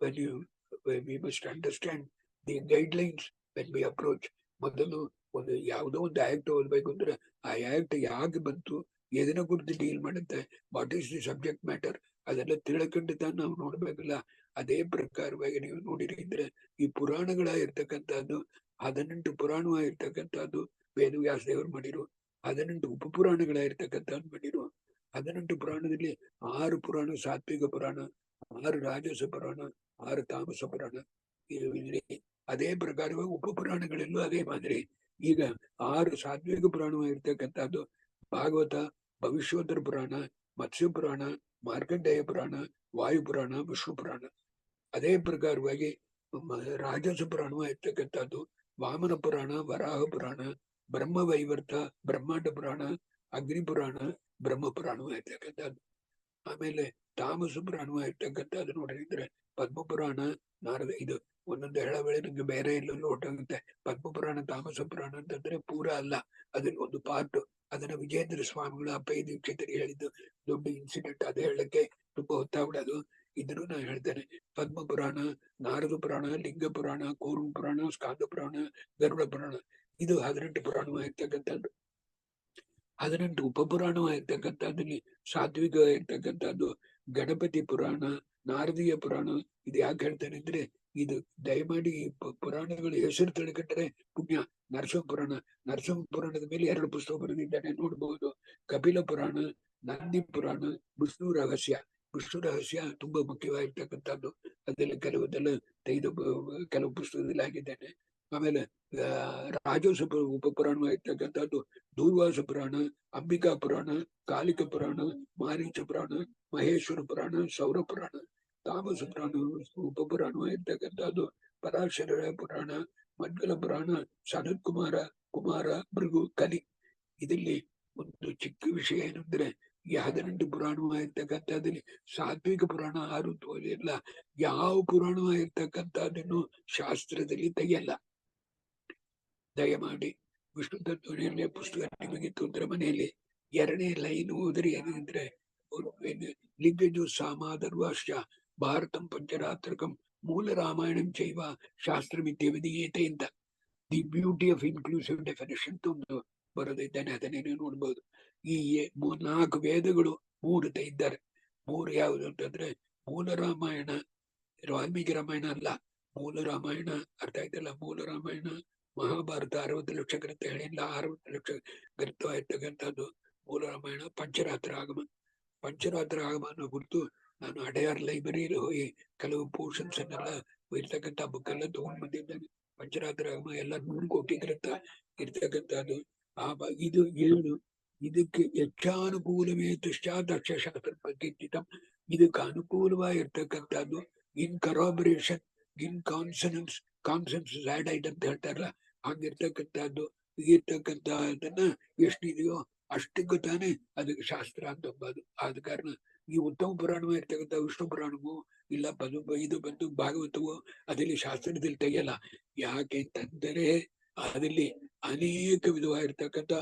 we must understand the guide lines when we approach. ಮೊದಲು ಒಂದು ಯಾವುದೋ ಒಂದು ಆಕ್ಟ್ ಓದ್ಬೇಕು ಅಂದ್ರೆ ಆ ಆಕ್ಟ್ ಯಾಕೆ ಬಂತು, ಎದನ್ನ ಕುರಿತು ಡೀಲ್ ಮಾಡುತ್ತೆ, what is the subject matter, ಅದೆಲ್ಲ ತಿಳ್ಕೊಂಡು ನಾವು ನೋಡ್ಬೇಕಲ್ಲ. ಅದೇ ಪ್ರಕಾರವಾಗಿ ನೀವು ನೋಡಿದ್ರೆ ಈ ಪುರಾಣಗಳಾಗಿರ್ತಕ್ಕಂಥದ್ದು 18 ಪುರಾಣವಾಗಿರ್ತಕ್ಕಂಥದ್ದು ವೇದವ್ಯಾಸ ದೇವರು ಮಾಡಿರು. 18 ಉಪಪುರಾಣಗಳಾಗಿರ್ತಕ್ಕಂಥದ್ದು ಮಾಡಿರು. 18 ಪುರಾಣದಲ್ಲಿ 6 ಪುರಾಣ ಸಾತ್ವಿಕ ಪುರಾಣ, 6 ರಾಜಸ ಪುರಾಣ, 6 ತಾಮಸ ಪುರಾಣ. ಅದೇ ಪ್ರಕಾರವಾಗಿ ಉಪಪುರಾಣಗಳಲ್ಲೂ ಅದೇ ಮಾದರಿ. ಈಗ 6 ಸಾತ್ವಿಕ ಪುರಾಣವಾಗಿರ್ತಕ್ಕಂಥದ್ದು ಭಾಗವತ, ಭವಿಷ್ಯೋತ್ತರ ಪುರಾಣ, ಮತ್ಸ್ಯ ಪುರಾಣ, ಮಾರ್ಕಂಡೇಯ ಪುರಾಣ, ವಾಯು ಪುರಾಣ, ವಿಷ್ಣು ಪುರಾಣ. ಅದೇ ಪ್ರಕಾರವಾಗಿ ರಾಜಸ ಪುರಾಣವಾಗಿರ್ತಕ್ಕಂಥದ್ದು ವಾಮನ ಪುರಾಣ, ವರಾಹ ಪುರಾಣ, ಬ್ರಹ್ಮವೈವರ್ತ, ಬ್ರಹ್ಮಾಂಡ ಪುರಾಣ, ಅಗ್ನಿ ಪುರಾಣ, ಬ್ರಹ್ಮ ಪುರಾಣವಾಗಿರ್ತಕ್ಕಂಥದ್ದು. ಆಮೇಲೆ ತಾಮಸ ಪುರಾಣವಾಗಿರ್ತಕ್ಕಂಥದ್ದು ನೋಡಿದ್ರೆ ಪದ್ಮಪುರಾಣ, ನಾರದ. ಇದು ಒಂದೊಂದು ಹೇಳಬೇಳೆ ನಂಗೆ ಬೇರೆ ಎಲ್ಲೆಲ್ಲೂ ಹೊಟ್ಟೋಗುತ್ತೆ. ಪದ್ಮಪುರಾಣ ತಾಮಸ ಪುರಾಣ ಅಂತಂದ್ರೆ ಪೂರ ಅಲ್ಲ, ಅದನ್ನ ಒಂದು ಪಾರ್ಟ್. ಅದನ್ನ ವಿಜೇಂದ್ರ ಸ್ವಾಮಿಗಳು ಅಪ್ಪಯ್ಯ ದೀಕ್ಷಿತರಿಗೆ ಹೇಳಿದ್ದು ದೊಡ್ಡ ಇನ್ಸಿಡೆಂಟ್. ಅದು ಹೇಳಕ್ಕೆ ತುಂಬಾ ಹೊತ್ತಾಗ್ಬಿಡೋದು. ಇದನ್ನು ನಾನು ಹೇಳ್ತೇನೆ. ಪದ್ಮ ಪುರಾಣ, ನಾರದ ಪುರಾಣ, ಲಿಂಗ ಪುರಾಣ, ಕೂರ್ಮ ಪುರಾಣ, ಸ್ಕಾಂದ ಪುರಾಣ, ಗರುಡ ಪುರಾಣ. ಇದು 18 ಪುರಾಣವಾಗಿರ್ತಕ್ಕಂಥದ್ದು. 18 ಉಪಪುರಾಣವಾಗಿರ್ತಕ್ಕಂಥದ್ದಲ್ಲಿ ಸಾತ್ವಿಕವಾಗಿರ್ತಕ್ಕಂಥದ್ದು ಗಣಪತಿ ಪುರಾಣ, ನಾರದೀಯ ಪುರಾಣ. ಇದು ಯಾಕೆ ಹೇಳ್ತೇನೆ ಅಂದ್ರೆ ಇದು ದಯಮಾಡಿ ಪುರಾಣಗಳ ಹೆಸರು ತಿಳ್ಕೊಂಡ್ರೆ ಪುಣ್ಯ. ನರಸಿಂಹ ಪುರಾಣ, ನರಸಿಂಹ ಪುರಾಣದ ಮೇಲೆ 2 ಪುಸ್ತಕ ಬರೆದಿದ್ದಾನೆ ನೋಡ್ಬಹುದು. ಕಪಿಲ ಪುರಾಣ, ನಂದಿ ಪುರಾಣ, ವಿಷ್ಣು ರಹಸ್ಯ. ವಿಷ್ಣು ರಹಸ್ಯ ತುಂಬಾ ಮುಖ್ಯವಾಗಿರ್ತಕ್ಕಂಥದ್ದು. ಅದೆಲ್ಲ ಕೆಲವು ಪುಸ್ತಕದಲ್ಲಿ ಆಗಿದ್ದಾನೆ. ಆಮೇಲೆ ರಾಜಸ ಉಪಪುರಾಣವಾಗಿರ್ತಕ್ಕಂಥದ್ದು ದೂರ್ವಾಸ ಪುರಾಣ, ಅಂಬಿಕಾ ಪುರಾಣ, ಕಾಲಿಕ ಪುರಾಣ, ಮಾರೀಚ ಪುರಾಣ, ಮಹೇಶ್ವರ ಪುರಾಣ, ಸೌರ ಪುರಾಣ, ತಾಮಸ ಪುರಾಣ ಉಪಪುರಾಣವಾಗಿರ್ತಕ್ಕಂಥದ್ದು ಪರಾಶರ ಪುರಾಣ, ಮಡ್ಗಲ ಪುರಾಣ, ಸನತ್ ಕುಮಾರ ಭೃಗು ಕಲಿ. ಇದರಲ್ಲಿ ಒಂದು ಚಿಕ್ಕ ವಿಷಯ ಏನಂದ್ರೆ ಈ 18 ಪುರಾಣವಾಗಿರ್ತಕ್ಕಂಥದ್ದಲ್ಲಿ ಸಾತ್ವಿಕ ಪುರಾಣ ಆರು ತೋರಿಲ್ಲ. ಯಾವ ಪುರಾಣವಾಗಿರ್ತಕ್ಕಂಥದ್ದನ್ನು ಶಾಸ್ತ್ರದಲ್ಲಿ ತೆಗೆಯಲ್ಲ. ದಯಮಾಡಿ ವಿಷ್ಣು ತತ್ವನೇ ಪುಸ್ತಕ ನಿಮಗಿತ್ತು ಅಂದ್ರೆ ಮನೆಯಲ್ಲಿ 2ನೇ ಲೈನ್ ಹೋದ್ರೆ ಏನಂದ್ರೆ ಲಿಂಗಜು ಸಾಮಾದರ್ವಾಶ್ಚ ಭಾರತಂ ಪಂಚರಾತ್ರಕಂ ಮೂಲ ರಾಮಾಯಣಂ ಚೈವ ಶಾಸ್ತ್ರಮಿತ್ಯವದೀಯತೆ ಅಂತ the beauty of inclusive definition ಒಂದು ಬರೋದಿದ್ದಾನೆ. ಅದನ್ನೇನು ನೋಡ್ಬೋದು. ಈ 4 ವೇದಗಳು 3 ಇದ್ದಾರೆ. 3 ಯಾವುದು ಅಂತಂದ್ರೆ ಮೂಲ ರಾಮಾಯಣ, ವಾಲ್ಮೀಕಿ ರಾಮಾಯಣ ಅಲ್ಲ, ಮೂಲ ರಾಮಾಯಣ. ಅರ್ಥ ಆಯ್ತಲ್ಲ? ಮೂಲ ರಾಮಾಯಣ ಮಹಾಭಾರತ 60 ಲಕ್ಷ ಗ್ರಂಥ ಹೇಳಿಲ್ಲ, 60 ಲಕ್ಷ ಗ್ರಂಥವಾಗಿರ್ತಕ್ಕಂಥದ್ದು ಮೂಲ ರಾಮಾಯಣ. ಪಂಚರಾತ್ರ ಆಗಮ ಅನ್ನೋ ಕುರಿತು ನಾನು ಅಡೆಯಾರ್ ಲೈಬ್ರರಿಯಲ್ಲಿ ಹೋಗಿ ಕೆಲವು ಪೋರ್ಷನ್ಸ್ ಅನ್ನೆಲ್ಲ ಇರ್ತಕ್ಕಂಥ ಬುಕ್ ಎಲ್ಲ ತಗೊಂಡ್ ಬಂದಿದ್ದೇನೆ. ಪಂಚರಾತ್ರ ಆಗಮ ಎಲ್ಲ 100 ಕೋಟಿ ಗ್ರಂಥ ಇರ್ತಕ್ಕಂಥದ್ದು. ಇದು 7. ಇದಕ್ಕೆ ಹೆಚ್ಚಾನುಕೂಲವೇ ದಕ್ಷಶಾಸ್ತ್ರ ಪ್ರತಿಷ್ಠಿತಂ. ಇದಕ್ಕೆ ಅನುಕೂಲವಾಗಿರ್ತಕ್ಕಂಥದ್ದು ಇನ್ ಕರಾಬರೇಷನ್ ಇನ್ ಕಾನ್ಸನೆನ್ಸ್ ಆಡ್ ಆಯ್ತು ಅಂತ ಹೇಳ್ತಾರಲ್ಲ, ಹಂಗಿರ್ತಕ್ಕಂಥದ್ದು ಇರ್ತಕ್ಕಂಥದನ್ನ ಎಷ್ಟಿದೆಯೋ ಅಷ್ಟಕ್ಕೂ ತಾನೇ ಅದಕ್ಕೆ ಶಾಸ್ತ್ರ ಅಂತ ಅಂಬೋದು. ಆದ ಕಾರಣ ಈ ಉತ್ತಮ ಪುರಾಣವಾಗಿರ್ತಕ್ಕಂಥ ವಿಷ್ಣು ಪುರಾಣವೋ ಇಲ್ಲ ಇದು ಬಂದು ಭಾಗವತವೋ ಅದರಲ್ಲಿ ಶಾಸ್ತ್ರದಲ್ಲಿ ತೆಗೆಯಲ್ಲ. ಯಾಕೆ ಅಂತಂದರೆ ಅದರಲ್ಲಿ ಅನೇಕ ವಿಧವಾಗಿರ್ತಕ್ಕಂಥ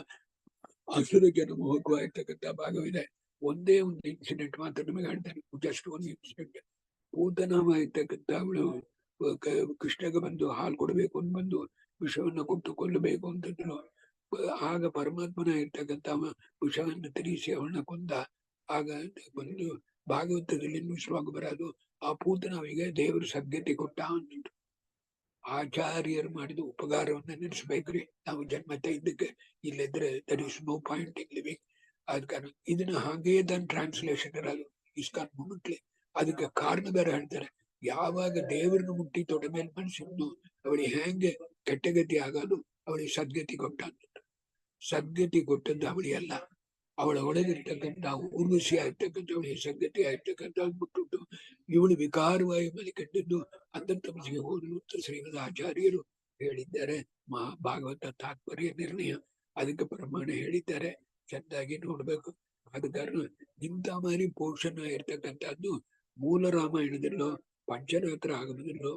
ಅಸುರ ಜನಮೋಹಕವಾಗಿರ್ತಕ್ಕಂಥ ಭಾಗವಿದೆ. ಒಂದೇ ಒಂದು ಇನ್ಸಿಡೆಂಟ್ ಮಾತ್ರ ನಿಮಗೆ ಹೇಳ್ತೇನೆ, ಜಸ್ಟ್ ಒಂದು ಇನ್ಸಿಡೆಂಟ್. ಪೂತನವಾಗಿರ್ತಕ್ಕಂಥ ಅವಳು ಕೃಷ್ಣಗೆ ಬಂದು ಹಾಲು ಕೊಡಬೇಕು ಅಂತ ಬಂದು ವಿಷವನ್ನು ಕೊಟ್ಟು ಕೊಲ್ಲಬೇಕು ಅಂತಂದ್ರು. ಆಗ ಪರಮಾತ್ಮನ ಇರ್ತಕ್ಕಂಥ ವಿಷವನ್ನು ತಿರುಗಿಸಿ ಅವಳನ್ನ ಕೊಂದ. ಆಗ ಬಂದು ಭಾಗವತದಲ್ಲಿ ಶ್ಲೋಕ ಬರೋದು, ಆ ಪೂತನವಿಗೆ ದೇವರು ಸದ್ಗತಿ ಕೊಟ್ಟ ಅಂತಿದ್ರು. ಆಚಾರ್ಯರು ಮಾಡಿದ ಉಪಕಾರವನ್ನ ನೆನೆಸ್ಬೇಕ್ರಿ ನಾವು ಜನ್ಮತ ಇದ್ದಕ್ಕೆ. ಇಲ್ಲಿದ್ರೆ there is no point in living. ಅದ ಕಾರಣ ಇದನ್ನ ಹಾಗೇ ಟ್ರಾನ್ಸ್ಲೇಷನ್ ಇರಲ್ಲ ಇಸ್ಕಾನ್ ಮುಟ್ಲಿ. ಅದಕ್ಕೆ ಕಾರಣ ಬೇರೆ ಹೇಳ್ತಾರೆ. ಯಾವಾಗ ದೇವರನ್ನು ಮುಟ್ಟಿ ತೊಡೆ ಮೇಲೆ ಮನಸ್ಸಿದ್ದು ಅವಳಿಗೆ ಹೆಂಗೆ ಕೆಟ್ಟಗತಿ ಆಗೋದು, ಅವಳಿಗೆ ಸದ್ಗತಿ ಕೊಟ್ಟ ಅಂತಿದ್ರು. ಸದ್ಗತಿ ಕೊಟ್ಟದ್ದು ಅವಳಿಯಲ್ಲ, ಅವಳ ಒಳಗಿರ್ತಕ್ಕಂಥ ಊರ್ವಶಿ ಆಗ್ತಕ್ಕಂಥ ಅವಳಿಗೆ ಸದ್ಗತಿ ಆಗ್ತಕ್ಕಂಥ ಬಿಟ್ಟು ಇವಳು ವಿಕಾರವಾಗಿ ಮಲಿಕಟ್ಟಿದ್ದು ಅಂತರ್ತಮಸಿಗೆ ಹೋದಲು ಅಂತ ಶ್ರೀಮದ್ ಆಚಾರ್ಯರು ಹೇಳಿದ್ದಾರೆ. ಭಾಗವತ ತಾತ್ಪರ್ಯ ನಿರ್ಣಯ ಅದಕ್ಕೆ ಪ್ರಮಾಣ ಹೇಳಿದ್ದಾರೆ. ಚೆಂದಾಗಿ ನೋಡ್ಬೇಕು. ಆದ ಕಾರಣ ಇಂಥ ಮಾರಿ ಪೋಷಣ ಇರ್ತಕ್ಕಂಥದ್ದು ಮೂಲ ರಾಮಾಯಣದಲ್ಲೋ ಪಂಚರಾತ್ರ ಆಗಮದಲ್ಲೋ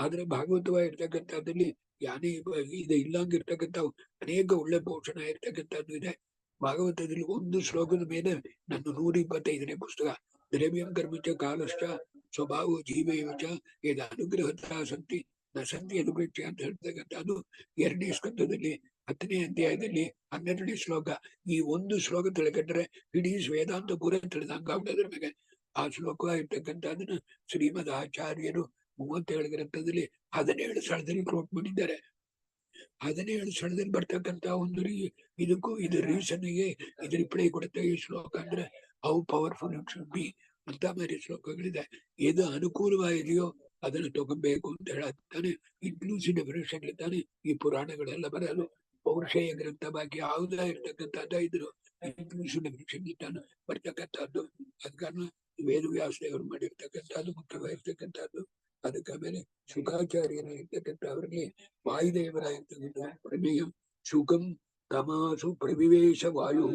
ಆದ್ರೆ ಭಾಗವತವಾಗಿರ್ತಕ್ಕಂಥದ್ದಲ್ಲಿ ಯಾನೇ ಇದು ಇಲ್ಲಂಗಿರ್ತಕ್ಕಂಥ ಅನೇಕ ಒಳ್ಳೆ ಪೋಷಣ ಇರ್ತಕ್ಕಂಥದ್ದು ಇದೆ. ಭಾಗವತದಲ್ಲಿ ಒಂದು ಶ್ಲೋಕದ ಮೇಲೆ ನನ್ನ 125ನೇ ಪುಸ್ತಕ ದ್ರವ್ಯಂ ಕರ್ಮಚ ಕಾಲಶ್ಚ ಸ್ವಭಾವ ಜೀವೈವಚ ಇದು ಅನುಗ್ರಹತಾ ಸಂತಿ ನ ಸಂತಿ ಅನುಗ್ರಹ ಅಂತ ಹೇಳ್ತಕ್ಕಂಥದ್ದು 2ನೇ ಸ್ಕಂದದಲ್ಲಿ 10ನೇ ಅಧ್ಯಾಯದಲ್ಲಿ 12ನೇ ಶ್ಲೋಕ. ಈ ಒಂದು ಶ್ಲೋಕ ತಿಳ್ಕೊಂಡ್ರೆ ಇಡೀ ವೇದಾಂತ ಪೂರ ತಿಳಿದಂಗಾಗ್ತದ್ರ ಮೇಲೆ. ಆ ಶ್ಲೋಕ ಇರ್ತಕ್ಕಂಥದನ್ನ ಶ್ರೀಮದ್ ಆಚಾರ್ಯರು 37 ಗ್ರಂಥದಲ್ಲಿ 17 ಸ್ಥಳದಲ್ಲಿ ಕೋಟ್ ಮಾಡಿದ್ದಾರೆ. 17 ಸ್ಥಳದಲ್ಲಿ ಬರ್ತಕ್ಕಂಥ ಒಂದು ಇದಕ್ಕೂ ಇದು ರೀಸನ್ಗೆ ಇದು ರಿಪ್ಲೈ ಕೊಡುತ್ತೆ. ಈ ಶ್ಲೋಕ ಅಂದ್ರೆ how powerful it should be ಅಂತ ಬೇರೆ ಶ್ಲೋಕಗಳಿದೆ. ಇದು ಅನುಕೂಲವಾಗಿದೆಯೋ ಅದನ್ನು ತಗೊಬೇಕು ಅಂತ ಹೇಳತ್ತಾನೆ. ಇನ್ಕ್ಲೂಸಿವ್ ಡೆಫಿನೇಷನ್ ತಾನೆ ಈ ಪುರಾಣಗಳೆಲ್ಲ ಬರಲು. ಪೌರುಷೇಯ ಗ್ರಂಥ ಬಾಕಿ ಯಾವುದೇ ಇರ್ತಕ್ಕಂಥದ್ದು ಇದ್ರು ಇನ್ಕ್ಲೂಸಿವ್ ಡೆಫಿನೇಷನ್ ತಾನು ಬರ್ತಕ್ಕಂಥದ್ದು. ಅದ ಕಾರಣ ವೇದವ್ಯಾಸದೇವರು ಮಾಡಿರ್ತಕ್ಕಂಥದ್ದು ಮುಖ್ಯವಾಗಿರ್ತಕ್ಕಂಥದ್ದು. ಅದಕ್ಕೆ ಆಮೇಲೆ ಶುಕಾಚಾರ್ಯರಾಗಿರ್ತಕ್ಕಂಥ ಅವರಿಗೆ ವಾಯುದೇವರಾಗಿರ್ತಕ್ಕಂಥ ಪ್ರಮೇಯ ಶುಕಂ ತಮಾಸು ಪ್ರವಿವೇಶ ವಾಯು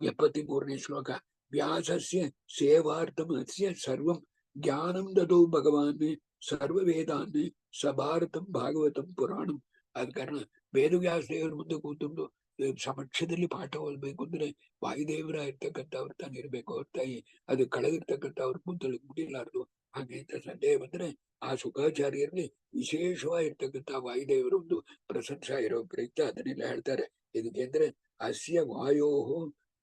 73ನೇ ಶ್ಲೋಕ. ವ್ಯಾಸಸ್ಯ ಸೇವಾರ್ಥಮಸ್ಯ ಸರ್ವಂ ಜ್ಞಾನಂ ದದೋ ಭಗವಾನ್ ಸರ್ವ ವೇದಾನ್ ಸ ಭಾರತಂ ಭಾಗವತಂ ಪುರಾಣಂ. ಆದ ಕಾರಣ ವೇದವ್ಯಾಸದೇವರ ಮುಂದೆ ಕೂತ್ಕೊಂಡು ಸಮಕ್ಷದಲ್ಲಿ ಪಾಠ ಓದಬೇಕು ಅಂದ್ರೆ ವಾಯುದೇವರ ಇರ್ತಕ್ಕಂಥವ್ರು ತಾನು ಇರ್ಬೇಕು ಹೊರತಾಗಿ ಅದು ಕಳೆದಿರ್ತಕ್ಕಂಥ ಅವ್ರ ಮುಂದೆ ಮುಡಿಲಾರ್ದು. ಹಾಗೆ ಅಂತ ಸಂದೇಹ ಬಂದ್ರೆ ಆ ಶುಕಾಚಾರ್ಯರಲ್ಲಿ ವಿಶೇಷವಾಗಿರ್ತಕ್ಕಂಥ ವಾಯುದೇವರು ಒಂದು ಪ್ರಶಂಸಾ ಇರೋ ಪ್ರಯುಕ್ತ ಅದನ್ನೆಲ್ಲ ಹೇಳ್ತಾರೆ. ಇದಕ್ಕೆ ಅಂದ್ರೆ ಅಸ್ಯ ವಾಯೋ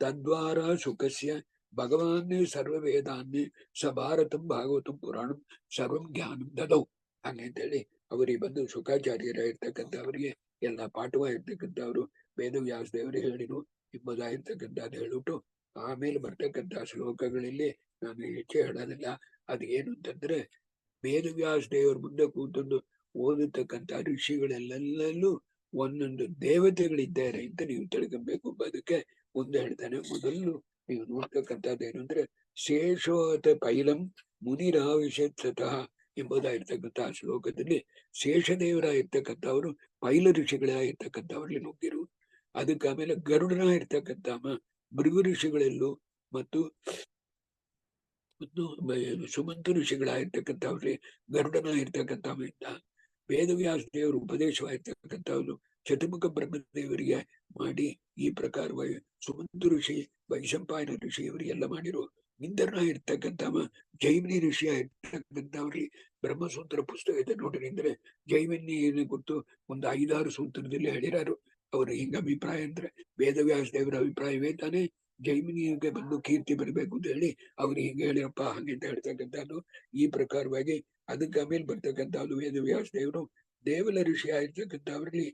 ತದ್ವಾರ ಶುಕಸ್ಯ ಭಗವಾನ್ ಸರ್ವ ವೇದಾನ್ನೇ ಸ ಭಾರತಂ ಭಾಗವತಂ ಪುರಾಣಂ ಸರ್ವಂ ಜ್ಞಾನಂ ದದೌ. ಹಾಗೆ ಅಂತೇಳಿ ಅವರಿಗೆ ಬಂದು ಶುಕಾಚಾರ್ಯರ ಇರ್ತಕ್ಕಂಥ ಅವರಿಗೆ ಎಲ್ಲ ಪಾಠವಾಗಿರ್ತಕ್ಕಂಥವ್ರು ವೇದವ್ಯಾಸದೇವರು ಹೇಳಿರು ಎಂಬುದಾಗಿರ್ತಕ್ಕಂಥದ್ದು ಹೇಳ್ಬಿಟ್ಟು ಆಮೇಲೆ ಬರ್ತಕ್ಕಂಥ ಶ್ಲೋಕಗಳಲ್ಲಿ ನಾನು ಹೆಚ್ಚು ಹೇಳೋದಿಲ್ಲ. ಅದು ಏನು ಅಂತಂದ್ರೆ ವೇದವ್ಯಾಸ ದೇವರ ಮುಂದೆ ಕೂತಂದು ಓದತಕ್ಕಂಥ ಋಷಿಗಳೆಲ್ಲಲ್ಲೂ ಒಂದೊಂದು ದೇವತೆಗಳಿದ್ದಾರೆ ಅಂತ ನೀವು ತಿಳ್ಕೊಬೇಕು ಎಂಬುದಕ್ಕೆ ಮುಂದೆ ಹೇಳ್ತಾನೆ. ಮೊದಲು ನೀವು ನೋಡ್ತಕ್ಕಂಥದ್ದು ಏನು ಅಂದ್ರೆ ಶೇಷೋತ ಪೈಲಂ ಮುನಿರಾವಿಷತ್ಸತಃ ಎಂಬುದಾಗಿರ್ತಕ್ಕಂತಹ ಶ್ಲೋಕದಲ್ಲಿ ಶೇಷದೇವರಾಗಿರ್ತಕ್ಕಂಥವ್ರು ಪೈಲ ಋಷಿಗಳಾಗಿರ್ತಕ್ಕಂಥವ್ರಲ್ಲಿ ನುಗ್ಗಿರು. ಅದಕ್ಕೆ ಆಮೇಲೆ ಗರುಡನಾಗಿರ್ತಕ್ಕಂಥ ಭೃಗು ಋಷಿಗಳಲ್ಲೂ ಮತ್ತು ಸುಮಂತ ಋಷಿಗಳಾಗಿರ್ತಕ್ಕಂಥವ್ರಿ ಗರುಡನಾಗಿರ್ತಕ್ಕಂಥವಿಂದ ವೇದವ್ಯಾಸ ದೇವರ ಉಪದೇಶವಾಗಿರ್ತಕ್ಕಂಥವ್ರು ಚತುರ್ಮುಖ ಬ್ರಹ್ಮದೇವರಿಗೆ ಮಾಡಿ ಈ ಪ್ರಕಾರವಾಗಿ ಸುಮಂತ ಋಷಿ ವೈಶಂಪಾಯನ ಋಷಿ ಇವರಿಗೆಲ್ಲ ಮಾಡಿರೋ ಇಂದ್ರನಾಗಿರ್ತಕ್ಕಂಥವ ಜೈಮಿನಿ ಋಷಿ ಆಗಿರ್ತಕ್ಕಂಥವ್ರಿ ಬ್ರಹ್ಮಸೂತ್ರ ಪುಸ್ತಕ ಇದೆ ನೋಡ್ರಿ. ಅಂದ್ರೆ ಜೈಮಿನಿ ಗೊತ್ತು ಒಂದು 5-6 ಸೂತ್ರದಲ್ಲಿ ಹೇಳಿರಾರು. ಅವ್ರ ಹಿಂಗ ಅಭಿಪ್ರಾಯ ಅಂದ್ರೆ ವೇದವ್ಯಾಸ ದೇವರ ಅಭಿಪ್ರಾಯವೇ ತಾನೇ ಜೈಮಿನಿಗೆ ಬಂದು ಕೀರ್ತಿ ಬರಬೇಕು ಅಂತ ಹೇಳಿ ಅವ್ರು ಹಿಂಗೆ ಹೇಳಿರಪ್ಪ ಹಂಗಿಂತ ಹೇಳ್ತಕ್ಕಂಥದ್ದು. ಈ ಪ್ರಕಾರವಾಗಿ ಅದಕ್ಕೆ ಆಮೇಲೆ ಬರ್ತಕ್ಕಂಥದ್ದು ವೇದವ್ಯಾಸ ದೇವರು ದೇವಲ ಋಷಿ ಆಗಿರ್ತಕ್ಕಂಥವ್ರಲ್ಲಿ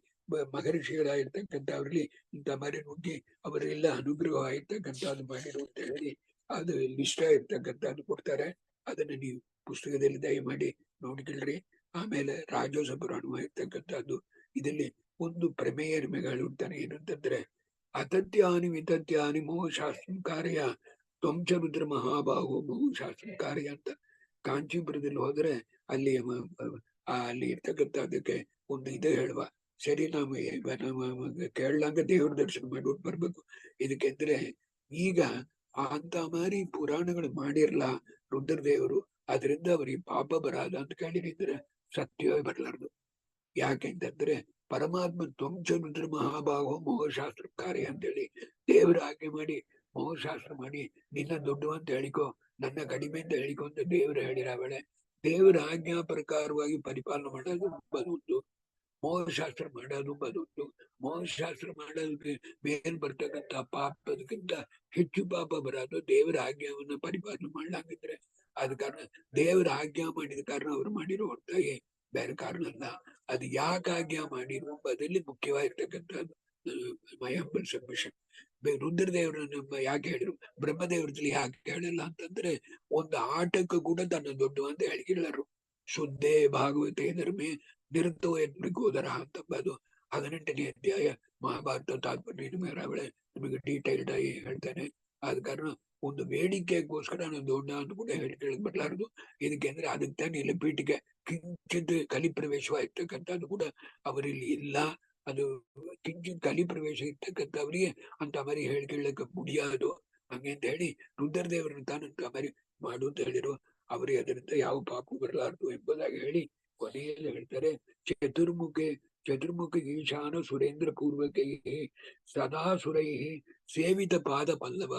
ಮಹರ್ಷಿಗಳಾಗಿರ್ತಕ್ಕಂಥವ್ರಲ್ಲಿ ಇಂಥ ಮರಿ ನುಗ್ಗಿ ಅವರೆಲ್ಲ ಅನುಗ್ರಹ ಆಗಿರ್ತಕ್ಕಂಥದ್ದು ಮಾಡಿರು ಅಂತ ಹೇಳಿ ಅದು ಇಷ್ಟ ಇರ್ತಕ್ಕಂಥದ್ದು ಕೊಡ್ತಾರೆ. ಅದನ್ನ ನೀವು ಪುಸ್ತಕದಲ್ಲಿ ದಯಮಾಡಿ ನೋಡ್ಕೊಳ್ರಿ. ಆಮೇಲೆ ರಾಜೋಸ ಪುರಾಣವಾಗಿರ್ತಕ್ಕಂಥದ್ದು ಇದರಲ್ಲಿ ಒಂದು ಪ್ರಮೇಯ ನಿಮಗೆ ಹೇಳುತ್ತಾನೆ. ಏನಂತಂದ್ರೆ ಅತತ್ಯಾನಿ ವಿತತ್ಯಾನಿ ಮೋಹಶಾಸ್ತ್ರ ಕಾರ್ಯ ತ್ವಂಚ ರುದ್ರ ಮಹಾಬಾಹು ಮೋಹಶಾಸ್ತ್ರ ಕಾರ್ಯ ಅಂತ ಕಾಂಚೀಪುರದಲ್ಲಿ ಹೋದ್ರೆ ಅಲ್ಲಿ ಅಲ್ಲಿ ಇರ್ತಕ್ಕಂಥದಕ್ಕೆ ಒಂದು ಇದು ಹೇಳುವ ಸರಿ ನಾವು ಕೇಳಂಗ ದೇವ್ರ ದರ್ಶನ ಮಾಡ್ಬಿಟ್ಟು ಬರ್ಬೇಕು. ಇದಕ್ಕೆಂದ್ರೆ ಈಗ ಅಂತ ಮಾರಿ ಪುರಾಣಗಳು ಮಾಡಿರ್ಲ ರುದ್ರದೇವರು, ಅದರಿಂದ ಅವ್ರಿಗೆ ಪಾಪ ಬರಾದ ಅಂತ ಕೇಳಿದ್ರೆ ಸತ್ಯವೇ ಬರ್ಲಾರ್ದು. ಯಾಕೆಂತಂದ್ರೆ ಪರಮಾತ್ಮ ತ್ವಂಚ ರುದ್ರ ಮಹಾಭಾಗೋ ಮೋಹಶಾಸ್ತ್ರ ಕಾರ್ಯ ಅಂತೇಳಿ ದೇವರ ಆಜ್ಞೆ ಮಾಡಿ ಮೋಹಶಾಸ್ತ್ರ ಮಾಡಿ ನಿನ್ನ ದೊಡ್ಡ ಅಂತ ಹೇಳಿಕೋ, ನನ್ನ ಕಡಿಮೆ ಅಂತ ಹೇಳಿಕೊ ಅಂತ ದೇವರು ಹೇಳಿರಾವಳೆ. ದೇವರ ಆಜ್ಞಾ ಪ್ರಕಾರವಾಗಿ ಪರಿಪಾಲನೆ ಮಾಡೋದು ಬದುವುದು, ಮೋಹಶಾಸ್ತ್ರ ಮಾಡೋದು ಬದುವುದು. ಮೋಹಶಾಸ್ತ್ರ ಮಾಡೋದಕ್ಕೆ ಮೇಲ್ ಬರ್ತಕ್ಕಂಥ ಪಾಪದಕ್ಕಿಂತ ಹೆಚ್ಚು ಪಾಪ ಬರೋದು ದೇವರ ಆಜ್ಞಾವನ್ನ ಪರಿಪಾಲನೆ ಮಾಡ್ಲಾಗಿದ್ರೆ. ಆದ ಕಾರಣ ದೇವರ ಆಜ್ಞಾ ಮಾಡಿದ ಕಾರಣ ಅವ್ರು ಮಾಡಿರೋ ಹೊರತಾಗಿ ಬೇರೆ ಕಾರಣ ಅಲ್ಲ. ಅದು ಯಾಕೆ ಆಜ್ಞಾ ಮಾಡಿರು ಎಂಬುದಲ್ಲಿ ಮುಖ್ಯವಾಗಿರ್ತಕ್ಕಂಥದ್ದು ಮಯಾಂಬಲ್ ಸಬ್ಮಿಷನ್. ರುದ್ರದೇವರನ್ನ ಯಾಕೆ ಹೇಳಿರು, ಬ್ರಹ್ಮದೇವರಲ್ಲಿ ಯಾಕೆ ಹೇಳಿಲ್ಲ ಅಂತಂದ್ರೆ ಒಂದು ಆಟಕ್ಕೂ ಕೂಡ ತನ್ನ ದೊಡ್ಡ ಅಂತ ಹೇಳಿಕೊಳ್ಳರು. ಶುದ್ಧೇ ಭಾಗವತೆ ಧರ್ಮೇ ನಿರುತ್ತೋ ಮೃಗೋದರ ಅಂತಂಬದು 18ನೇ ಅಧ್ಯಾಯ ಮಹಾಭಾರತ ತಾತ್ಪರ್ಯ ನಿಮಗೆ ಡೀಟೈಲ್ಡ್ ಆಗಿ ಹೇಳ್ತೇನೆ. ಆದ ಕಾರಣ ಒಂದು ಬೇಡಿಕೆಗೋಸ್ಕರ ನಾನು ದೊಡ್ಡ ಅಂತ ಕೂಡ ಹೇಳಿಕೊಳ್ಳಕ್ ಬರ್ಲಾರದು. ಇದಕ್ಕೆ ಅಂದ್ರೆ ಅದಕ್ಕೆ ತಾನೇ ಇಲ್ಲ ಪೀಠಿಗೆ ಕಿಂಚಿತ್ ಕಲಿ ಪ್ರವೇಶವಾಗಿರ್ತಕ್ಕಂಥದ್ದು ಕೂಡ ಅವರಲ್ಲಿ ಇಲ್ಲ. ಅದು ಕಿಂಚಿತ್ ಕಲಿ ಪ್ರವೇಶ ಇರ್ತಕ್ಕಂಥವ್ರಿಗೆ ಅಂತ ಮರಿ ಹೇಳ್ಕೊಳ್ಳಕ್ಕೆ ಮುಡಿಯೋದು ಹಂಗೆ ಅಂತ ಹೇಳಿ ರುದ್ರದೇವರನ್ನ ತಾನಂತ ಮರಿ ಮಾಡು ಅಂತ ಹೇಳಿರು. ಅವರಿಗೆ ಅದರಿಂದ ಯಾವ ಪಾಪ ಬರಲಾರದು ಎಂಬುದಾಗಿ ಹೇಳಿ ಕೊನೆಯಲ್ಲಿ ಹೇಳ್ತಾರೆ, ಚತುರ್ಮುಖ ಈಶಾನ ಸುರೇಂದ್ರ ಪೂರ್ವಕೈ ಸದಾ ಸುರೈ ಸೇವಿತ ಪಾದ ಪಲ್ಲವ.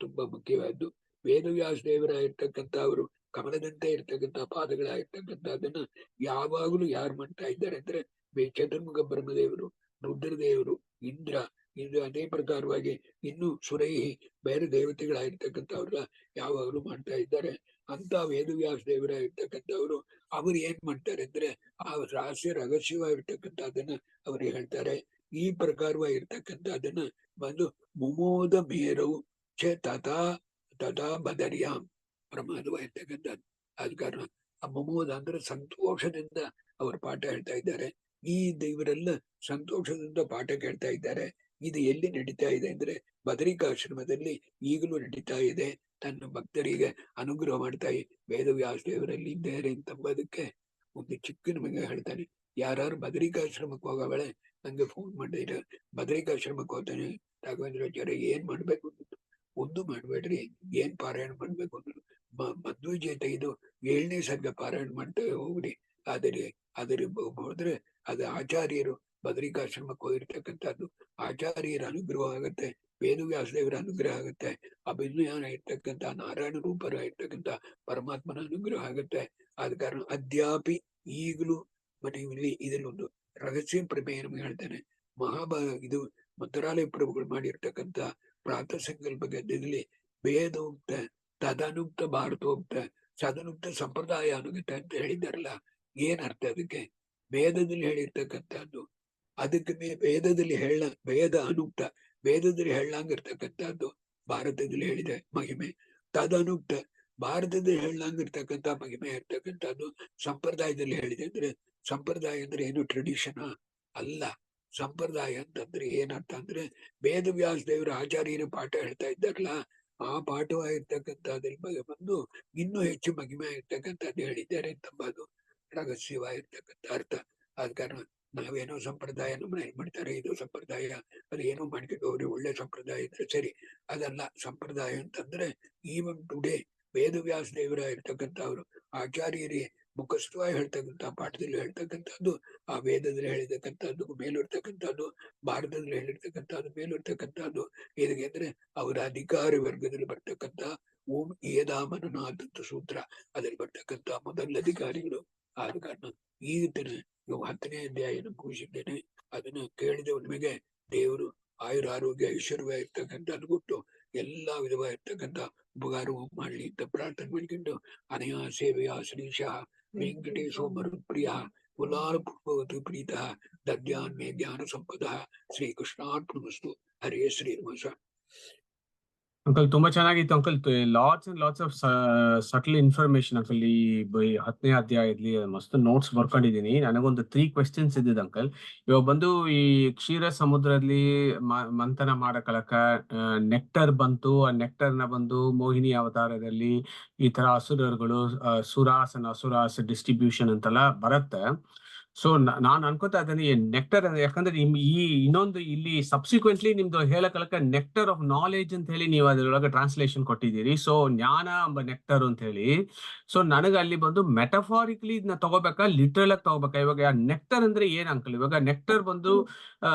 ತುಂಬಾ ಮುಖ್ಯವಾದ್ದು. ವೇದವ್ಯಾಸ ದೇವರ ಇರ್ತಕ್ಕಂಥ ಅವರು ಕಮಲದಂತೆ ಇರ್ತಕ್ಕಂಥ ಪಾದಗಳಾಗಿರ್ತಕ್ಕಂಥ ಅದನ್ನ ಯಾವಾಗಲೂ ಯಾರು ಮಾಡ್ತಾ ಇದ್ದಾರೆ ಅಂದ್ರೆ ಚತುರ್ಮುಖ ಬ್ರಹ್ಮದೇವರು, ರುದ್ರದೇವರು, ಇಂದ್ರ, ಇದು ಅದೇ ಪ್ರಕಾರವಾಗಿ ಇನ್ನು ಸುರೈಹಿ ಬೇರೆ ದೇವತೆಗಳಾಗಿರ್ತಕ್ಕಂಥವ್ರ ಯಾವಾಗಲೂ ಮಾಡ್ತಾ ಇದ್ದಾರೆ. ಅಂತ ವೇದವ್ಯಾಸ ದೇವರ ಇರ್ತಕ್ಕಂಥವ್ರು ಅವ್ರು ಏನ್ ಮಾಡ್ತಾರೆ ಅಂದ್ರೆ ಆ ರಹಸ್ಯವಾಗಿರ್ತಕ್ಕಂಥದ್ದನ್ನ ಅವ್ರಿಗೆ ಹೇಳ್ತಾರೆ. ಈ ಪ್ರಕಾರವಾಗಿರ್ತಕ್ಕಂಥದ್ದನ್ನ ಬಂದು ಮುಮೋದ ಮೇರವು ತಥಾ ತಥಾ ಬದರ್ಯಾಂ ಪ್ರಮಾದವಾಗಿರ್ತಕ್ಕಂಥದ್ದು. ಆದ ಕಾರಣ ಆ ಮುಮೋದ ಅಂದ್ರೆ ಸಂತೋಷದಿಂದ ಅವರು ಪಾಠ ಹೇಳ್ತಾ ಇದ್ದಾರೆ. ಈ ದೇವರೆಲ್ಲ ಸಂತೋಷದಿಂದ ಪಾಠ ಕೇಳ್ತಾ ಇದ್ದಾರೆ. ಇದು ಎಲ್ಲಿ ನಡೀತಾ ಇದೆ ಅಂದ್ರೆ ಬದರಿಕಾಶ್ರಮದಲ್ಲಿ ಈಗಲೂ ನಡೀತಾ ಇದೆ. ತನ್ನ ಭಕ್ತರಿಗೆ ಅನುಗ್ರಹ ಮಾಡ್ತಾ ವೇದವ್ಯಾಸ ದೇವರಲ್ಲಿ ಇದ್ದಾರೆ ಅಂತಂಬದಕ್ಕೆ ಒಂದು ಚಿಕ್ಕ ನಿಮಗೆ ಹೇಳ್ತಾನೆ. ಯಾರು ಬದರಿಕಾಶ್ರಮಕ್ಕೆ ಹೋಗವಳೆ ನಂಗೆ ಫೋನ್ ಮಾಡಿದ್ರೆ ಬದರಿಕಾಶ್ರಮಕ್ಕೆ ಹೋಗ್ತಾನೆ ರಾಘವೇಂದ್ರಾಚಾರ್ಯ ಏನ್ ಮಾಡ್ಬೇಕು ಒಂದು ಮಾಡ್ಬೇಡ್ರಿ, ಏನ್ ಪಾರಾಯಣ ಮಾಡ್ಬೇಕು ಅಂದ್ರು ಮಧ್ವಜೇತ ಇದು 7ನೇ ಸರ್ಗ ಪಾರಾಯಣ ಮಾಡ್ತಾ ಹೋಗ್ರಿ. ಆದರೆ ಹೋದ್ರೆ ಅದು ಆಚಾರ್ಯರು ಬದರಿಕಾಶ್ರಮಕ್ಕೆ ಹೋಗಿರ್ತಕ್ಕಂಥದ್ದು ಆಚಾರ್ಯರ ಅನುಗ್ರಹ ಆಗುತ್ತೆ, ವೇದವ್ಯಾಸ ದೇವರ ಅನುಗ್ರಹ ಆಗುತ್ತೆ, ಅಭಿಜ್ಞಾನ ಇರ್ತಕ್ಕಂಥ ನಾರಾಯಣ ರೂಪರ ಇರ್ತಕ್ಕಂಥ ಪರಮಾತ್ಮನ ಅನುಗ್ರಹ ಆಗುತ್ತೆ. ಆದ ಕಾರಣ ಅದ್ಯಾಪಿ ಈಗಲೂ ಮತ್ತೆ ಇಲ್ಲಿ ಇದರಲ್ಲಿ ಒಂದು ರಹಸ್ಯ ಪ್ರಮೇಯ ನಮ್ಗೆ ಹೇಳ್ತಾನೆ. ಇದು ಮಂತ್ರಾಲಯ ಪ್ರಭುಗಳು ಮಾಡಿರ್ತಕ್ಕಂಥ ಪ್ರಾತಃ ಸಂಕಲ್ಪ ಗದ್ಯದಲ್ಲಿ ವೇದೋಕ್ತ ತದನುಕ್ತ ಭಾರತೋಕ್ತ ಸದನುಕ್ತ ಸಂಪ್ರದಾಯ ಅನುಗತ ಅಂತ ಹೇಳಿದಾರಲ್ಲ, ಏನ್ ಅರ್ಥ ಅದಕ್ಕೆ? ವೇದದಲ್ಲಿ ಹೇಳಿರ್ತಕ್ಕಂಥದ್ದು ಅದಕ್ಕೆ ವೇದದಲ್ಲಿ ವೇದ ಅನುಕ್ತ, ವೇದದಲ್ಲಿ ಹೇಳಂಗಿರ್ತಕ್ಕಂಥದ್ದು ಭಾರತದಲ್ಲಿ ಹೇಳಿದೆ ಮಹಿಮೆ. ತದನುಕ್ತ ಭಾರತದಲ್ಲಿ ಹೇಳಂಗಿರ್ತಕ್ಕಂಥ ಮಹಿಮೆ ಇರ್ತಕ್ಕಂಥದ್ದು ಸಂಪ್ರದಾಯದಲ್ಲಿ ಹೇಳಿದೆ. ಅಂದ್ರೆ ಸಂಪ್ರದಾಯ ಅಂದ್ರೆ ಏನು ಟ್ರೆಡಿಷನ್ ಅಲ್ಲ. ಸಂಪ್ರದಾಯ ಅಂತಂದ್ರೆ ಏನರ್ಥ ಅಂದ್ರೆ ವೇದವ್ಯಾಸ ದೇವರ ಆಚಾರ್ಯರ ಪಾಠ ಹೇಳ್ತಾ ಇದ್ದಾರಲ್ಲ, ಆ ಪಾಠವಾಗಿರ್ತಕ್ಕಂಥದ್ರ ಬಗ್ಗೆ ಬಂದು ಇನ್ನೂ ಹೆಚ್ಚು ಮಹಿಮೆ ಇರ್ತಕ್ಕಂಥದ್ದು ಹೇಳಿದ್ದಾರೆ ಎಂಬುದು ರಹಸ್ಯವಾಗಿರ್ತಕ್ಕಂಥ ಅರ್ಥ. ಆದ ಕಾರಣ ನಾವೇನೋ ಸಂಪ್ರದಾಯ ನಮ್ಮನ್ನ ಏನ್ ಮಾಡ್ತಾರೆ, ಇದು ಸಂಪ್ರದಾಯ, ಅದು ಏನೋ ಮಾಡ್ಕೊಂಡು ಅವ್ರಿಗೆ ಒಳ್ಳೆ ಸಂಪ್ರದಾಯ ಇದ್ರೆ ಸರಿ. ಅದಲ್ಲ ಸಂಪ್ರದಾಯ ಅಂತಂದ್ರೆ ಈವನ್ ಟುಡೇ ವೇದವ್ಯಾಸ ದೇವರ ಇರ್ತಕ್ಕಂಥ ಅವರು ಆಚಾರ್ಯರಿ ಮುಖಸ್ಥವಾಗಿ ಹೇಳ್ತಕ್ಕಂಥ ಪಾಠದಲ್ಲಿ ಹೇಳ್ತಕ್ಕಂಥದ್ದು, ಆ ವೇದದಲ್ಲಿ ಹೇಳಿರ್ತಕ್ಕಂಥದ್ದು ಮೇಲಿರ್ತಕ್ಕಂಥದ್ದು, ಭಾರತದಲ್ಲಿ ಹೇಳಿರ್ತಕ್ಕಂಥದ್ದು ಮೇಲಿರ್ತಕ್ಕಂಥದ್ದು. ಹೇಗೆ ಅಂದ್ರೆ ಅವರ ಅಧಿಕಾರ ವರ್ಗದಲ್ಲಿ ಬರ್ತಕ್ಕಂಥ ಓಂ ಏದಾಮನನಾದಂತ ಸೂತ್ರ ಅದ್ರಲ್ಲಿ ಬರ್ತಕ್ಕಂಥ ಮೊದಲ ಅಧಿಕಾರಿಗಳು. ಆದ ಕಾರಣ ಈ ದಿನ 10ನೇ ಅಧ್ಯಾಯನ ಮುಗಿಸಿದ್ದೇನೆ. ಅದನ್ನ ಕೇಳಿದವ ನಿಮಗೆ ದೇವರು ಆಯುರ ಆರೋಗ್ಯ ಐಶ್ವರ್ಯ ಇರ್ತಕ್ಕಂಥದ್ದು ಕೊಟ್ಟು ಎಲ್ಲಾ ವಿಧವಾಗಿರ್ತಕ್ಕಂಥ ಉಪಕಾರವು ಮಾಡಲಿ ಅಂತ ಪ್ರಾರ್ಥನೆ ಮಾಡಿಕೊಂಡು ಅನಯ ಸೇವೆಯ ಶ್ರೀಶ ವೆಂಕಟೇಶೋ ಮರುಪ್ರಿಯ ಕುಲಾಲ ಪುಷ್ಪವತಿ ಪ್ರೀತ ದದ್ಯಾನ್ಮೇ ಜ್ಞಾನ ಸಂಪದ ಶ್ರೀಕೃಷ್ಣಾರ್ಪಣಮಸ್ತು. ಹರೇ ಶ್ರೀನಿವಾಸ. ಅಂಕಲ್ ತುಂಬಾ ಚೆನ್ನಾಗಿತ್ತು uncle. Lots and lots of subtle information uncle. ಈ 10ನೇ ಅಧ್ಯಾಯದಲ್ಲಿ ಮಸ್ತ್ ನೋಟ್ಸ್ ಬರ್ಕೊಂಡಿದೀನಿ. ನನಗೊಂದು 3 ಕ್ವೆಶ್ಚನ್ಸ್ ಇದ್ದಿದ್ದು ಅಂಕಲ್. ಇವಾಗ ಬಂದು ಈ ಕ್ಷೀರ ಸಮುದ್ರದಲ್ಲಿ ಮಂಥನ ಮಾಡಕಲಕ ನೆಕ್ಟರ್ ಬಂತು. ಆ ನೆಕ್ಟರ್ ನ ಬಂದು ಮೋಹಿನಿ ಅವತಾರದಲ್ಲಿ ಈ ತರ ಅಸುರರುಗಳು ಅಸುರಾಸ್ ಡಿಸ್ಟ್ರಿಬ್ಯೂಷನ್ ಅಂತೆಲ್ಲ ಬರುತ್ತೆ. ಸೊ ನಾನ್ ಅನ್ಕೋತಾ ಇದ್ದೇನೆ ನೆಕ್ಟರ್ ಯಾಕಂದ್ರೆ ಈ ಇನ್ನೊಂದು ಇಲ್ಲಿ ಸಬ್ಸಿಕ್ವೆಂಟ್ಲಿ ನಿಮ್ದು ಹೇಳಕಲಕ ನೆಕ್ಟರ್ ಆಫ್ ನಾಲೆಜ್ ಅಂತ ಹೇಳಿ ನೀವು ಅದ್ರೊಳಗೆ ಟ್ರಾನ್ಸ್ಲೇಷನ್ ಕೊಟ್ಟಿದ್ದೀರಿ. ಸೊ ಜ್ಞಾನ ಎಂಬ ನೆಕ್ಟರ್ ಅಂತ ಹೇಳಿ. ಸೊ ನನಗೆ ಅಲ್ಲಿ ಬಂದು ಮೆಟಫಾರಿಕ್ಲಿ ಇದನ್ನ ತಗೋಬೇಕಾ ಲಿಟ್ರಲ್ ಆಗಿ ತಗೋಬೇಕಾ? ಇವಾಗ ನೆಕ್ಟರ್ ಅಂದ್ರೆ ಏನ್ ಅಂಕಲ್? ಇವಾಗ ನೆಕ್ಟರ್ ಬಂದು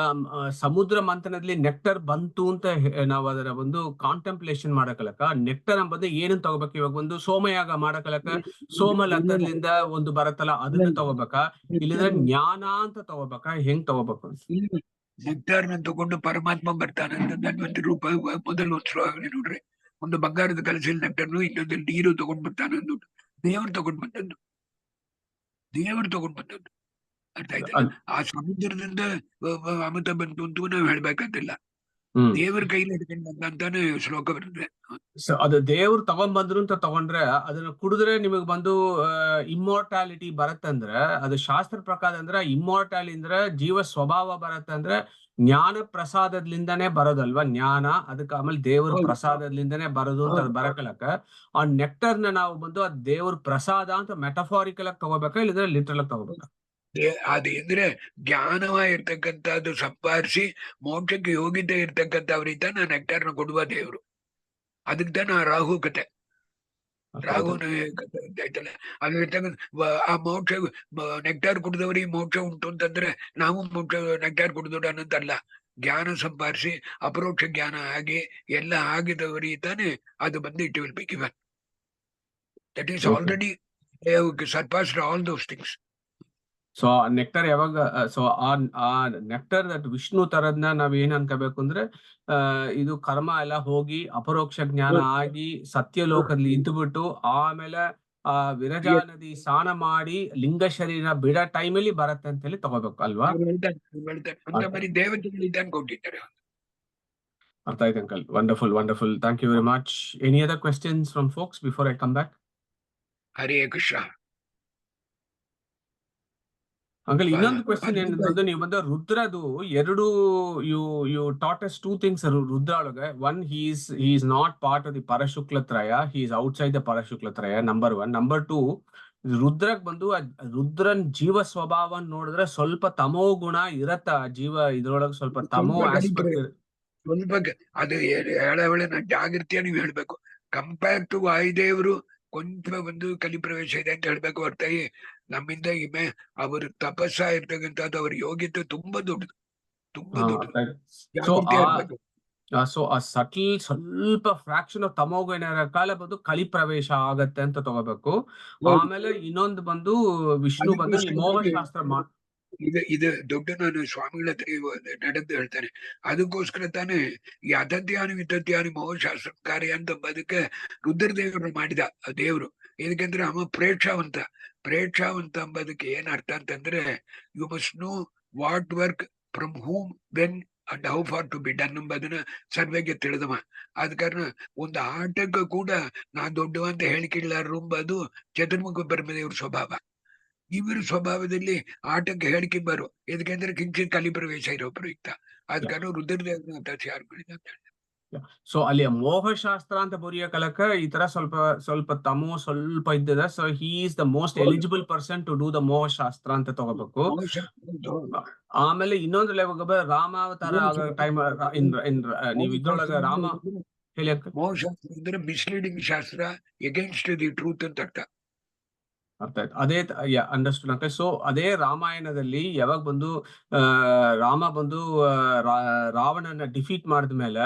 ಸಮುದ್ರ ಮಂಥನದಲ್ಲಿ ನೆಕ್ಟರ್ ಬಂತು ಅಂತ ನಾವು ಅದರ ಒಂದು ಕಾಂಟೆಂಪ್ಲೇಷನ್ ಮಾಡಕಲಕ ನೆಕ್ಟರ್ ಎಂಬುದು ಏನನ್ನ ತಗೋಬೇಕು? ಇವಾಗ ಒಂದು ಸೋಮಯಾಗ ಮಾಡಕಲಕ ಸೋಮಲತದಿಂದ ಒಂದು ಬರತ್ತಲ್ಲ ಅದನ್ನ ತಗೋಬೇಕಾ, ಇಲ್ಲಿದ್ರೆ ಜ್ಞಾನ ಅಂತ ತಗೋಬೇಕಾ, ಹೆಂಗ್ ತಗೋಬೇಕು? ನೆಕ್ಟಾರ್ನ ತಗೊಂಡು ಪರಮಾತ್ಮ ಬರ್ತಾನೆ ಅಂತ ಒಂದು ರೂಪ ಮೊದಲು ಒಂದು ಶ್ಲೋಕ ನೋಡ್ರಿ. ಒಂದು ಬಂಗಾರದ ಕಲಸಲ್ಲಿ ನೆಕ್ಟರ್ನು, ಇನ್ನೊಂದು ನೀರು ತಗೊಂಡ್ ಬರ್ತಾನೆ ಅಂದ್ಬಿಟ್ಟು ದೇವರು ತಗೊಂಡ್ ಬಂದದ್ದು. ಅರ್ಥ ಆಯ್ತಲ್ಲ? ಆ ಸಮುದ್ರದಿಂದ ಅಮೃತ ಬಂತು ಅಂತೂ ನಾವ್ ಹೇಳ್ಬೇಕಂತಿಲ್ಲ. ದೇವರ ಕೈಲಿ ಹಿಡ್ಕೊಂಡಂತಾನೆ ಶ್ಲೋಕ ಬರ್ತದೆ. ಅದು ದೇವ್ರು ತಗೊಂಡ್ಬಂದ್ರು ಅಂತ ತಗೊಂಡ್ರೆ ಅದನ್ನ ಕುಡಿದ್ರೆ ನಿಮಗ್ ಬಂದು ಇಮ್ಮೋರ್ಟಾಲಿಟಿ ಬರತ್ತಂದ್ರೆ ಅದು ಶಾಸ್ತ್ರ ಪ್ರಕಾರ ಅಂದ್ರೆ ಇಮ್ಮೋರ್ಟಾಲಿಟಿ ಅಂದ್ರೆ ಜೀವ ಸ್ವಭಾವ ಬರತ್ತಂದ್ರೆ ಜ್ಞಾನ ಪ್ರಸಾದದಿಂದನೇ ಬರೋದಲ್ವಾ ಜ್ಞಾನ. ಅದಕ್ಕೆ ಆಮೇಲೆ ದೇವ್ರ ಪ್ರಸಾದದಿಂದನೇ ಬರೋದು ಅಂತ ಅದು ಬರಕಲಕ್ಕ ಆ ನೆಕ್ಟರ್ನ ನಾವು ಬಂದು ಅದ್ ದೇವ್ರ ಪ್ರಸಾದ ಅಂತ ಮೆಟಫಾರಿಕಲ್ ಆಗಿ ತಗೋಬೇಕಾ ಇಲ್ಲಿದ್ರೆ ಲಿಟ್ರಲ್ ಆಗಿ ತಗೋಬೇಕಾ? ಅದೇಂದ್ರೆ ಜ್ಞಾನವಾಗಿರ್ತಕ್ಕಂಥದ್ದು ಸಂಪಾದಿಸಿ ಮೋಕ್ಷಕ್ಕೆ ಯೋಗ್ಯತೆ ಇರ್ತಕ್ಕಂಥವ್ರಿಗೆ ತಾನೆ ನೆಕ್ಟಾರ್ನ ಕೊಡುವ ದೇವರು. ಅದಕ್ಕೆ ತಾನೆ ಆ ರಾಹು ಕತೆ, ರಾಹುನ ಕತೆ ಆಯ್ತಲ್ಲ. ಅಲ್ಲಿರ್ತಕ್ಕಂಥ ಆ ಮೋಕ್ಷ ನೆಕ್ಟಾರ್ ಕುಡಿದವರಿಗೆ ಮೋಕ್ಷ ಉಂಟು ಅಂತಂದ್ರೆ ನಾವು ಮೋಕ್ಷ ನೆಕ್ಟಾರ್ ಕುಡಿದೋಡ ಅನ್ನೋದಲ್ಲ. ಜ್ಞಾನ ಸಂಪಾದಿಸಿ ಅಪರೋಕ್ಷ ಜ್ಞಾನ ಆಗಿ ಎಲ್ಲ ಆಗಿದವರಿಗೆ ತಾನೆ ಅದು ಬಂದು it will be given. That is already surpassed all those things. So ಆ ನೆಕ್ಟರ್ ಯಾವಾಗ ಆ ನೆಕ್ಟರ್ ದಟ್ ವಿಷ್ಣು ತರದ್ನ ನಾವ್ ಏನ್ ಅನ್ಕೋಬೇಕು ಅಂದ್ರೆ ಇದು ಕರ್ಮ ಎಲ್ಲ ಹೋಗಿ ಅಪರೋಕ್ಷ ಜ್ಞಾನ ಆಗಿ ಸತ್ಯಲೋಕದಲ್ಲಿ ಇದ್ಬಿಟ್ಟು ಆಮೇಲೆ ಆ ವಿರಜಾ ನದಿ ಸ್ನಾನ ಮಾಡಿ ಲಿಂಗ ಶರೀರ ಬಿಡೋ ಟೈಮಲ್ಲಿ ಬರತ್ತೆ ಅಂತ ಹೇಳಿ ತಗೋಬೇಕು ಅಲ್ವಾ? ಅರ್ಥ ಆಯ್ತು uncle. Wonderful. Thank you very much. Any other questions from folks before I come back? Hare Krishna. Uncle ಇನ್ನೊಂದು ಕ್ವೆಶ್ಚನ್ ಏನಂತಂದ್ರೆ ನೀವು ಬಂದ ರುದ್ರದು ಎರಡು ಯು ಟಾಟ್ ಅಸ್ 2 ಥಿಂಗ್ಸ್ ರುದ್ರ ಒಳಗೆ. One is not part of the ಪರಶುಕ್ಲತ್ರಯ, ಹಿ ಈಸ್ ಔಟ್ಸೈಡ್ ದ ಪರಶುಕ್ಲತ್ರಯ, ನಂಬರ್ 1. ನಂಬರ್ 2 ರುದ್ರಗ್ ಬಂದು ರುದ್ರನ್ ಜೀವ ಸ್ವಭಾವ ನೋಡಿದ್ರೆ ಸ್ವಲ್ಪ ತಮೋ ಗುಣ ಇರತ್ತ. ಜೀವ ಇದ್ರೊಳಗೆ ಸ್ವಲ್ಪ ತಮೋ ಆಸ್ಪೆಕ್ಟ್ ಸ್ವಲ್ಪ ಅದು ಹೇಳವಳೆ ಜಾಗೃತಿಯ ನೀವು ಹೇಳ್ಬೇಕು. ಕಂಪೇರ್ ಟು ವಾಯುದೇವರು ಕೊಂಚ ಒಂದು ಕಲಿಪ್ರವೇಶ ಇದೆ ಅಂತ ಹೇಳ್ಬೇಕು. ಹೊರತಾಗಿ ನಮ್ಮಿಂದ ಇಮೆ ಅವ್ರ ತಪಸ್ಸ ಇರ್ತಕ್ಕಂಥದ್ದು ಅವ್ರ ಯೋಗ್ಯತೆ ತುಂಬಾ ದೊಡ್ಡದು. ಸೊ ಆ ಸಟಲ್ ಸ್ವಲ್ಪ ಫ್ರಾಕ್ಷನ್ ಆಫ್ ತಮೋಗುಣ ಕಾಲ ಬಂದು ಕಲಿ ಪ್ರವೇಶ ಆಗತ್ತೆ ಅಂತ ತಗೋಬೇಕು. ಆಮೇಲೆ ಇನ್ನೊಂದು ಬಂದು ವಿಷ್ಣು ಬಂದು ಮೋಹಶಾಸ್ತ್ರ ಇದು ದೊಡ್ಡ ನಾನು ಸ್ವಾಮಿಗಳ ಹತ್ರ ನಡೆದು ಹೇಳ್ತಾನೆ. ಅದಕ್ಕೋಸ್ಕರ ತಾನೇ ಈ ಅತತ್ಯಾನಿ ವಿತತ್ಯಾನಿ ಮೋಹಶಾಸ್ತ್ರ ಕಾರ್ಯ ಅಂತ ಅದಕ್ಕೆ ರುದ್ರದೇವರು ಮಾಡಿದ ದೇವರು. ಏನಕ್ಕಂದ್ರೆ ಅವ ಪ್ರೇಕ್ಷಾವಂತ ಅಂಬದಕ್ಕೆ ಏನ್ ಅರ್ಥ ಅಂತಂದ್ರೆ you must know what work from whom when and how far to be done ಎಂಬುದನ್ನ ಸರ್ವೆಗೆ ತಿಳಿದವ. ಆದ ಕಾರಣ ಒಂದು ಆಟಕ್ಕೆ ಕೂಡ ನಾ ದೊಡ್ಡವ ಅಂತ ಹೇಳಿಕೆಳ್ಳಾರು ಎಂಬುದು ಚತುರ್ಮುಖ ಬ್ರಹ್ಮದೇವ್ರ ಸ್ವಭಾವ. ಇವರ ಸ್ವಭಾವದಲ್ಲಿ ಆಟಕ್ಕೆ ಹೇಳಿಕೆ ಬರು, ಎದಕ್ಕೆಂದ್ರೆ ಕಿಂಚಿತ್ ಕಲಿ ಪ್ರವೇಶ ಇರೋ ಪ್ರಯುಕ್ತ. ಆದ ಕಾರಣ ರುದ್ರದೇವ್ರನ್ನ ತಯಾರು ಮಾಡಿದ ಅಂತ ಹೇಳಿ. ಸೊ ಅಲ್ಲಿ ಮೋಹಶಾಸ್ತ್ರ ಅಂತ ಬರೆಯೋ ಕಾಲಕ್ಕ ಈ ತರ ಸ್ವಲ್ಪ ಸ್ವಲ್ಪ ತಮೋ ಸ್ವಲ್ಪ ಇದ್ದದ. So he is the most eligible person to do the ಮೋಹಶಾಸ್ತ್ರ ಅಂತ ತಗೋಬೇಕು. ಆಮೇಲೆ ಇನ್ನೊಂದು ಲೆವೆಲ್ ರಾಮಾವತಾರ ಆಗೋ ಟೈಮ್ ನೀವು ಇದ್ರೊಳಗ ರಾಮ ಹೇಳಿ ಅಂಕಲ್. ಮೋಹಶಾಸ್ತ್ರ ಅಂದ್ರೆ ಮಿಸ್ಲೀಡಿಂಗ್ ಶಾಸ್ತ್ರ, ಎಗೇನ್ಸ್ಟ್ ದಿ ಟ್ರೂತ್ ಅಂತ ಅರ್ಥ. ಅರ್ಥ ಆಯ್ತು. ಅದೇ ಅಂಡರ್ಸ್ಟುಡ್ ಅಂಕಲ್. ಸೊ ಅದೇ ರಾಮಾಯಣದಲ್ಲಿ ಯಾವಾಗ ಬಂದು ರಾಮ ಬಂದು ರಾವಣನ ಡಿಫೀಟ್ ಮಾಡಿದ್ಮೇಲೆ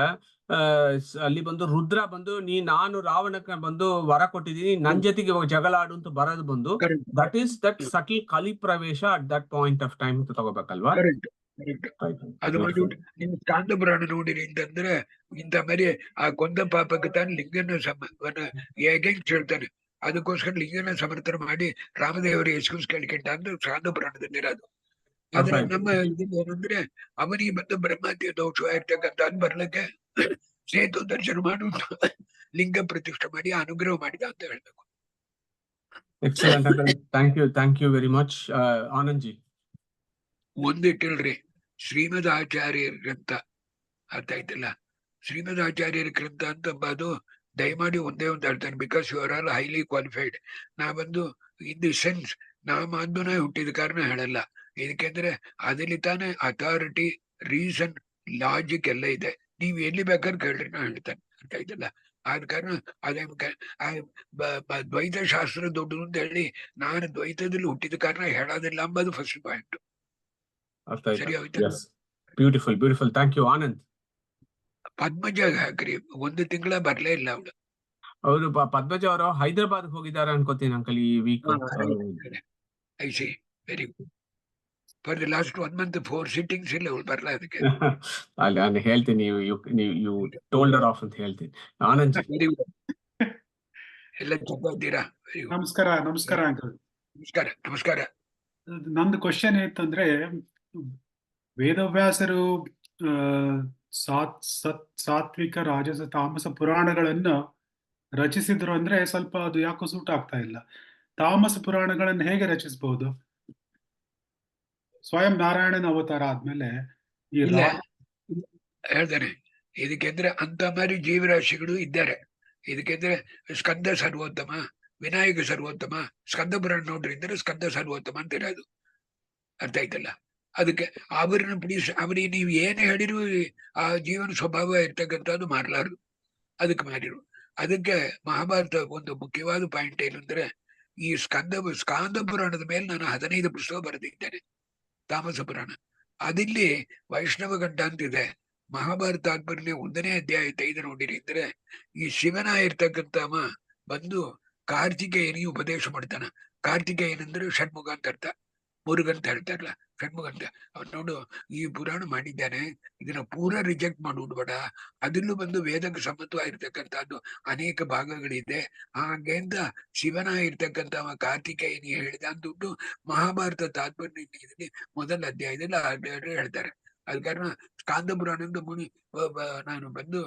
ಅಲ್ಲಿ ಬಂದು ರುದ್ರ ಬಂದು ನಾನು ರಾವಣಕ್ಕೆ ಬಂದು ವರ ಕೊಟ್ಟಿದ್ದೀನಿ, ನನ್ ಜೊತೆಗೆ ಇವಾಗ ಜಗಳ ಆಡು ಅಂತ ಬರೋದು ಬಂದು ದಟ್ ಈಸ್ ದಟ್ ಸಟಲ್ ಕಲಿ ಪ್ರವೇಶ at that point of time ಅಂತ ತಗೋಬೇಕಲ್ವಾ? ಅದು ಮಾಡಿಬಿಟ್ಟು ನೀವು ಸ್ಕಾಂದ ಪುರಾಣ ನೋಡಿರಿ ಅಂತಂದ್ರೆ ಇಂಥ ಮರಿ ಆ ಕೊಂದ ಪಾಪಕ್ಕೆ ತಾನು ಲಿಂಗನ ಎಗೇನ್ಸ್ಟ್ ಹೇಳ್ತಾನೆ. ಅದಕ್ಕೋಸ್ಕರ ಲಿಂಗನ ಸಮರ್ಥನೆ ಮಾಡಿ ರಾಮದೇವರ ಎಕ್ಸ್ಕ್ಯೂಸ್ ಕೇಳ್ಕೊಂಡ ಅಂದ್ರೆ ಸ್ಕಾಂದ ಪುರಾಣದಲ್ಲಿ ಇರೋದು. ಆದ್ರೆ ನಮ್ಮ ಇದನ್ನ ಏನಂದ್ರೆ ಅವನಿಗೆ ಬಂದು ಬ್ರಹ್ಮಹತ್ಯೆ ದೋಷವಾಗಿರ್ತಕ್ಕಂಥ ಬರ್ಲಿಕ್ಕೆ ಸೇತು ದರ್ಶನ ಮಾಡುವುದು ಲಿಂಗ ಪ್ರತಿಷ್ಠೆ ಮಾಡಿ ಅನುಗ್ರಹ ಮಾಡಿದ ಅಂತ ಹೇಳ್ಬೇಕು. Excellent uncle. Thank you very much Anand ji. ಒಂದಿಟ್ಟಿಲ್ರಿ, ಶ್ರೀಮದ್ ಆಚಾರ್ಯರ ಗ್ರಂಥ ಅರ್ಥ ಆಯ್ತಲ್ಲ. ಶ್ರೀಮದ್ ಆಚಾರ್ಯರ ಗ್ರಂಥ ಅಂತ ಅದು ದಯಮಾಡಿ ಒಂದೇ ಒಂದು ಹೇಳ್ತಾನೆ, because you are all highly qualified. ನಾ ಬಂದು ಇನ್ ದಿ ಸೆನ್ಸ್ ನಾ ಮಾಧುನ ಹುಟ್ಟಿದ ಕಾರಣ ಹೇಳಲ್ಲ. ಇದಕ್ಕೆಂದ್ರೆ ಅದಲ್ಲಿ ತಾನೇ ಅಥಾರಿಟಿ, ರೀಸನ್, ಲಾಜಿಕ್ ಎಲ್ಲ ಇದೆ. ನೀವ್ ಎಲ್ಲಿ ಬೇಕಾದ್ರೆ ಕೇಳ್ರಿ ನಾ ಹೇಳ್ತಾನೆ. ಅರ್ಥ ಆಯ್ತಲ್ಲ. ಆದ ಕಾರಣ ಅದೇ ದ್ವೈತ ಶಾಸ್ತ್ರ ದೊಡ್ಡದು ಅಂತ ಹೇಳಿ ನಾನು ದ್ವೈತದಲ್ಲಿ ಹುಟ್ಟಿದ ಕಾರಣ ಹೇಳೋದಿಲ್ಲ ಎಂಬುದು ಫಸ್ಟ್ ಪಾಯಿಂಟ್. ಸರಿ ಆಯ್ತಾ? ಬ್ಯೂಟಿಫುಲ್. Thank you Anand. ಪದ್ಮಜಾಗ ಹಾಕ್ರಿ, ಒಂದು ತಿಂಗಳ ಬರ್ಲೇ ಇಲ್ಲ ಅವಳು. ಅವರು ಪದ್ಮಜ ಅವರು ಹೈದರಾಬಾದ್ ಹೋಗಿದ್ದಾರೆ ಅನ್ಕೋತೀನಿ ಅಂಕಲ್ ಈ week. I see, very good. For the last 1 month 4 sittings ಇಲ್ಲ ಅವಳು ಬರ್ಲಾ ಅದಕ್ಕೆ. ಅಲ್ಲಿ ನಾನು ಹೇಳ್ತೀನಿ, ಯು ಟೋಲ್ಡರ್ ಆಫ್ ಅಂತ ಹೇಳ್ತೀನಿ. ಆನಂದ್ ಜಿ ಎಲ್ಲ ಚೆನ್ನಾಗಿದ್ದೀರಾ? ನಮಸ್ಕಾರ ಅಂಕಲ್. ನಮಸ್ಕಾರ. ನಂದು ಕ್ವಶನ್ ಏನಂತಂದ್ರೆ, ವೇದವ್ಯಾಸರು ಸಾತ್ವಿಕ, ರಾಜಸ, ತಾಮಸ ಪುರಾಣಗಳನ್ನ ರಚಿಸಿದ್ರು ಅಂದ್ರೆ ಸ್ವಲ್ಪ ಅದು ಯಾಕೋ ಸೂಟ್ ಆಗ್ತಾ ಇಲ್ಲ. ತಾಮಸ ಪುರಾಣಗಳನ್ನು ಹೇಗೆ ರಚಿಸಬಹುದು? ಸ್ವಯಂ ನಾರಾಯಣನ ಅವತಾರ ಆದ್ಮೇಲೆ ಹೇಳ್ತಾರೆ. ಇದಕ್ಕೆಂದ್ರೆ ಅಂತ ಮಾರಿ ಜೀವರಾಶಿಗಳು ಇದ್ದಾರೆ. ಇದಕ್ಕೆಂದ್ರೆ ಸ್ಕಂದ ಸರ್ವೋತ್ತಮ, ವಿನಾಯಕ ಸರ್ವೋತ್ತಮ, ಸ್ಕಂದ ಪುರಾಣ ನೋಡ್ರಿ ಅಂದ್ರೆ ಸ್ಕಂದ ಸರ್ವೋತ್ತಮ ಅಂತ ಇರೋದು. ಅರ್ಥ ಆಯ್ತಲ್ಲ. ಅದಕ್ಕೆ ಅವ್ರನ್ನ ಅವ್ರಿಗೆ ನೀವು ಏನೇ ಹೇಳಿರು ಆ ಜೀವನ ಸ್ವಭಾವ ಇರ್ತಕ್ಕಂಥದ್ದು ಮಾರ್ಲಾರು, ಅದಕ್ಕೆ ಮಾಡಿರು. ಅದಕ್ಕೆ ಮಹಾಭಾರತ ಒಂದು ಮುಖ್ಯವಾದ ಪಾಯಿಂಟ್ ಏನಂದ್ರೆ, ಈ ಸ್ಕಾಂದ ಪುರಾಣದ ಮೇಲೆ ನಾನು 15 ಪುಸ್ತಕ ಬರೆದಿದ್ದೇನೆ. ತಾಮಸ ಪುರಾಣ ಅದಿಲ್ಲಿ ವೈಷ್ಣವ ಗಂಟ ಅಂತಿದೆ. ಮಹಾಭಾರತ ಆದ್ಮೇಲೆ 1ನೇ ಅಧ್ಯಾಯ 5 ನೋಡಿರಿ ಅಂದ್ರೆ, ಈ ಶಿವನ ಇರ್ತಕ್ಕಂಥವ ಬಂದು ಕಾರ್ತಿಕೇಯನಿಗೆ ಉಪದೇಶ ಮಾಡ್ತಾನ. ಕಾರ್ತಿಕೇಯನಂದ್ರೆ ಷಣ್ಮುಖ ಅಂತ ಅರ್ಥ, ಮುರುಗಂತ ಹೇಳ್ತಾರಲ್ಲ, ಷಣ್ಮುಖ ಅಂತ. ಅವ್ನು ನೋಡು, ಈ ಪುರಾಣ ಮಾಡಿದ್ದಾನೆ, ಇದನ್ನ ಪೂರ ರಿಜೆಕ್ಟ್ ಮಾಡುಡ್ಬೇಡ. ಅದರಲ್ಲೂ ಬಂದು ವೇದಕ್ಕೆ ಸಮ್ಮತವಾಗಿರ್ತಕ್ಕಂಥದ್ದು ಅನೇಕ ಭಾಗಗಳಿದೆ. ಹಾಗೆಂತ ಶಿವನ ಇರ್ತಕ್ಕಂಥವ ಕಾರ್ತಿಕೇಯನಿಗೆ ಹೇಳಿದ ಅಂದ್ಬಿಟ್ಟು ಮಹಾಭಾರತ ತಾತ್ಪರ್ಯ ಮೊದಲ ಅಧ್ಯಾಯದಲ್ಲಿ ಹೇಳ್ತಾರೆ. ಅದ ಕಾರಣ ಸ್ಕಾಂದ ಪುರಾಣದ ಮುನಿ ನಾನು ಬಂದು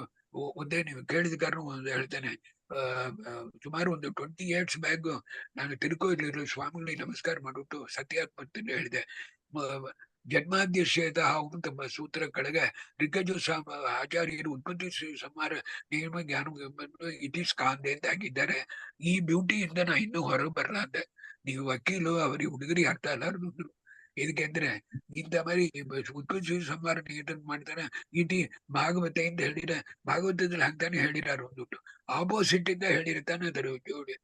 ಒಂದೇ ನೀವು ಕೇಳಿದ ಕಾರಣ ಒಂದು ಹೇಳ್ತೇನೆ. ಸುಮಾರು ಒಂದು 20 years ಬ್ಯಾಗ್ ನಾನು ತಿರುಕೋಲಿರೋ ಸ್ವಾಮಿಗಳಿಗೆ ನಮಸ್ಕಾರ ಮಾಡಿಬಿಟ್ಟು ಸತ್ಯಾತ್ಮದಲ್ಲಿ ಹೇಳಿದೆ. ಜನ್ಮಾದ್ಯಶ್ಯತ ಅಂತ ಸೂತ್ರ ಕೆಳಗೆ ರಿಗಜು ಆಚಾರ್ಯರು ಉತ್ಪತ್ತಿ ಸಂಹಾರ ನಿಯಮ ಜ್ಞಾನ ಇತಿ ಸ್ಕಾಂದೆ ಅಂತ ಹಾಕಿದ್ದಾರೆ. ಈ ಬ್ಯೂಟಿಯಿಂದ ನಾ ಇನ್ನೂ ಹೊರಗೆ ಬರಲ್ಲ ಅಂದೆ. ನೀವು ವಕೀಲು, ಅವರಿಗೆ ಹುಡುಗರಿಗೆ ಅರ್ಥ ಅಲ್ಲಾರ್ದು. ಇದಕ್ಕೆಂದ್ರೆ ಇಂಥ ಮಾರಿ ಉತ್ಪತ್ತಿ ಸಂಹಾರ ನಿಯಂತ್ರಣ ಮಾಡ್ತಾನೆ. ಇಟಿ ಭಾಗವತೆಯಿಂದ ಹೇಳಿರ, ಭಾಗವತದಲ್ಲಿ ಹಾಕ್ತಾನೆ ಹೇಳಿರಾರು ಒಂದುಟ್ಟು ಆಪೋಸಿಟ್ ಇಂದ ಹೇಳಿರ್ತಾನೆ ಅದರ ಜೋಡಿ.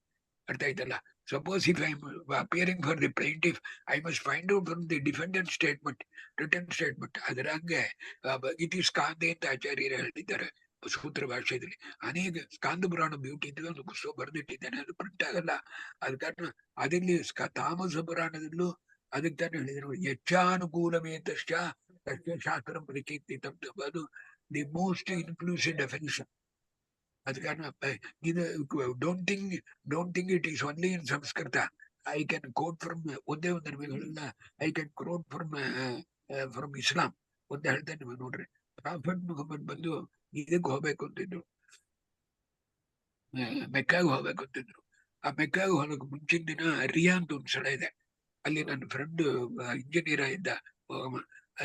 ಅರ್ಥ ಆಯ್ತಲ್ಲ. Suppose if I am appearing for the plaintiff, I must find out from the defendant statement, written statement. ಅದರ ಹಂಗೆ ಇಟ್ ಈಸ್ ಸ್ಕಾಂದೆ ಅಂತ ಆಚಾರ್ಯರು ಹೇಳಿದ್ದಾರೆ ಸೂತ್ರ ಭಾಷೆಯಲ್ಲಿ. ಅನೇಕ ಸ್ಕಾಂದ ಪುರಾಣ ಬ್ಯೂಟಿ ಅಂತ ಒಂದು ಪುಸ್ತಕ ಬರೆದಿಟ್ಟಿದ್ದೇನೆ, ಅದು ಪ್ರಿಂಟ್ ಆಗಲ್ಲ. ಅದ ಕಾರಣ ಅದಲ್ಲಿ ತಾಮಸ ಪುರಾಣದಲ್ಲೂ ಅದಕ್ಕೆ ತಾನು ಹೇಳಿದ್ರು, ಯಚ್ಚಾನುಕೂಲಮೇತಶ್ಚ ಶಾಸ್ತ್ರ ಪರಿಕೀರ್ತಿತಂ. ಅದು ದಿ ಮೋಸ್ಟ್ ಇನ್ಕ್ಲೂಸಿವ್ ಡೆಫಿನಿಷನ್. ಅದ ಕಾರಣ ಇದು don't think it is only in Sanskrit. I can quote from ಒಂದೇ ಒಂದು ನಮಗೆಲ್ಲ, ಐ ಕ್ಯಾನ್ ಕೋಟ್ ಫ್ರಮ್ ಇಸ್ಲಾಂ ಒಂದೇ ಹೇಳ್ತೇನೆ. ನೋಡ್ರಿ, ಪ್ರಾಫೆಟ್ ಮುಹಮ್ಮದ್ ಬಂದು ಇದಕ್ಕೆ ಹೋಗ್ಬೇಕು ಅಂತಿದ್ರು, ಮೆಕ್ಕಾಗ ಹೋಗ್ಬೇಕು ಅಂತಿದ್ರು. ಆ ಮೆಕ್ಕಾಗ ಹೋಗಕ್ಕೆ ಮುಂಚಿನ ದಿನ ರಿಯಾ ಅಂತ ಒಂದ್ ಸ್ಥಳ ಇದೆ, ಅಲ್ಲಿ ನನ್ನ ಫ್ರೆಂಡ್ ಇಂಜಿನಿಯರ್ ಇದ್ದ.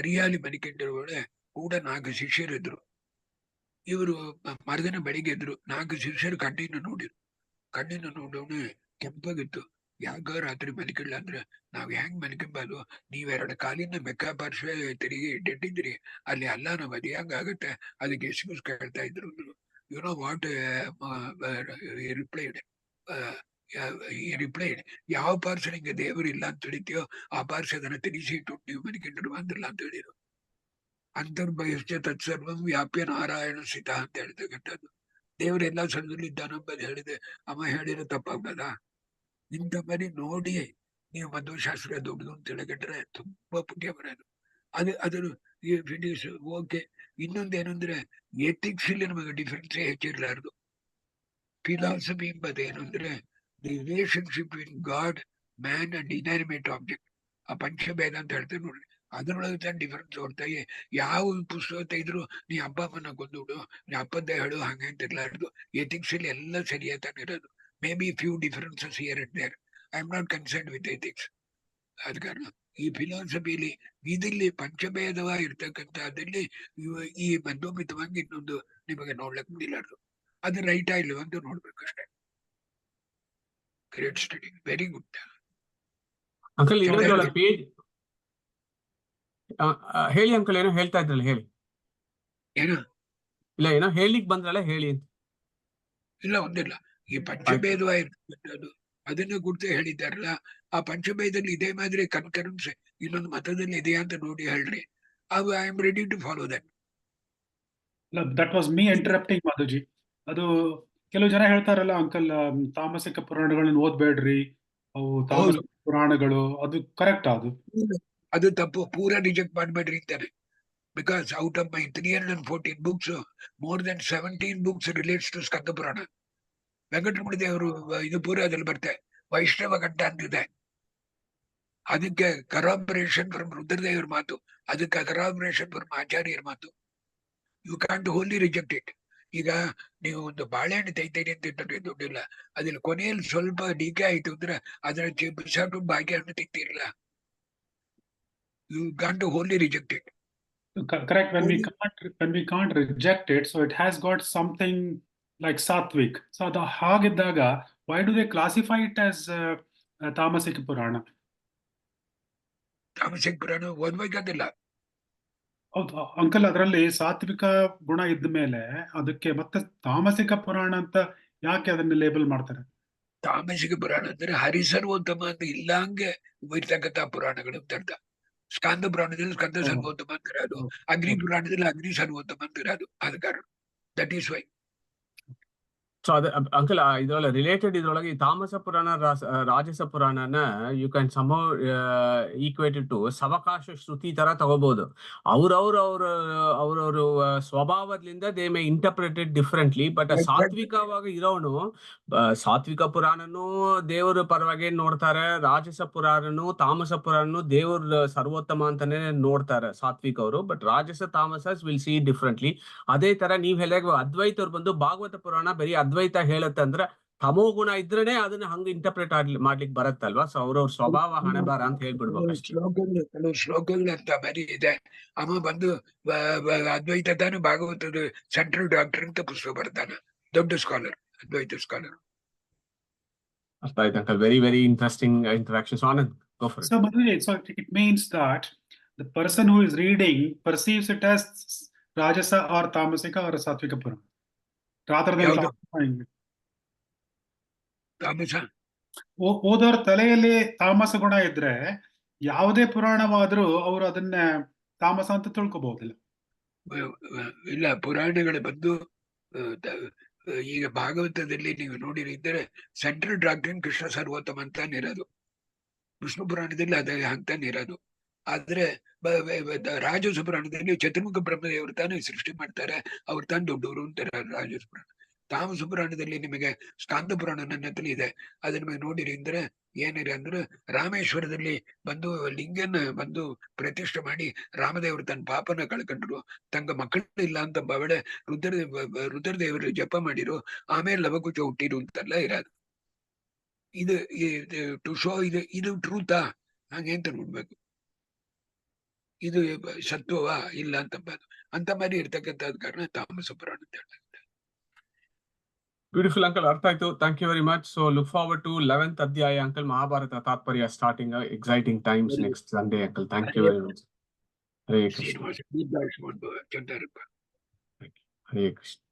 ರಿಯಾಲಿ ಮನಿಕೊಂಡಿರುವಳೆ ಕೂಡ 4 ಶಿಷ್ಯರಿದ್ರು. ಇವರು ಮರುದಿನ ಬೆಳಿಗ್ಗೆ ಇದ್ರು. 4 ಶಿಷ್ಯರು ಕಣ್ಣಿನ ನೋಡೋಣ ಕೆಂಪಾಗಿತ್ತು. ಯಾಕ ರಾತ್ರಿ ಮಲಿಕಲ್ಲ ಅಂದ್ರೆ, ನಾವ್ ಹೆಂಗ್ ಮಲಿಕಂಬಾದು, ನೀವೆರಡು ಕಾಲಿನ ಮೆಕ್ಕಾ ಪಾರ್ಶ್ವ ತಿರುಗಿ ಇಟ್ಟಿದ್ದೀರಿ, ಅಲ್ಲಿ ಅಲ್ಲಾನ ಬದಿ ಹಂಗಾಗತ್ತೆ, ಅದಕ್ಕೆ ಎಕ್ಸ್ಕ್ಯೂಸ್ ಕೇಳ್ತಾ ಇದ್ರು. You know what replied replied, ಯಾವ ಪಾರ್ಶ್ವ ನಿಂಗೆ ದೇವರು ಇಲ್ಲ ಅಂತ ತಿಳಿತೀಯೋ ಆ ಪಾರ್ಶ್ವದನ್ನ ತಿರುಗಿಸಿ ಇಟ್ಟು ನೀವು ಮಲಿಕೊಂಡ್ರು ಬಂದಿಲ್ಲ ಅಂತ ಹೇಳಿದ್ರು. ಅಂತರ್ಬಹಿಷ್ಠ ತತ್ಸರ್ವಂ ವ್ಯಾಪ್ಯ ನಾರಾಯಣ ಸ್ಥಿತ ಅಂತ ಹೇಳ್ತಕ್ಕಂಥದ್ದು. ದೇವರೆಲ್ಲ ಸ್ಥಳದಲ್ಲಿ ಇದ್ದಾನಂಬದು ಹೇಳಿದೆ. ಅಮ್ಮ ಹೇಳಿರೋ ತಪ್ಪಾಗ್ತದ? ಇಂಥ ಬರೀ ನೋಡಿ ನೀವು ಮಧ್ವಶಾಸ್ತ್ರ ದೊಡ್ಡದು ಅಂತ ಹೇಳಿಕೊಂಡ್ರೆ ತುಂಬಾ ಪುಣ್ಯ ಬರೋದು. ಅದನ್ನು ಓಕೆ. ಇನ್ನೊಂದೇನಂದ್ರೆ ಎಥಿಕ್ಸ್ ಇಲ್ಲಿ ನಮಗೆ ಡಿಫ್ರೆನ್ಸೇ ಹೆಚ್ಚಿರ್ಲಾರ್ದು. ಫಿಲಾಸಫಿ ಎಂಬುದೇನು ಅಂದ್ರೆ the relationship between god, man and inanimate object. ಆ ಪಂಚಭೇದ ಅಂತ ಹೇಳ್ತೇವೆ ನೋಡ್ರಿ, ಅದ್ರೊಳಗೆ ತಾನು ಡಿಫರೆನ್ಸ್ ಹೊರ್ತಾಗಿ ಯಾವ ಪುಸ್ತಕ ತೆಗೆದ್ರು ನೀ ಅಪ್ಪ ಅಮ್ಮನ ಕೊಂದುಬಿಡು, ನೀ ಅಪ್ಪದ್ದೇ ಹೇಳು, ಹಂಗೆ ಅಂತ ಇರ್ಲಾರ್ದು. ಎಥಿಕ್ಸ್ ಅಲ್ಲಿ ಎಲ್ಲ ಸರಿಯಾಗಿ ಇರೋದು. May be few differences here and there. I am not concern with ethics. ಆದ ಕಾರಣ ಈ ಫಿಲಾಸಫಿಲಿ ಇದಿಲ್ಲಿ ಪಂಚಭೇದವಾಗಿ ಇರ್ತಕ್ಕಂಥದ್ದಲ್ಲಿ ಈ ಮಧ್ವಮಿತವಾಗಿ ಇನ್ನೊಂದು ನಿಮಗೆ ನೋಡ್ಲಿಕ್ಕೆ ಬಿಡಲಾರ್ದು. ಅದು ರೈಟ್ ಆಗಿಲ್ಲ ಅಂತ ನೋಡ್ಬೇಕಷ್ಟೇ. Great study, very good. Uncle ಇನ್ನೊಂದು ಪೇಜ್ ಹೇಳಿ ಅಂಕಲ್, ಏನೋ ಹೇಳ್ತಾ ಇದ್ರಲ್ಲ, ಹೇಳಿ. ಏನು ಇಲ್ಲ, ಏನೋ ಹೇಳಿಕ್ ಬಂದ್ರಲ್ಲ, ಹೇಳಿ ಅಂತ. ಇಲ್ಲ, ಒಂದಿಲ್ಲ. ಈ ಪಂಚಭೇದವಾಗಿರ್ತಕ್ಕಂಥದ್ದು ಅದನ್ನ ಗುರ್ತು ಹೇಳಿದ್ದಾರಲ್ಲ, ಆ ಪಂಚಭೇದದಲ್ಲಿ ಇದೇ ಮಾದಿರಿ ಕನ್ಕರೆನ್ಸ್ ಇನ್ನೊಂದು ಮತದಲ್ಲಿ ಇದೆಯಾ ಅಂತ ನೋಡಿ ಹೇಳ್ರಿ. I am ready to follow that. That was me interrupting Madhuji. ಅದು ಕೆಲವು ಜನ ಹೇಳ್ತಾರಲ್ಲ ಅಂಕಲ್, ತಾಮಸಿಕ ಪುರಾಣಗಳನ್ನ ಓದ್ಬೇಡ್ರಿ, ಅವು ತಾಮಸಿಕ ಪುರಾಣಗಳು. ಅದು ಕರೆಕ್ಟ್? ಅದು ತಪ್ಪು. ಪೂರಾ ರಿಜೆಕ್ಟ್ ಮಾಡ್ಬೇಡ್ರಿ ಅಂತಾರೆ. Because out of my 314 books, more than 17 books relates to ಸ್ಕಂದ ಪುರಾಣ. ವೆಂಕಟರಮಣ ದೇವರು ಇದು ಪೂರ ಅದ್ರಲ್ಲಿ ಬರುತ್ತೆ. ವೈಷ್ಣವ ಘಟ್ಟ ಅಂತಿದೆ, ಅದಕ್ಕೆ ಕರಾಬರೇಷನ್ ಫ್ರಮ್ ರುದ್ರದೇವರ ಮಾತು, ಅದಕ್ಕೆ ಕರಾಬರೇಷನ್ ಫ್ರಮ್ ಆಚಾರ್ಯರ ಮಾತು. You can't wholly reject it. ಈಗ ನೀವು ಒಂದು ಬಾಳೆಹಣ್ಣು ತೆಗಿತೀರಿ ಅಂತ ಇಟ್ಟರೆ ದುಡ್ಡಿಲ್ಲ, ಅದ್ರಲ್ಲಿ ಕೊನೆಯಲ್ಲಿ ಸ್ವಲ್ಪ ಡಿಕೆ ಆಯ್ತು ಅಂದ್ರೆ ಅದನ್ನ ಬಿಸಾಟು ಬಾಕಿ ಹಣ್ಣು ತೆಗ್ತಿರಲ್ಲ. You can't wholly reject it. Correct. When we can't reject it, so it has got something like sattvic. So ಅದು ಹಾಗಿದ್ದಾಗ why do they classify it as ತಾಮಸಿಕ ಪುರಾಣ? ತಾಮಸಿಕ ಪುರಾಣ ಓದ್ಬೇಕಾದಿಲ್ಲ. ಹೌದು ಅಂಕಲ್, ಅದರಲ್ಲಿ ಸಾತ್ವಿಕ ಗುಣ ಇದ್ದ ಮೇಲೆ ಅದಕ್ಕೆ ಮತ್ತೆ ತಾಮಸಿಕ ಪುರಾಣ ಅಂತ ಯಾಕೆ ಅದನ್ನ ಲೇಬಲ್ ಮಾಡ್ತಾರೆ? ತಾಮಸಿಕ ಪುರಾಣ ಅಂದ್ರೆ ಹರಿಸರ್ವೋತ್ತಮ ಅಂತ ಇಲ್ಲಂಗೆ ಇರ್ತಕ್ಕಂಥ ಪುರಾಣಗಳು ಅಂತ ಅರ್ಥ. ಸ್ಕಂದ ಪುರಾಣದಲ್ಲಿ ಸ್ಕಂದ ಸರ್ವೋತ್ತಮ ಅಂತ ಇರೋದು, ಅಗ್ನಿ ಪುರಾಣದಲ್ಲಿ ಅಗ್ನಿ ಸರ್ವೋತ್ತಮ ಅಂತ ಇರೋದು. ಆದ ಕಾರಣ ದಟ್ ಈಸ್ ವೈ. ಸೊ ಅದ ಅಂಕಲ್, ಇದ್ರೊಳಗೆ ರಿಲೇಟೆಡ್ ಇದ್ರೊಳಗೆ ಈ ತಾಮಸ ಪುರಾಣ, ರಾಜಸ ಪುರಾಣನ you can somehow equated to ಸವಕಾಶ ಶ್ರುತಿ ತರ ತಗೋಬಹುದು. ಅವ್ರವ್ರ ಸ್ವಭಾವದಿಂದ they may interpreted differently. But ಸಾತ್ವಿಕವಾಗಿ ಇರೋನು ಸಾತ್ವಿಕ ಪುರಾಣನು ದೇವರ ಪರವಾಗಿ ನೋಡ್ತಾರೆ, ರಾಜಸ ಪುರಾಣನು ತಾಮಸ ಪುರಾಣನು ದೇವ್ರ ಸರ್ವೋತ್ತಮ ಅಂತಾನೆ ನೋಡ್ತಾರೆ ಸಾತ್ವಿಕ ಅವರು. ಬಟ್ ರಾಜಸ ತಾಮಸ ವಿಲ್ ಸಿ ಡಿಫ್ರೆಂಟ್ಲಿ. ಅದೇ ತರ ನೀವ್ ಹೇಳಿದಾಗ ಅದ್ವೈತವ್ರು ಬಂದು ಭಾಗವತ ಪುರಾಣ ಬರೀ ಅದ್ವೈತ ಹೇಳತ್ತಂದ್ರೆ ತಮೋ ಗುಣ ಇದ್ರೇನೆ ಅದನ್ನ ಹಂಗ ಇಂಟರ್ಪ್ರೇಟ್ ಮಾಡ್ಲಿಕ್ಕೆ ಬರತ್ತಲ್ವಾ. ಸೊ ಅವ್ರವ್ರ ಸ್ವಭಾವ ಹಣೆ ಬಾರ ಅಂತ ಹೇಳ್ಬಿಡ್ಬೇಕು. ಕೆಲವು ಶ್ಲೋಕಗಳು ಅಂತ ಬರೀ ಇದೆ. ಅಮ್ಮ ಬಂದು ಅದ್ವೈತ ತಾನು ಭಾಗವತದ ಸೆಂಟ್ರಲ್ ಡಾಕ್ಟರ್ ಅಂತ ಪುಸ್ತಕ ಬರ್ತಾನೆ, ದೊಡ್ಡ ಸ್ಕಾಲರ್, ಅದ್ವೈತ ಸ್ಕಾಲರ್. ಅರ್ಥ ಆಯ್ತು uncle. Very very interesting interaction. Anand, go for it. So Madhuri, so it means that the person who is reading perceives it as rajasa or tamasika or satvika purana rather than classifying it. ತಾಮಸ ಓದೋರ್ ತಲೆಯಲ್ಲಿ ತಾಮಸ ಗುಣ ಇದ್ರೆ ಯಾವುದೇ ಪುರಾಣವಾದ್ರೂ ಅವರು ಅದನ್ನ ತಾಮಸ ಅಂತ ತಿಳ್ಕೊಬಹುದಿಲ್ಲ. ಇಲ್ಲ, ಪುರಾಣಗಳು ಬಂದು ಈಗ ಭಾಗವತದಲ್ಲಿ ನೀವು ನೋಡಿರಿದ್ದರೆ ಸೆಂಟ್ರಲ್ ಡಾಕ್ಟ್ರಿನ್ ಕೃಷ್ಣ ಸರ್ವೋತ್ತಮ ಅಂತಾನೆ ಇರೋದು. ವಿಷ್ಣು ಪುರಾಣದಲ್ಲಿ ಅದೇ ಅಂತಾನೆ ಇರೋದು. ಆದ್ರೆ ರಾಜಸ ಪುರಾಣದಲ್ಲಿ ಚತುರ್ಮುಖ ಬ್ರಹ್ಮದೇವರು ತಾನು ಸೃಷ್ಟಿ ಮಾಡ್ತಾರೆ, ಅವ್ರು ತಾನು ದೊಡ್ಡವರು ಅಂತಾರೆ ರಾಜಸ ಪುರಾಣ. ತಾಮಸ ಪುರಾಣದಲ್ಲಿ ನಿಮಗೆ ಸ್ಕಾಂದ ಪುರಾಣ ನನ್ನ ಹತ್ರ ಇದೆ, ಅದನ್ನ ನಿಮಗೆ ನೋಡಿರಿ ಅಂದ್ರೆ ಏನಿದೆ ಅಂದ್ರೆ ರಾಮೇಶ್ವರದಲ್ಲಿ ಬಂದು ಲಿಂಗನ ಬಂದು ಪ್ರತಿಷ್ಠೆ ಮಾಡಿ ರಾಮದೇವರು ತನ್ನ ಪಾಪನ ಕಳ್ಕೊಂಡ್ರು, ತಂಗ ಮಕ್ಕಳು ಇಲ್ಲ ಅಂತ ಬವಳೆ ರುದ್ರದೇವರು ಜಪ ಮಾಡಿರು, ಆಮೇಲೆ ಲವಕುಶ ಹುಟ್ಟಿರು ಅಂತೆಲ್ಲ ಇರೋದು. ಇದು ಟು ಶೋ ಇದು ಟ್ರೂತಾ ಹಾಗೆ ಅಂತ ನೋಡ್ಬೇಕು, ಇದು ಸತ್ವವಾ ಇಲ್ಲ ಅಂತ மாதிரி ಇರ್ತಕ್ಕಂಥದ್ ಕಾರಣ ತಾಮಸ ಪುರಾಣ ಅಂತ ಹೇಳ್ತಾರೆ. Beautiful, Uncle. Artha Aitu. Thank you very much. So look forward to 11th Adhyaya, Uncle. Mahabharata Tatparya starting exciting times Very next Sunday, Uncle. Thank you very much. Hare Krishna. Srinivasa ದೀರ್ಘಾಯುಷ್ಮಾನ್ ಭವ. ಚಂದ್ರಪ್ಪ. Hare Krishna.